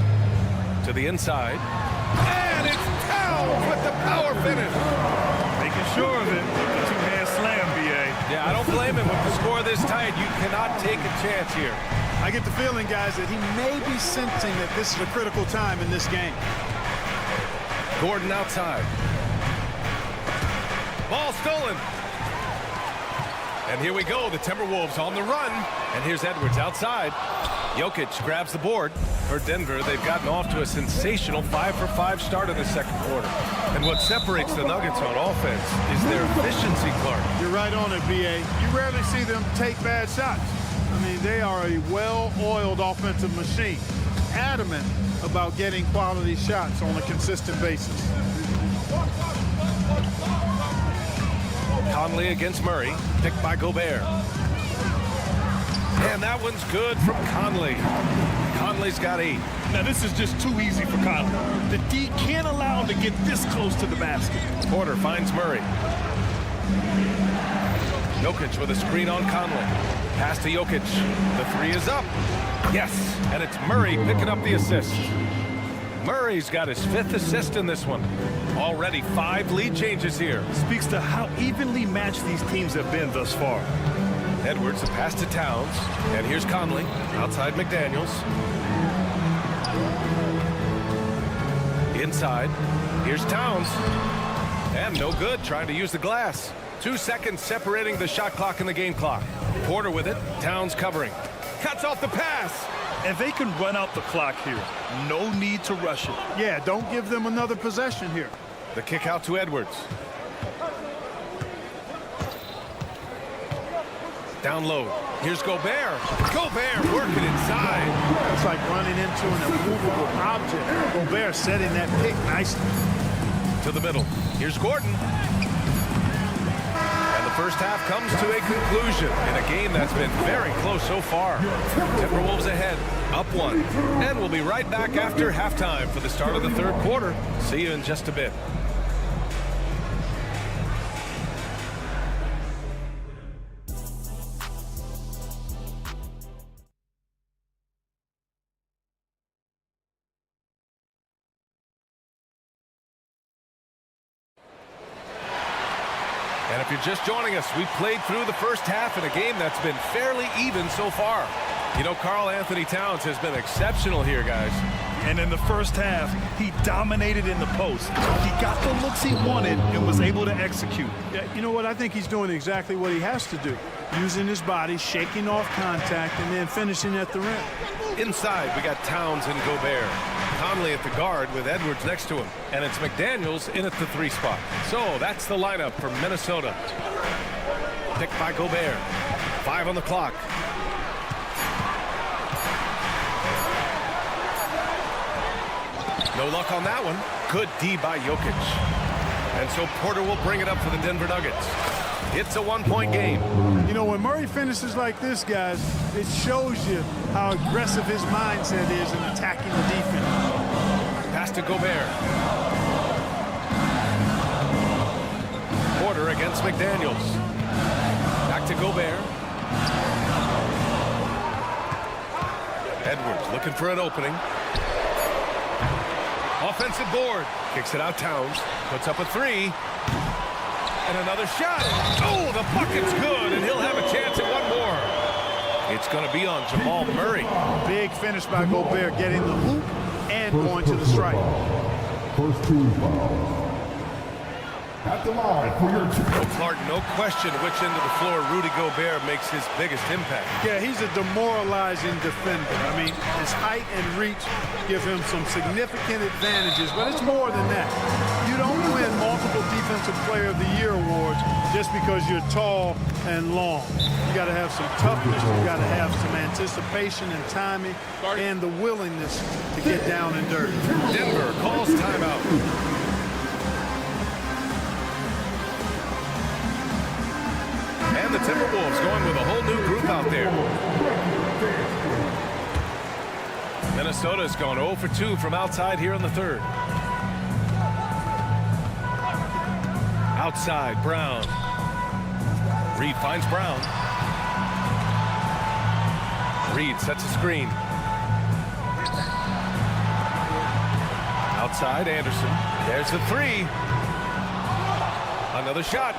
To the inside. And it's Towns with the power finish. Making sure of it with the two-hand slam, B.A. Yeah, I don't blame him with the score this tight. You cannot take a chance here. I get the feeling, guys, that he may be sensing that this is a critical time in this game. Gordon outside. Ball stolen. And here we go. The Timberwolves on the run. And here's Edwards outside. Jokic grabs the board. For Denver, they've gotten off to a sensational 5 for 5 start in the second quarter. And what separates the Nuggets on offense is their efficiency, Clark. You're right on it, B.A. You rarely see them take bad shots. I mean, they are a well-oiled offensive machine, adamant about getting quality shots on a consistent basis. Conley against Murray, picked by Gobert. And that one's good from Conley. Conley's got 8. Now, this is just too easy for Conley. The D can't allow him to get this close to the basket. Porter finds Murray. Jokic with a screen on Conley. Pass to Jokic. The 3 is up. Yes, and it's Murray picking up the assist. Murray's got his 5th assist in this one. Already 5 lead changes here. Speaks to how evenly matched these teams have been thus far. Edwards, a pass to Towns. And here's Conley, outside McDaniels. Inside, here's Towns. And no good, trying to use the glass. 2 seconds separating the shot clock and the game clock. Porter with it, Towns covering. Cuts off the pass. And they can run out the clock here. No need to rush it. Yeah, don't give them another possession here. The kick out to Edwards. Down low. Here's Gobert. Gobert working inside. It's like running into an immovable object. Gobert setting that pick nicely. To the middle. Here's Gordon. And the first half comes to a conclusion in a game that's been very close so far. Timberwolves ahead, up 1. And we'll be right back after halftime for the start of the third quarter. See you in just a bit. And if you're just joining us, we played through the first half in a game that's been fairly even so far. You know, Karl Anthony Towns has been exceptional here, guys. And in the first half, he dominated in the post. He got the looks he wanted and was able to execute. Yeah, you know what? I think he's doing exactly what he has to do. Using his body, shaking off contact, and then finishing at the rim. Inside, we got Towns and Gobert. Conley at the guard with Edwards next to him. And it's McDaniels in at the 3 spot. So that's the lineup for Minnesota. Picked by Gobert. 5 on the clock. No luck on that one. Good D by Jokic. And so Porter will bring it up for the Denver Nuggets. It's a 1-point game. You know, when Murray finishes like this, guys, it shows you how aggressive his mindset is in attacking the defense. Pass to Gobert. Porter against McDaniels. Back to Gobert. Edwards looking for an opening. Offensive board. Kicks it out Towns. Puts up a three. And another shot. Oh, the bucket's good, and he'll have a chance at one more. It's going to be on Jamal Murray. Big finish by Gobert, getting the hoop and going to the strike. First team foul. At the line for your Clark, no question which end of the floor Rudy Gobert makes his biggest impact. Yeah, he's a demoralizing defender. I mean, his height and reach give him some significant advantages, but it's more than that. You don't win multiple Defensive Player of the Year awards just because you're tall and long. You got to have some toughness, you got to have some anticipation and timing, and the willingness to get down and dirty. Denver calls timeout. And the Timberwolves going with a whole new group out there. Minnesota's gone 0 for 2 from outside here in the third. Outside, Brown. Reed finds Brown. Reed sets a screen. Outside, Anderson. There's the three. Another shot.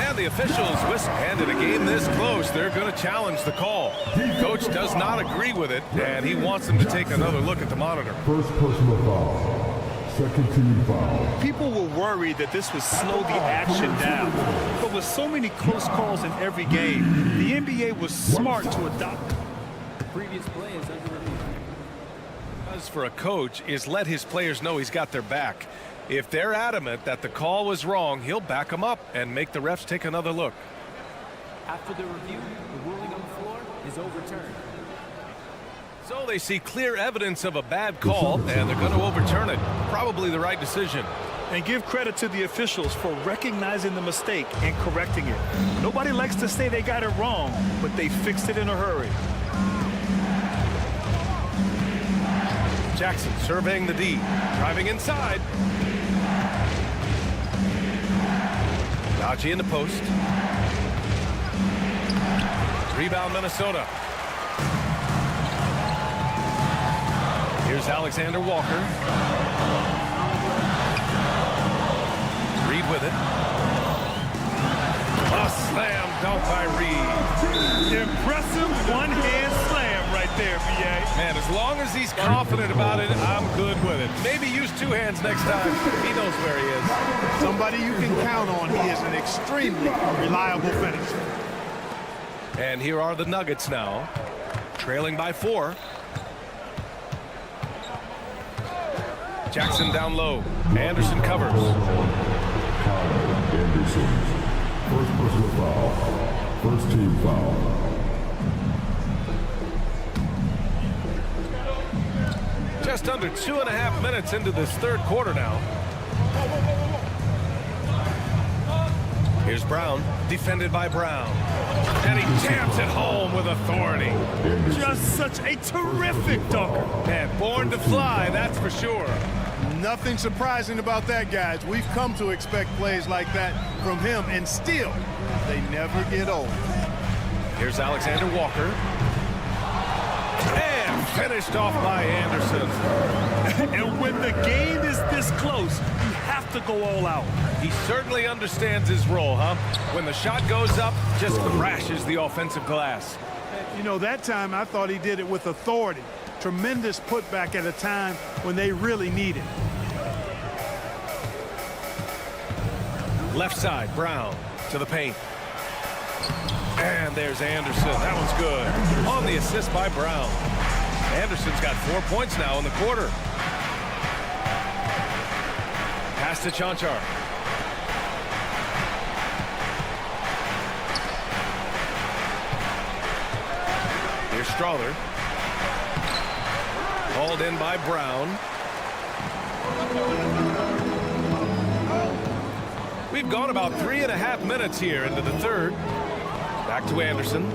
And the officials whistle. And in a game this close, they're going to challenge the call. Coach does not agree with it, and he wants them to take another look at the monitor. First personal foul. Second team foul. People were worried that this would slow the action down. But with so many close calls in every game, the NBA was smart to adopt. Previous play is under review. Does for a coach is let his players know he's got their back. If they're adamant that the call was wrong, he'll back them up and make the refs take another look. After the review, the ruling on the floor is overturned. So they see clear evidence of a bad call, and they're going to overturn it. Probably the right decision. And give credit to the officials for recognizing the mistake and correcting it. Nobody likes to say they got it wrong, but they fixed it in a hurry. Jackson surveying the D, driving inside. Najee in the post. Rebound Minnesota. Here's Alexander Walker. Reed with it. A slam dunk by Reed. Impressive one-hand slam right there, B.A. Man, as long as he's confident about it, I'm good with it. Maybe use two hands next time. He knows where he is. Somebody you can count on. He is an extremely reliable finisher. And here are the Nuggets now, trailing by 4. Jackson down low. Anderson covers. Anderson. First personal foul. First team foul. Just under 2.5 minutes into this third quarter now. Here's Brown, defended by Brown. And he jams it home with authority. Just such a terrific dunker. And born to fly, that's for sure. Nothing surprising about that, guys. We've come to expect plays like that from him, and still, they never get old. Here's Alexander Walker. And finished off by Anderson. And when the game is this close, you have to go all out. He certainly understands his role, huh? When the shot goes up, just crashes the offensive glass. You know, that time I thought he did it with authority. Tremendous putback at a time when they really need it. Left side, Brown to the paint. And there's Anderson. That one's good. On the assist by Brown. Anderson's got 4 points now in the quarter. Pass to Chanchar. Here's Strawler. Hauled in by Brown. We've gone about 3.5 minutes here into the third. Back to Anderson.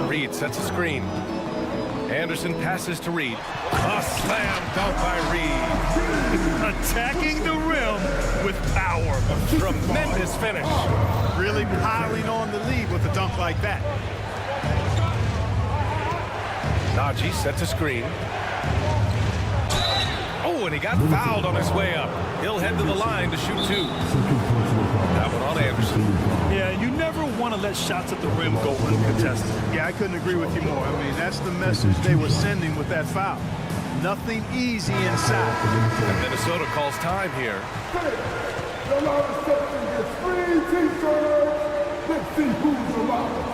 Reed sets a screen. Anderson passes to Reed. A slam dunk by Reed. Attacking the rim with power. Tremendous finish. Really piling on the lead with a dunk like that. Najee sets a screen. and he got fouled on his way up. He'll head to the line to shoot 2. That one on Anderson. Yeah, you never want to let shots at the rim go uncontested. Yeah, I couldn't agree with you more. I mean, that's the message they were sending with that foul. Nothing easy inside. And Minnesota calls time here. Let's see who's alive.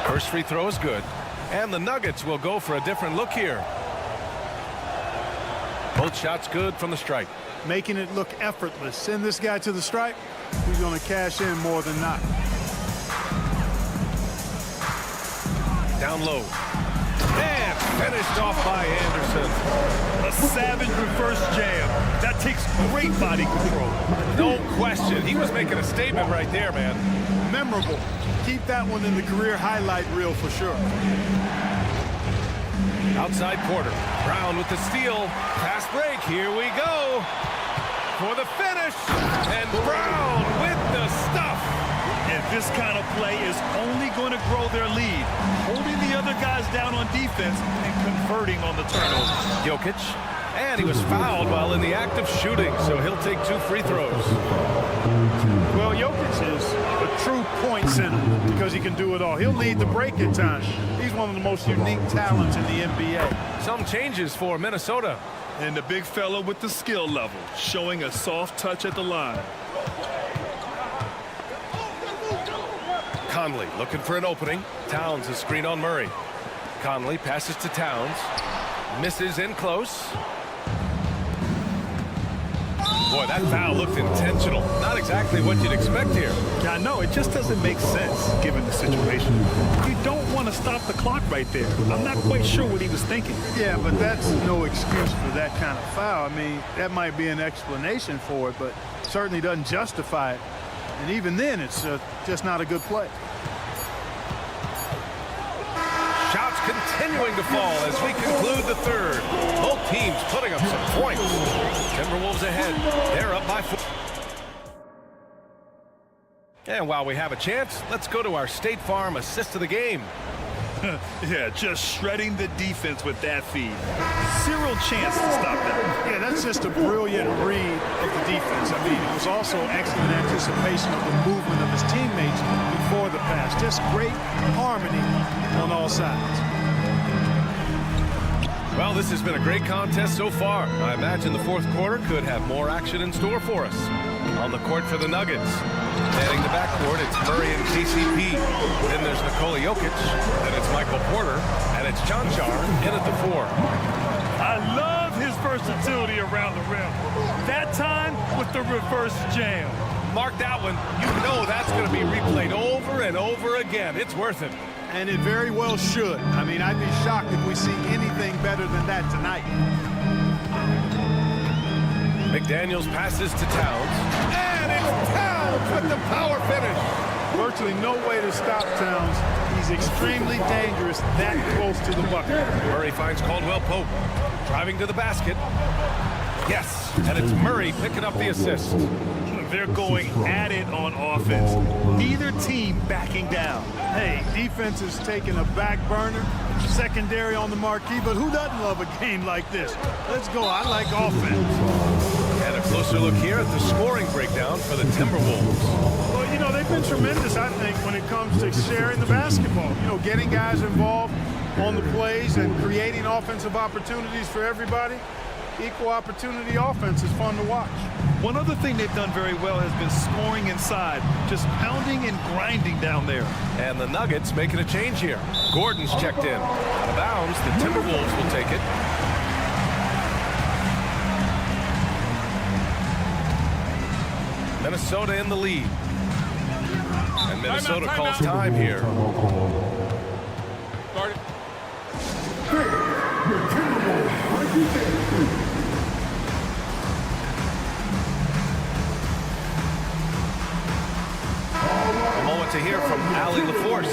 First free throw is good. And the Nuggets will go for a different look here. Both shots good from the stripe. Making it look effortless. Send this guy to the stripe. He's going to cash in more than not. Down low. And finished off by Anderson. A savage reverse jam. That takes great body control. No question. He was making a statement right there, man. Memorable. Keep that one in the career highlight reel for sure. Outside quarter. Brown with the steal. Fast break. Here we go. For the finish. And Brown with the stuff. And this kind of play is only going to grow their lead. Holding the other guys down on defense and converting on the turnover. Jokic. And he was fouled while in the act of shooting, so he'll take 2 free throws. Well, Jokic is a true point center because he can do it all. He'll lead the break at times. He's one of the most unique talents in the NBA. Some changes for Minnesota. And the big fella with the skill level, showing a soft touch at the line. Conley looking for an opening. Towns is screen on Murray. Conley passes to Towns. Misses in close. Boy, that foul looked intentional. Not exactly what you'd expect here. Yeah, no, it just doesn't make sense given the situation. You don't want to stop the clock right there. I'm not quite sure what he was thinking. Yeah, but that's no excuse for that kind of foul. I mean, that might be an explanation for it, but certainly doesn't justify it. And even then, it's just not a good play. Shots continuing to fall as we conclude the third. Both teams putting up some points. Timberwolves ahead. They're up by 4. And while we have a chance, let's go to our State Farm assist of the game. Yeah, just shredding the defense with that feed. Zero chance to stop that. Yeah, that's just a brilliant read of the defense. I mean, it was also excellent anticipation of the movement of his teammates before the pass. Just great harmony on all sides. Well, this has been a great contest so far. I imagine the fourth quarter could have more action in store for us. On the court for the Nuggets. Heading the backcourt, it's Murray and KCP. Then there's Nikola Jokic. Then it's Michael Porter. And it's Chanchar in at the 4. I love his versatility around the rim. That time with the reverse jam. Mark that one. You know that's going to be replayed over and over again. It's worth it. And it very well should. I mean, I'd be shocked if we see anything better than that tonight. McDaniels passes to Towns. And it's Towns with the power finish. Virtually no way to stop Towns. He's extremely dangerous that close to the bucket. Murray finds Caldwell Pope. Driving to the basket. Yes, and it's Murray picking up the assist. They're going at it on offense. Neither team backing down. Hey, defense is taking a back burner, secondary on the marquee, but who doesn't love a game like this? Let's go. I like offense. And a closer look here at the scoring breakdown for the Timberwolves. Well, you know, they've been tremendous, I think, when it comes to sharing the basketball. You know, getting guys involved on the plays and creating offensive opportunities for everybody. Equal opportunity offense is fun to watch. One other thing they've done very well has been scoring inside, just pounding and grinding down there. And the Nuggets making a change here. Gordon's checked in. Out of bounds, the Timberwolves will take it. Minnesota in the lead. And Minnesota calls time here. to hear from Allie LaForce.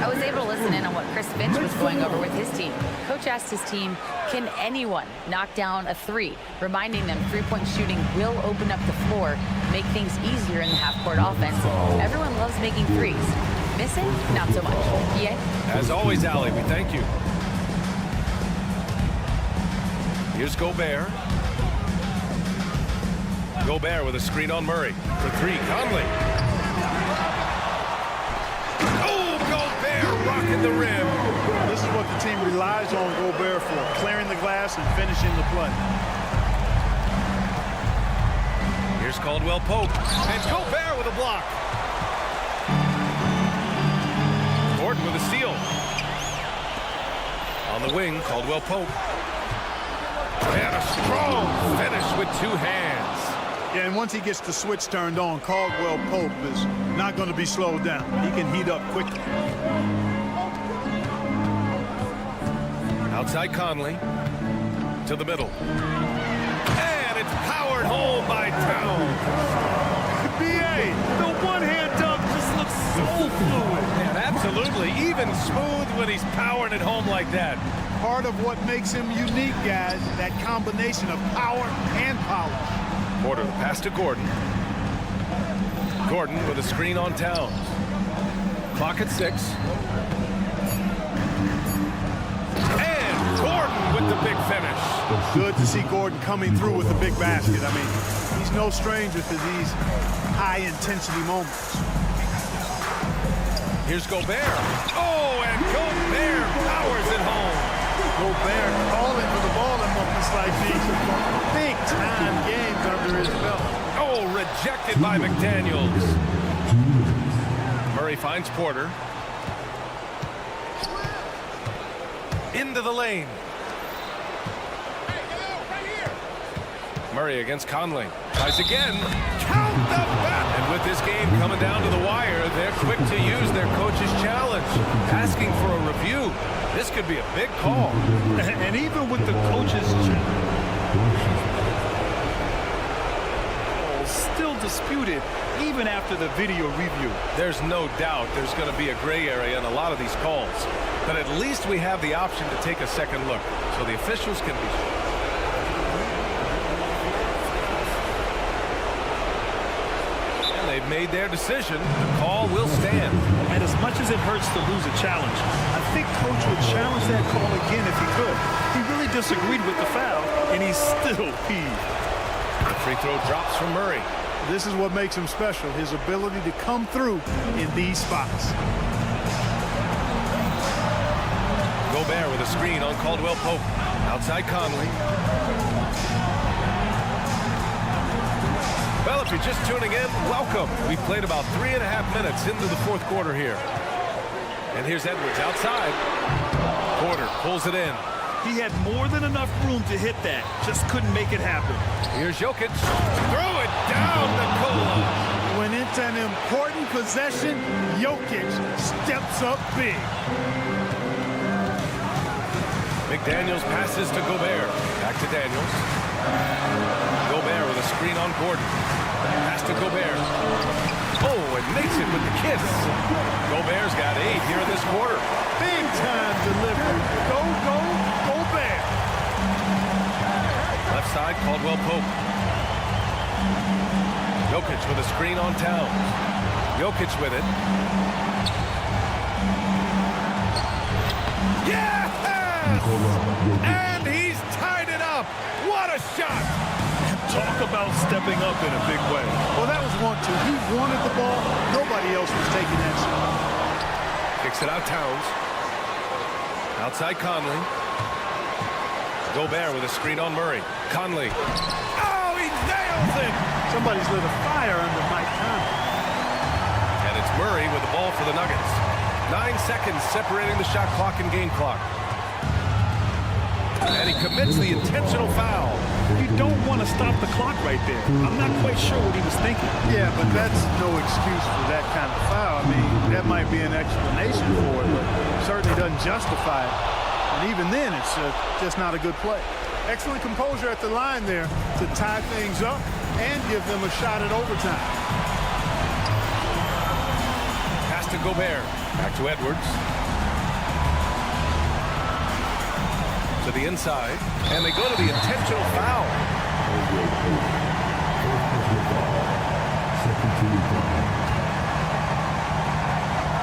I was able to listen in on what Chris Finch was going over with his team. Coach asked his team, can anyone knock down a three? Reminding them three-point shooting will open up the floor, make things easier in the half-court offense. Everyone loves making threes. Missing? Not so much. PA? As always, Allie, we thank you. Here's Gobert. Gobert with a screen on Murray. For three, Conley. Oh, Gobert rocking the rim. This is what the team relies on Gobert for, clearing the glass and finishing the play. Here's Caldwell Pope. And Gobert with a block. Gordon with a steal. On the wing, Caldwell Pope. And a strong finish with two hands. Yeah, and once he gets the switch turned on, Caldwell Pope is not going to be slowed down. He can heat up quickly. Outside Conley. To the middle. And it's powered home by Towns. BA, the one-hand dunk just looks so fluid. And absolutely, even smooth when he's powering it home like that. Part of what makes him unique, guys, that combination of power and polish. Porter, the pass to Gordon. Gordon with a screen on Towns. Clock at 6. And Gordon with the big finish. Good to see Gordon coming through with a big basket. I mean, he's no stranger to these high-intensity moments. Here's Gobert. Oh, and Gobert powers it home. Gobert calling for the ball in moments like these. Big-time games under his belt. Oh, rejected by McDaniels. Murray finds Porter. Into the lane. Murray against Conley. Tries again. Count the bat! And with this game coming down to the wire, they're quick to use their coach's challenge. Asking for a review. This could be a big call. And even with the coach's still disputed even after the video review. There's no doubt there's going to be a gray area in a lot of these calls. But at least we have the option to take a second look so the officials can be sure. They've made their decision. The call will stand. And as much as it hurts to lose a challenge, I think Coach would challenge that call again if he could. He really disagreed with the foul, and he's still peeved. The free throw drops from Murray. This is what makes him special, his ability to come through in these spots. Gobert with a screen on Caldwell Pope. Outside Conley. Well, if you're just tuning in, welcome. We've played about 3.5 minutes into the fourth quarter here. And here's Edwards outside. Porter pulls it in. He had more than enough room to hit that. Just couldn't make it happen. Here's Jokic. Throw it down Nikola. When it's an important possession, Jokic steps up big. McDaniels passes to Gobert. Back to Daniels. Gobert with a screen on Gordon. Pass to Gobert. Oh, and makes it with the kiss. Gobert's got 8 here in this quarter. Big time delivery. Go, Gobert. Left side, Caldwell Pope. Jokic with a screen on Towns. Jokic with it. Yes! And he's tied it up. What a shot! Talk about stepping up in a big way. Well, that was 1-2. He wanted the ball. Nobody else was taking that shot. Kicks it out Towns. Outside Conley. Gobert with a screen on Murray. Conley. Oh, he nails it! Somebody's lit a fire under Mike Conley. And it's Murray with the ball for the Nuggets. 9 seconds separating the shot clock and game clock. And he commits the intentional foul. You don't want to stop the clock right there. I'm not quite sure what he was thinking. Yeah, but that's no excuse for that kind of foul. I mean, that might be an explanation for it, but certainly doesn't justify it. And even then, it's just not a good play. Excellent composure at the line there to tie things up and give them a shot at overtime. Pass to Gobert. Back to Edwards. To the inside. And they go to the intentional foul.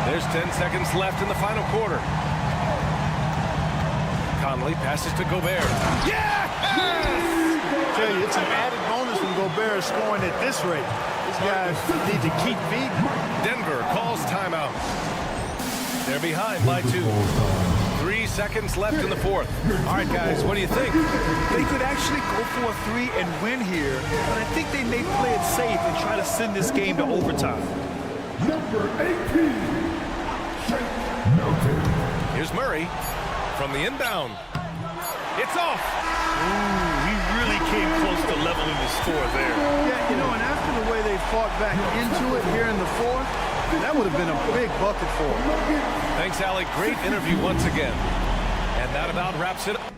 There's 10 seconds left in the final quarter. Conley passes to Gobert. Yeah! I tell you, it's an added bonus when Gobert is scoring at this rate. These guys need to keep feeding. Denver calls timeout. They're behind by 2. 3 seconds left in the fourth. All right, guys, what do you think? They could actually go for a 3 and win here, but I think they may play it safe and try to send this game to overtime. Number 18. Here's Murray from the inbound. It's off. Ooh, he really came close to leveling the score there. Yeah, you know, and after the way they fought back into it here in the fourth, that would have been a big bucket for them. Thanks, Alec. Great interview once again. And that about wraps it up.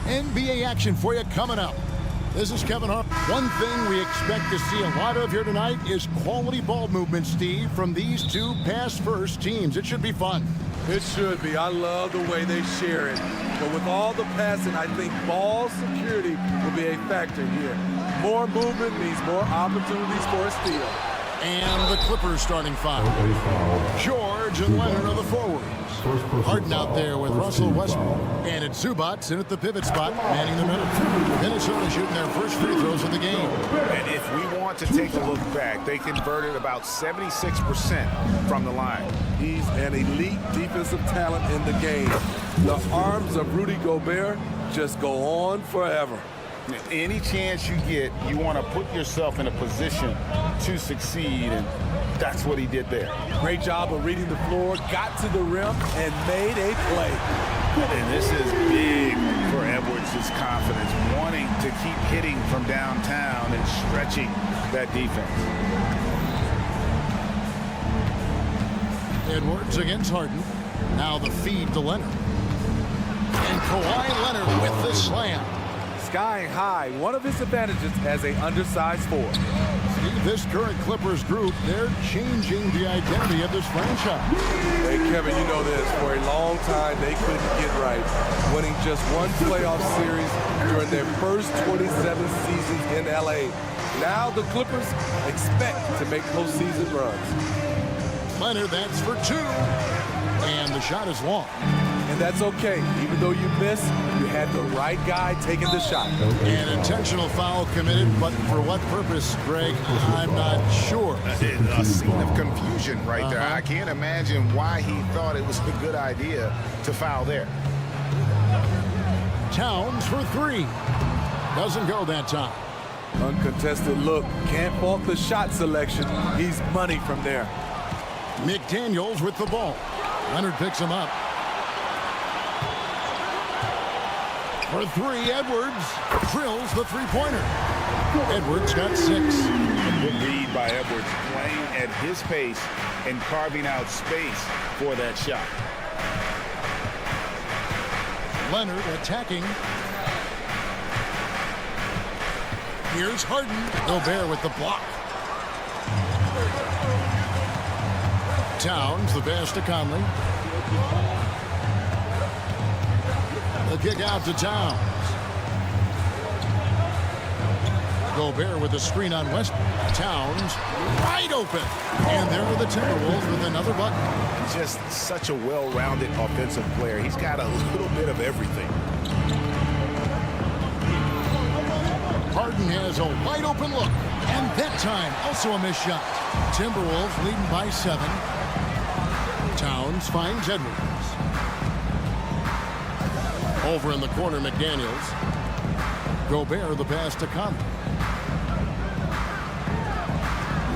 NBA action for you coming up. This is Kevin Hart. One thing we expect to see a lot of here tonight is quality ball movement, Steve, from these two pass-first teams. It should be fun. It should be. I love the way they share it. But with all the passing, I think ball security will be a factor here. More movement means more opportunities for a steal. And the Clippers starting five. George and Leonard are the forwards. Harden out there with Russell Westbrook. And it's Zubac in at the pivot spot, manning the middle. Minnesota shooting their first free throws of the game. And if we want to take a look back, they converted about 76% from the line. He's an elite defensive talent in the game. The arms of Rudy Gobert just go on forever. Any chance you get, you want to put yourself in a position to succeed, and that's what he did there. Great job of reading the floor, got to the rim, and made a play. And this is big for Edwards' confidence, wanting to keep hitting from downtown and stretching that defense. Edwards against Harden. Now the feed to Leonard. And Kawhi Leonard with the slam. Sky high, one of his advantages as an undersized forward. This current Clippers group, they're changing the identity of this franchise. Hey, Kevin, you know this. For a long time, they couldn't get right. Winning just one playoff series during their first 27 seasons in L.A. Now the Clippers expect to make postseason runs. Leonard, that's for two. And the shot is long. And that's okay. Even though you miss, you had the right guy taking the shot. An intentional foul committed, but for what purpose, Greg? I'm not sure. A scene of confusion right there. I can't imagine why he thought it was a good idea to foul there. Towns for three. Doesn't go that time. Uncontested look. Can't fault the shot selection. He's money from there. McDaniels with the ball. Leonard picks him up. For three, Edwards drills the three-pointer. Edwards got 6. A good read by Edwards, playing at his pace and carving out space for that shot. Leonard attacking. Here's Harden. Gobert with the block. Towns, the pass to Conley. The kick out to Towns. Gobert with the screen on Westbrook. Towns wide open. And there are the Timberwolves with another bucket. Just such a well-rounded offensive player. He's got a little bit of everything. Harden has a wide open look. And that time, also a missed shot. Timberwolves leading by 7. Towns finds Edwards. Over in the corner, McDaniels. Gobert the pass to Conley.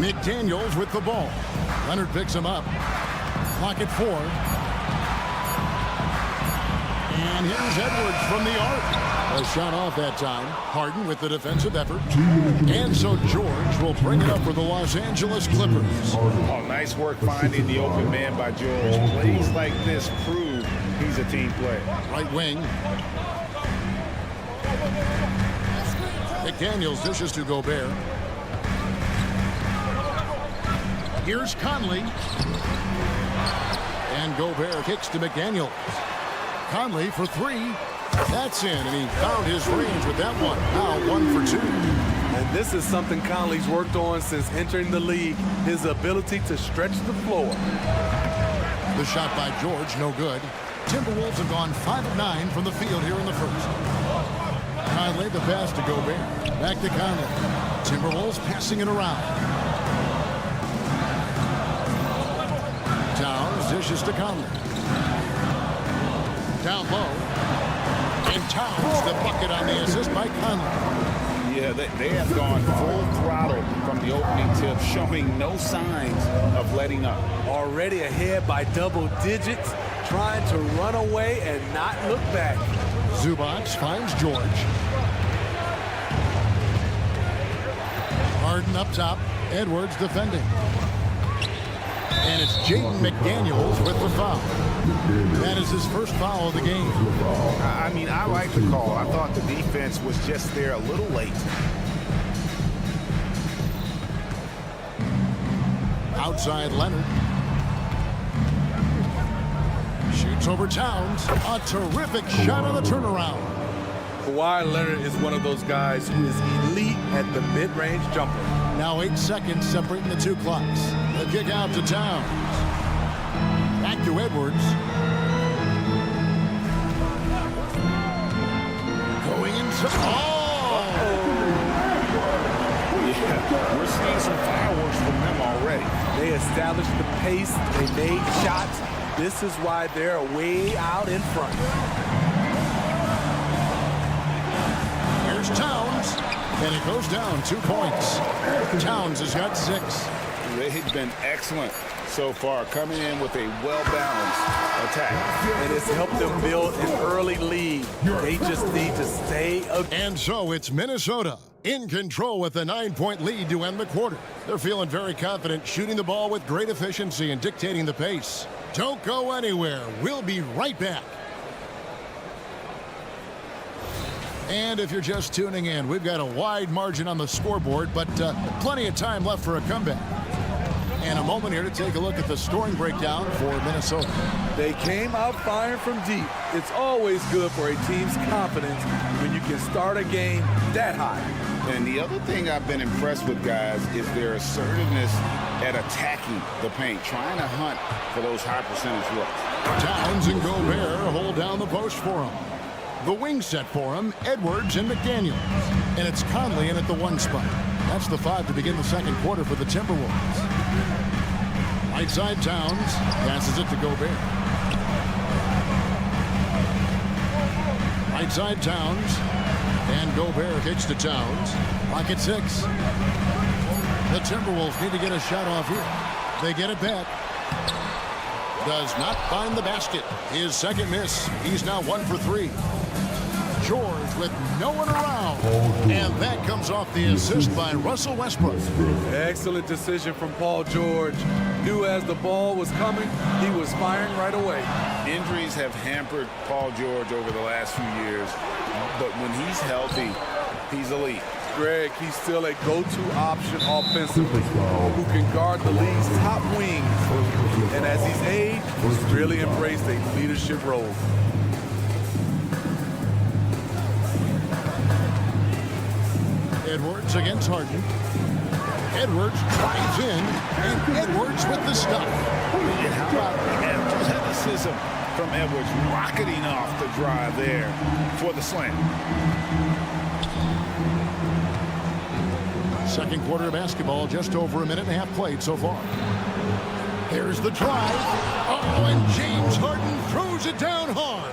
McDaniels with the ball. Leonard picks him up. Clock at 4. And here's Edwards from the arc. A shot off that time. Harden with the defensive effort. And so George will bring it up for the Los Angeles Clippers. Oh, nice work finding the open man by George. Plays like this prove he's a team player. Right wing. McDaniels dishes to Gobert. Here's Conley. And Gobert kicks to McDaniels. Conley for 3. That's in, and he found his range with that one. Now 1 for 2. And this is something Conley's worked on since entering the league, his ability to stretch the floor. The shot by George, no good. Timberwolves have gone 5 of 9 from the field here in the first. Conley, the pass to Gobert. Back to Conley. Timberwolves passing it around. Towns dishes to Conley. Down low. And Towns, the bucket on the assist by Conley. Yeah, they have gone full throttle from the opening tip, showing no signs of letting up. Already ahead by double digits, trying to run away and not look back. Zubac finds George. Harden up top. Edwards defending. And it's Jaden McDaniels with the foul. That is his first foul of the game. I mean, I like the call. I thought the defense was just there a little late. Outside Leonard. Shoots over Towns. A terrific shot on the turnaround. Kawhi Leonard is one of those guys who is elite at the mid-range jumper. Now 8 seconds separating the two clocks. The kick out to Towns. Back to Edwards. Going into... Yeah, we're seeing some fireworks from them already. They established the pace. They made shots. This is why they're way out in front. Here's Towns. And it goes down 2 points. Towns has got 6. They've been excellent so far, coming in with a well-balanced attack. And it's helped them build an early lead. They just need to stay up. And so it's Minnesota in control with a 9-point lead to end the quarter. They're feeling very confident, shooting the ball with great efficiency and dictating the pace. Don't go anywhere. We'll be right back. And if you're just tuning in, we've got a wide margin on the scoreboard, but plenty of time left for a comeback. And a moment here to take a look at the scoring breakdown for Minnesota. They came out firing from deep. It's always good for a team's confidence when you can start a game that high. And the other thing I've been impressed with, guys, is their assertiveness at attacking the paint, trying to hunt for those high percentage looks. Towns and Gobert hold down the post for him. The wing set for him, Edwards and McDaniels. And it's Conley in at the 1 spot. That's the 5 to begin the second quarter for the Timberwolves. Right side Towns passes it to Gobert. Right side Towns. And Gobert kicks to Towns. Clock at 6. The Timberwolves need to get a shot off here. They get it back. Does not find the basket. His second miss. He's now 1 for 3. George with no one around. And that comes off the assist by Russell Westbrook. Excellent decision from Paul George. Knew as the ball was coming, he was firing right away. Injuries have hampered Paul George over the last few years, but when he's healthy, he's elite. Greg, he's still a go-to option offensively, who can guard the league's top wings. And as he's aged, he's really embraced a leadership role. Edwards against Harden. Edwards drives in, and Edwards with the stop. And how about athleticism from Edwards rocketing off the drive there for the slam. Second quarter of basketball, just over a minute and a half played so far. Here's the drive. Oh, and James Harden throws it down hard.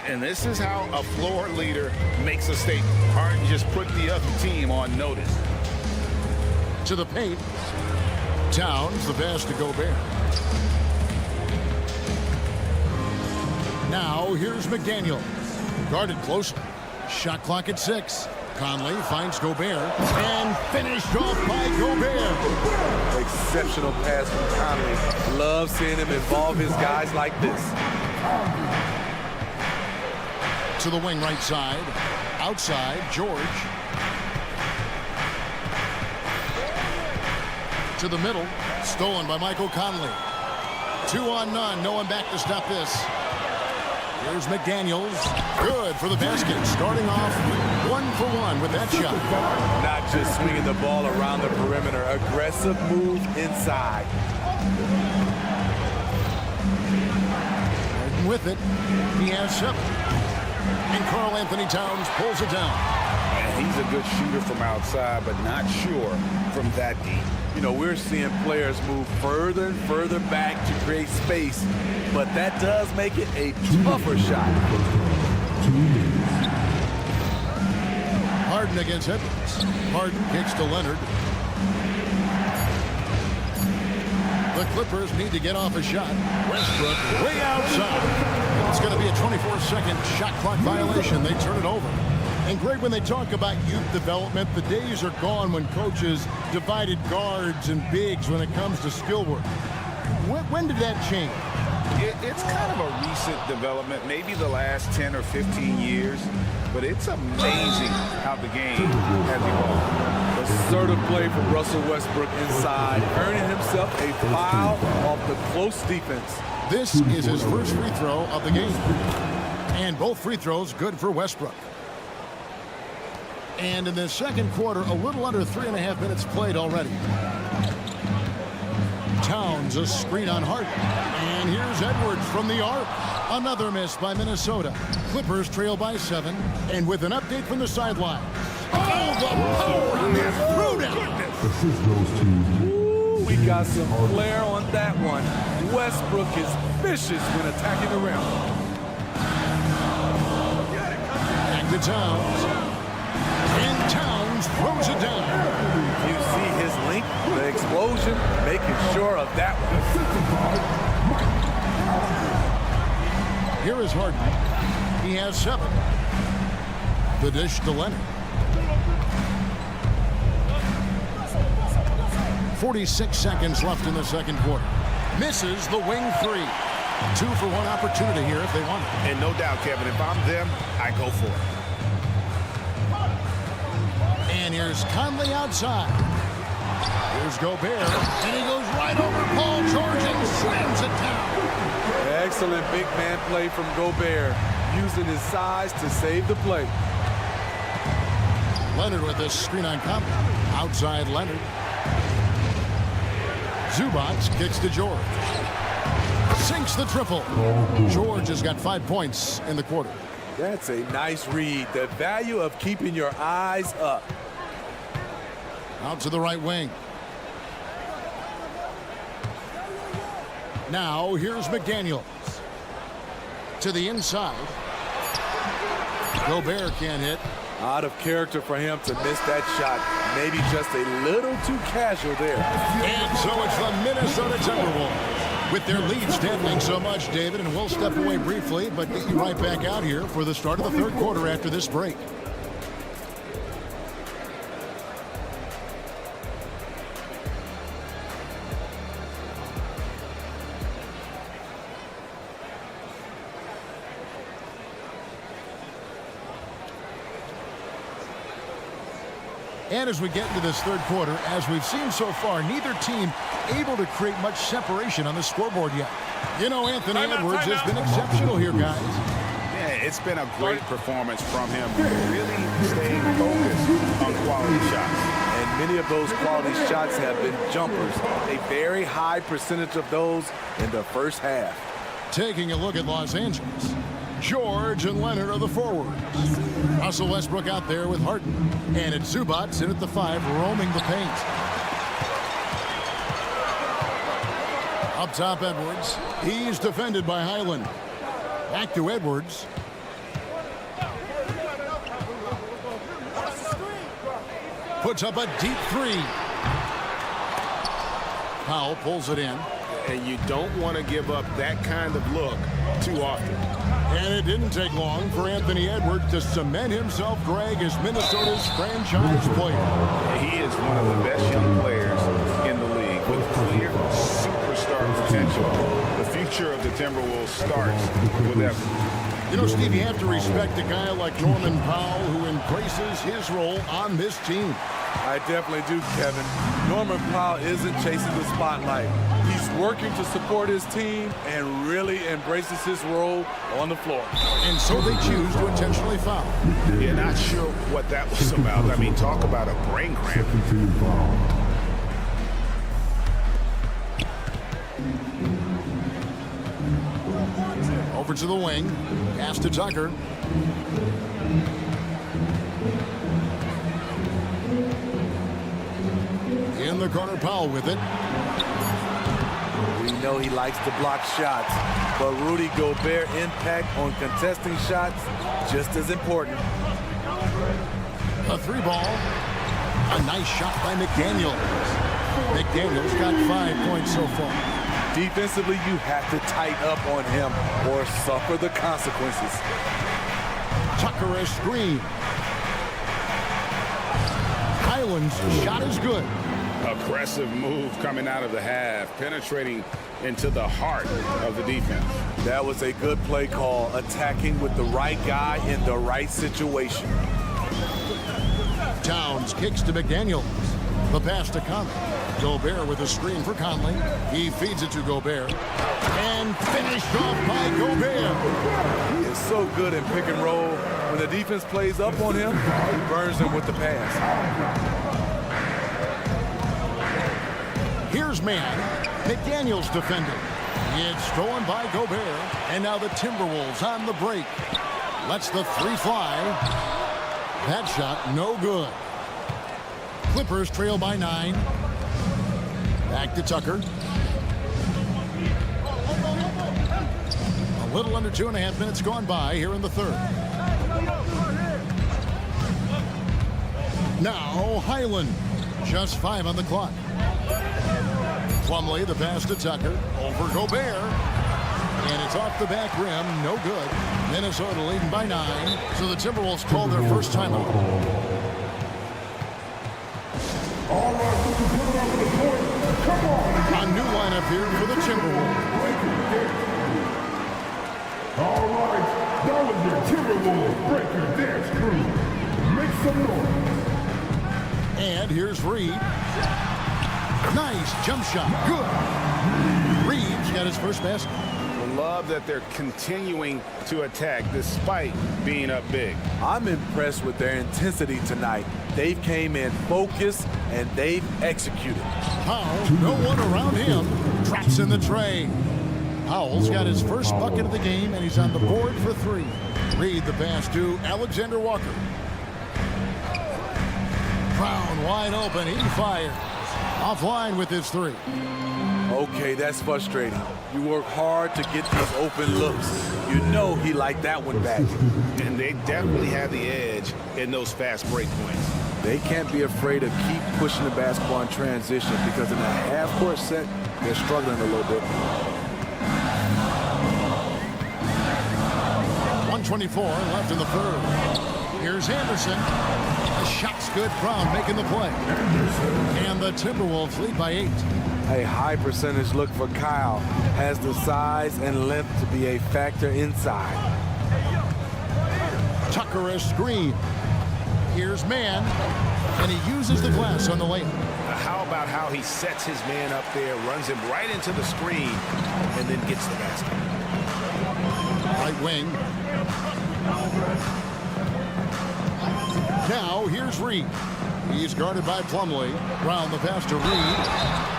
And this is how a floor leader makes a statement. Harden just put the other team on notice. To the paint. Towns, the pass to Gobert. Now, here's McDaniel. Guarded closely. Shot clock at 6. Conley finds Gobert. And finished off by Gobert. Exceptional pass from Conley. Love seeing him involve his guys like this. To the wing right side. Outside, George. To the middle. Stolen by Michael Conley. 2 on none. No one back to stop this. Here's McDaniels. Good for the basket. Starting off 1 for 1 with that shot. Not just swinging the ball around the perimeter. Aggressive move inside. Harden with it. He has 7. And Karl Anthony Towns pulls it down. And he's a good shooter from outside, but not sure from that deep. You know, we're seeing players move further and further back to create space, but that does make it a tougher shot. Harden against Edwards. Harden kicks to Leonard. The Clippers need to get off a shot. Westbrook way outside. It's going to be a 24-second shot clock violation. They turn it over. And Greg, when they talk about youth development, the days are gone when coaches divided guards and bigs when it comes to skill work. When did that change? It's kind of a recent development, maybe the last 10 or 15 years, but it's amazing how the game has evolved. Assertive play from Russell Westbrook inside, earning himself a foul off the close defense. This is his first free throw of the game. And both free throws good for Westbrook. And in the second quarter, a little under 3.5 minutes played already. Towns, a screen on Harden. And here's Edwards from the arc. Another miss by Minnesota. Clippers trail by 7. And with an update from the sideline. Oh, the power threw down. Ooh, we got some flair on that one. Westbrook is vicious when attacking the rim. Back to Towns. And Towns throws it down. You see his length, the explosion, making sure of that one. Here is Harden. He has 7. The dish to Leonard. 46 seconds left in the second quarter. Misses the wing 3. 2 for 1 opportunity here if they want it. And no doubt, Kevin, if I'm them, I go for it. And here's Conley outside. Here's Gobert. And he goes right over Paul George and slams it down. Excellent big man play from Gobert, using his size to save the play. Leonard with this screen on Conley. Outside Leonard. Zubac kicks to George. Sinks the triple. George has got 5 points in the quarter. That's a nice read. The value of keeping your eyes up. Out to the right wing. Now here's McDaniels. To the inside. Gobert can't hit. Out of character for him to miss that shot. Maybe just a little too casual there. And so it's the Minnesota Timberwolves. With their lead standing so much, David, and we'll step away briefly, but get you right back out here for the start of the third quarter after this break. And as we get into this third quarter, as we've seen so far, neither team able to create much separation on the scoreboard yet. You know, Anthony Edwards has been exceptional here, guys. Yeah, it's been a great performance from him. Really staying focused on quality shots. And many of those quality shots have been jumpers. A very high percentage of those in the first half. Taking a look at Los Angeles. George and Leonard are the forwards. Russell Westbrook out there with Harden. And it's Zubac in at the 5, roaming the paint. Up top, Edwards. He's defended by Highland. Back to Edwards. Puts up a deep 3. Powell pulls it in. And you don't want to give up that kind of look too often. And it didn't take long for Anthony Edwards to cement himself, Greg, as Minnesota's franchise player. He is one of the best young players in the league with clear superstar potential. The future of the Timberwolves starts with Edwards. You know, Steve, you have to respect a guy like Norman Powell who embraces his role on this team. I definitely do, Kevin. Norman Powell isn't chasing the spotlight. He's working to support his team and really embraces his role on the floor. And so they choose to intentionally foul. Yeah, not sure what that was about. I mean, talk about a brain cramp. Over to the wing. Pass to Tucker. In the corner, Powell with it. We know he likes to block shots, but Rudy Gobert's impact on contesting shots just as important. A 3 ball. A nice shot by McDaniels. McDaniels got 5 points so far. Defensively, you have to tighten up on him or suffer the consequences. Tucker a screen. Highland's shot is good. Aggressive move coming out of the half, penetrating into the heart of the defense. That was a good play call, attacking with the right guy in the right situation. Towns kicks to McDaniels. The pass to Conley. Gobert with a screen for Conley. He feeds it to Gobert. And finished off by Gobert. He is so good in pick and roll. When the defense plays up on him, he burns them with the pass. Here's man. McDaniels defending. It's stolen by Gobert. And now the Timberwolves on the break. Lets the three fly. That shot no good. Clippers trail by 9. Back to Tucker. A little under 2.5 minutes gone by here in the third. Now Highland. Just 5 on the clock. Plumlee, the pass to Tucker. Over Gobert. And it's off the back rim. No good. Minnesota leading by 9. So the Timberwolves call their first timeout. All right, this is coming up with the point. Come on. A new lineup here for the Timberwolves. All right, that was your Timberwolves breaker dance crew. Make some noise. And here's Reed. Nice jump shot. Good. Reed's got his first basket. Love that they're continuing to attack despite being up big. I'm impressed with their intensity tonight. They came in focused and they've executed. Powell, no one around him, traps in the tray. Powell's got his first bucket of the game, and he's on the board for 3. Reed the pass to Alexander Walker. Brown wide open, he fires. Offline with his 3. Okay, that's frustrating. You work hard to get these open looks. You know he liked that one back. And they definitely have the edge in those fast break points. They can't be afraid to keep pushing the basketball in transition because in a half-court set, they're struggling a little bit. 1:24 left in the third. Here's Anderson. The shot's good. Brown making the play. And the Timberwolves lead by 8. A high percentage look for Kyle. Has the size and length to be a factor inside. Tucker a screen. Here's man. And he uses the glass on the layup. How about how he sets his man up there, runs him right into the screen, and then gets the basket. Right wing. Now here's Reed. He's guarded by Plumlee. Brown the pass to Reed.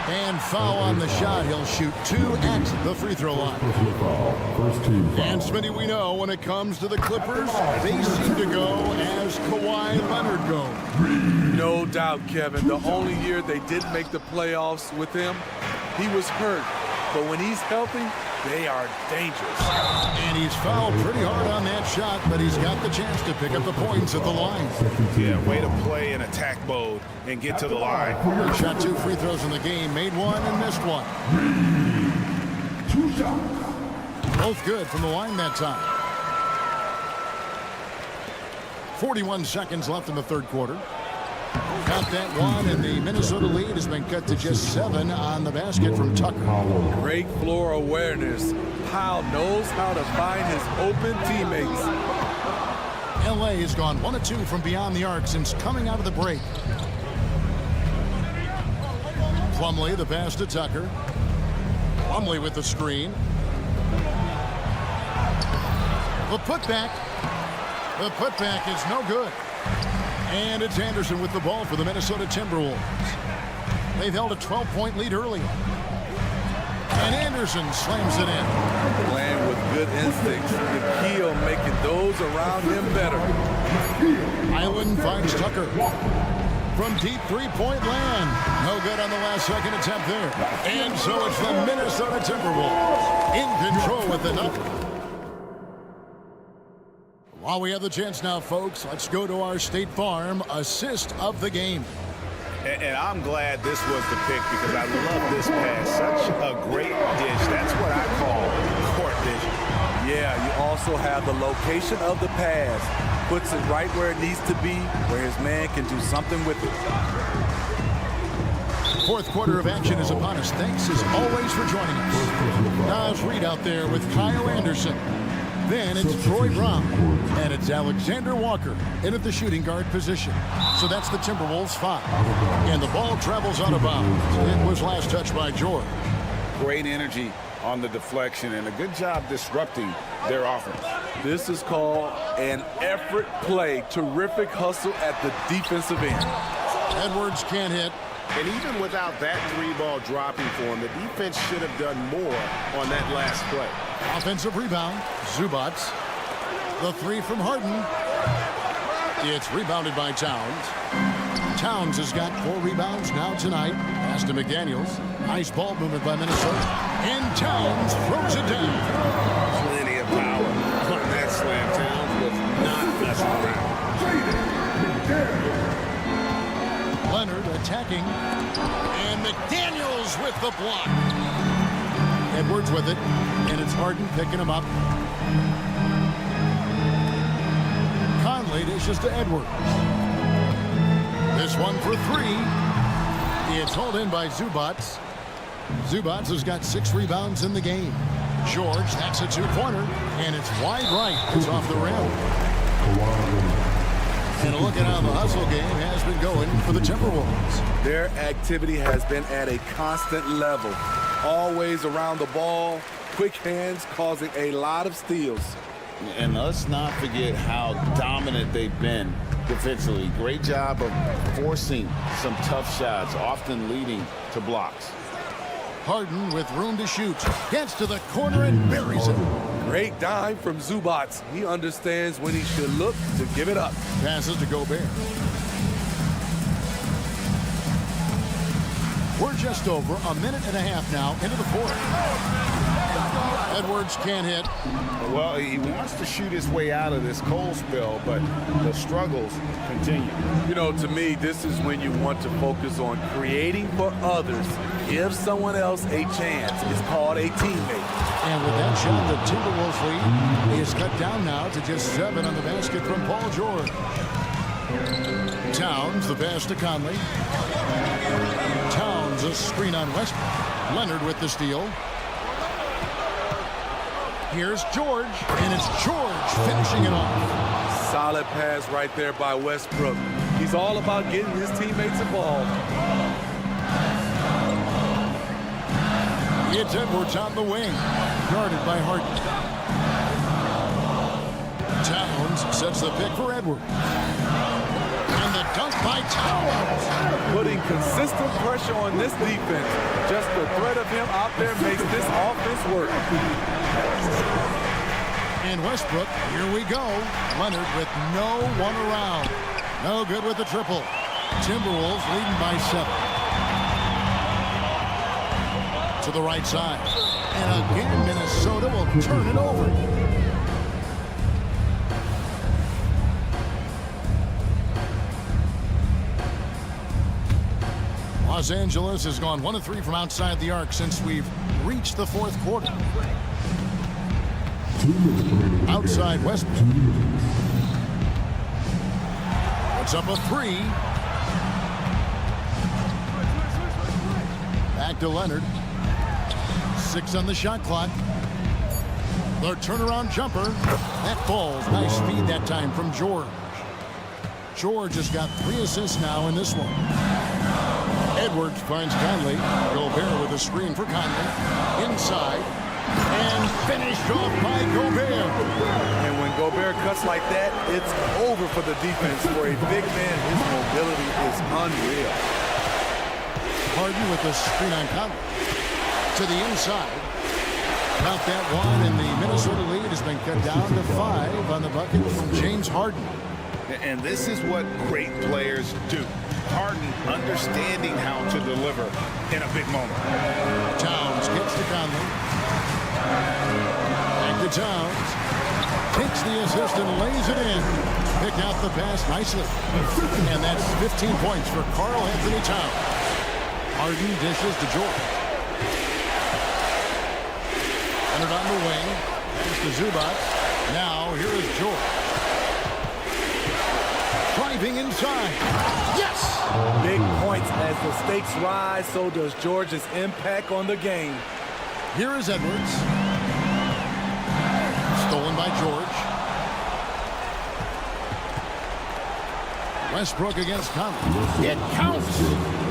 And foul on the shot. He'll shoot 2 at the free throw line. And Smitty, we know when it comes to the Clippers, they seem to go as Kawhi Leonard goes. No doubt, Kevin. The only year they didn't make the playoffs with him, he was hurt. But when he's healthy, they are dangerous. And he's fouled pretty hard on that shot, but he's got the chance to pick up the points at the line. Yeah, way to play in attack mode and get to the line. He shot 2 free throws in the game, made 1 and missed 1. 2 shots. Both good from the line that time. 41 seconds left in the third quarter. Got that one, and the Minnesota lead has been cut to just 7 on the basket from Tucker. Great floor awareness. Powell knows how to find his open teammates. LA has gone 1 of 2 from beyond the arc since coming out of the break. Plumlee, the pass to Tucker. Plumlee with the screen. The putback. The putback is no good. And it's Anderson with the ball for the Minnesota Timberwolves. They've held a 12-point lead early. And Anderson slams it in. Playing with good instincts. The key on making those around him better. Island finds Tucker. From deep three-point land. No good on the last second attempt there. And so it's the Minnesota Timberwolves in control with the number. While we have the chance now, folks, let's go to our State Farm assist of the game. And I'm glad this was the pick because I love this pass. Such a great dish. That's what I call court vision. Yeah, you also have the location of the pass. Puts it right where it needs to be, where his man can do something with it. Fourth quarter of action is upon us. Thanks as always for joining us. Nas Reed out there with Kyle Anderson. Then it's Troy Brown. And it's Alexander Walker in at the shooting guard position. So that's the Timberwolves 5. And the ball travels out of bounds. It was last touched by George. Great energy on the deflection and a good job disrupting their offense. This is called an effort play. Terrific hustle at the defensive end. Edwards can't hit. And even without that three-ball dropping for him, the defense should have done more on that last play. Offensive rebound, Zubac. The three from Harden. It's rebounded by Towns. Towns has got 4 rebounds now tonight. Pass to McDaniels. Nice ball movement by Minnesota. And Towns throws it down. Plenty of power on that slam. Towns was not messing around. Leonard attacking. And McDaniels with the block. Edwards with it. And it's Harden picking him up. Conley dishes to Edwards. This one for 3. It's hauled in by Zubac. Zubac has got 6 rebounds in the game. George, that's a 2-pointer. And it's wide right. It's off the rim. And look at how the hustle game has been going for the Timberwolves. Their activity has been at a constant level. Always around the ball. Quick hands causing a lot of steals. And let's not forget how dominant they've been defensively. Great job of forcing some tough shots, often leading to blocks. Harden with room to shoot. Gets to the corner and buries it. Great dime from Zubac. He understands when he should look to give it up. Passes to Gobert. We're just over a minute and a half now into the fourth. Edwards can't hit. Well, he wants to shoot his way out of this cold spell, but the struggles continue. You know, to me, this is when you want to focus on creating for others. Give someone else a chance. It's called a teammate. And with that shot, the Timberwolves lead is cut down now to just 7 on the basket from Paul George. Towns, the pass to Conley. Towns, a screen on Westbrook. Leonard with the steal. Here's George, and it's George finishing it off. Solid pass right there by Westbrook. He's all about getting his teammates involved. It's Edwards on the wing, guarded by Harden. Towns sets the pick for Edwards. And the dunk by Towns. Putting consistent pressure on this defense. Just the threat of him out there makes this offense work. And Westbrook, here we go. Leonard with no one around. No good with the triple. Timberwolves leading by 7. To the right side. And again, Minnesota will turn it over. Los Angeles has gone 1 of 3 from outside the arc since we've reached the fourth quarter. Outside Westbrook. Puts up a 3. Back to Leonard. 6 on the shot clock. The turnaround jumper. That falls. Nice feed that time from George. George has got 3 assists now in this one. Edwards finds Conley. Gobert with a screen for Conley. Inside. And finished off by Gobert. And when Gobert cuts like that, it's over for the defense. For a big man, his mobility is unreal. Harden with the screen on Conley. To the inside. Count that one, and the Minnesota lead has been cut down to 5 on the bucket from James Harden. And this is what great players do. Harden understanding how to deliver in a big moment. Towns gets to Conley. Back to Towns. Takes the assist and lays it in. Pick out the pass nicely. And that's 15 points for Karl Anthony Towns. Harden dishes to George. Leonard on the wing. Thanks to Zubac. Now, here is George. Driving inside. Yes! Big points as the stakes rise, so does George's impact on the game. Here is Edwards. Stolen by George. Westbrook against Conley. It counts!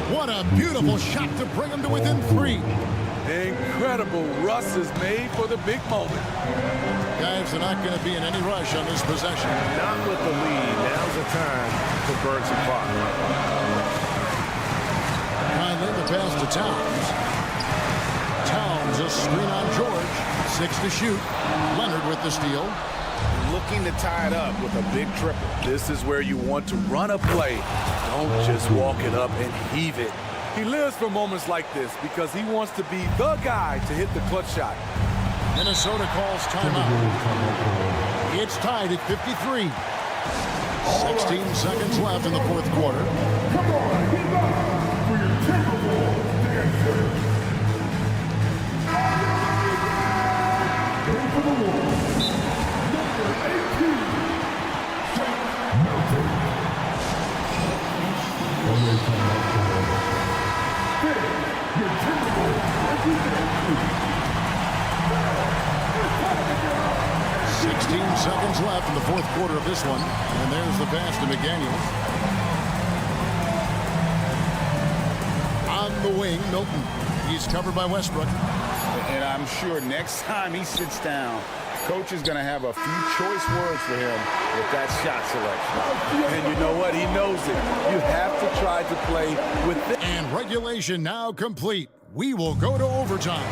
What a beautiful shot to bring him to within 3. Incredible. Russ is made for the big moment. Guys are not going to be in any rush on this possession. Not with the lead. Now's the time to burn some clock. Conley, the pass to Towns. Towns, a screen on George. 6 to shoot. Leonard with the steal. Looking to tie it up with a big triple. This is where you want to run a play. Don't just walk it up and heave it. He lives for moments like this because he wants to be the guy to hit the clutch shot. Minnesota calls timeout. It's tied at 53. 16 seconds left in the fourth quarter. Come on, get back for your Timberwolves dancer. Going for the Wolves, number 18, Shaq Milton. One-way timeout for your Timberwolves representative. 16 seconds left in the fourth quarter of this one. And there's the pass to McDaniels. On the wing, Milton. He's covered by Westbrook. And I'm sure next time he sits down, coach is going to have a few choice words for him with that shot selection. And you know what? He knows it. You have to try to play with it. And regulation now complete. We will go to overtime.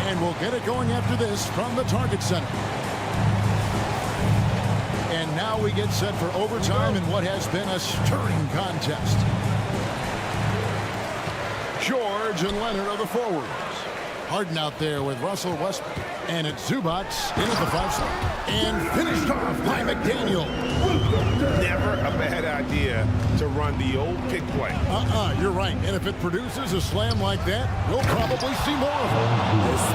And we'll get it going after this from the Target Center. And now we get set for overtime in what has been a stirring contest. George and Leonard are the forwards. Harden out there with Russell Westbrook. And it's Zubac in at the 5 slot. And finished off by McDaniel. Never a bad idea to run the old pick play. You're right. And if it produces a slam like that, we'll probably see more of it.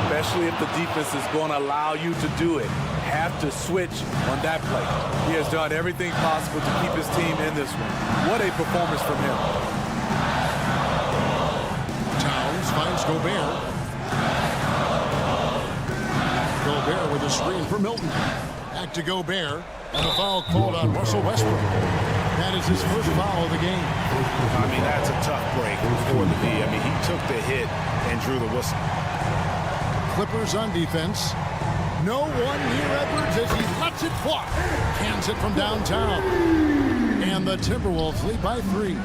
Especially if the defense is going to allow you to do it. Have to switch on that play. He has done everything possible to keep his team in this one. What a performance from him. Towns finds Gobert. Gobert with a screen for Milton. Back to Gobert. And a foul called on Russell Westbrook. That is his first foul of the game. I mean, that's a tough break for the D. I mean, he took the hit and drew the whistle. Clippers on defense. No one near Edwards as he lets it fly. Cans it from downtown. And the Timberwolves lead by 3.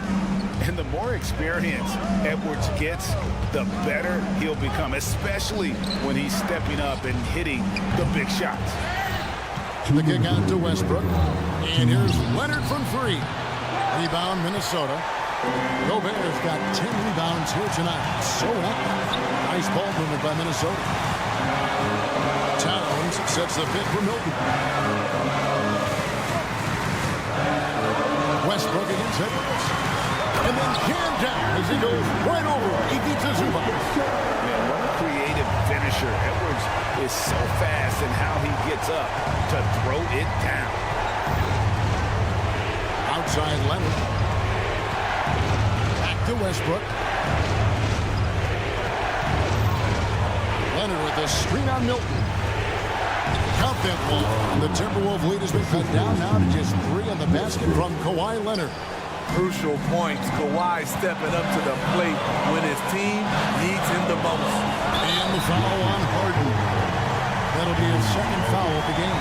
And the more experience Edwards gets, the better he'll become, especially when he's stepping up and hitting the big shots. The kick out to Westbrook. And here's Leonard from 3. Rebound, Minnesota. Gobert's got 10 rebounds here tonight. So active. Nice ball movement by Minnesota. Towns sets the pick for Milton. Westbrook against Edwards. And then jammed down as he goes right over. He beats a Zubac. Man, what a creative finisher. Edwards is so fast in how he gets up to throw it down. Outside Leonard. Back to Westbrook. Leonard with a screen on Milton. Count that one. The Timberwolves lead has been cut down now to just 3 on the basket from Kawhi Leonard. Crucial points. Kawhi stepping up to the plate when his team needs him the most. And the foul on Harden. That'll be his second foul of the game.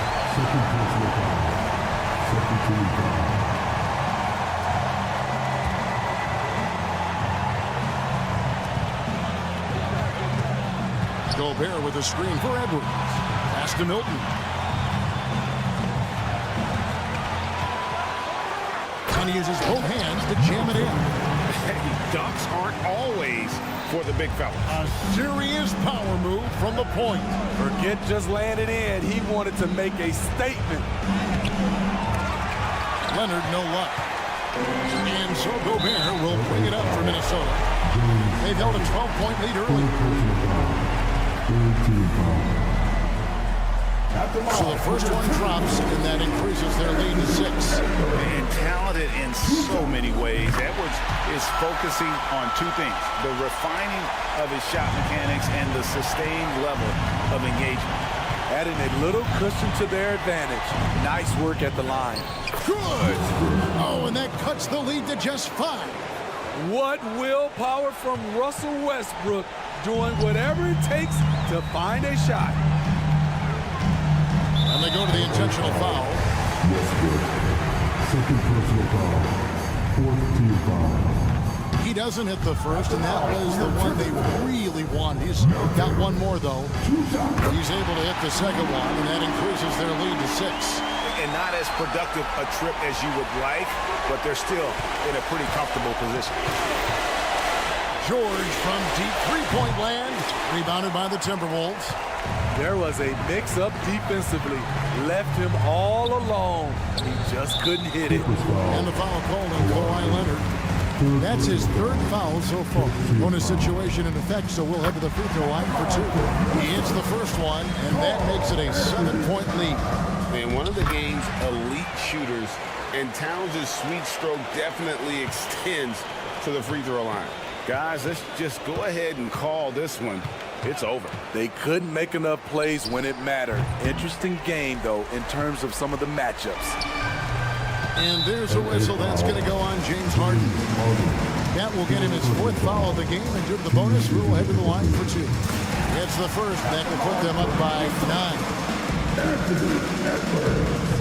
Gobert with a screen for Edwards. Pass to Milton. And he uses both hands to jam it in. Dunks aren't always for the big fella. A serious power move from the point. Forget just laying it in. He wanted to make a statement. Leonard, no luck. And so Gobert will bring it up for Minnesota. They've held a 12-point lead early. So the first one drops, and that increases their lead to 6. And talented in so many ways. Edwards is focusing on two things: the refining of his shot mechanics and the sustained level of engagement. Adding a little cushion to their advantage. Nice work at the line. Good. Oh, and that cuts the lead to just 5. What willpower from Russell Westbrook, doing whatever it takes to find a shot. And they go to the intentional foul. Second personal foul. 4th team foul. He doesn't hit the first, and that was the one they really wanted. He's got one more, though. He's able to hit the second one, and that increases their lead to 6. And not as productive a trip as you would like, but they're still in a pretty comfortable position. George from deep three-point land, rebounded by the Timberwolves. There was a mix-up defensively. Left him all alone. He just couldn't hit it. And the foul called on Kawhi Leonard. That's his 3rd foul so far. Bonus situation in effect, so we'll head to the free throw line for 2. He hits the first one, and that makes it a 7-point lead. Man, one of the game's elite shooters, and Towns' sweet stroke definitely extends to the free throw line. Guys, let's just go ahead and call this one. It's over. They couldn't make enough plays when it mattered. Interesting game, though, in terms of some of the matchups. And there's a whistle that's going to go on James Harden. That will get him his 4th foul of the game, and due to the bonus, we'll head to the line for 2. It's the first. That will put them up by 9.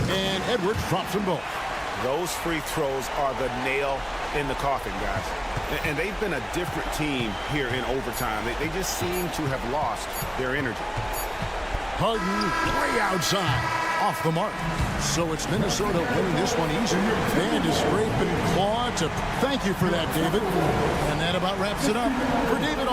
And Edwards drops them both. Those free throws are the nail in the coffin, guys. And they've been a different team here in overtime. They just seem to have lost their energy. Harden way outside, off the mark. So it's Minnesota winning this one easy. And to scrape and claw to thank you for that, David. And that about wraps it up for David.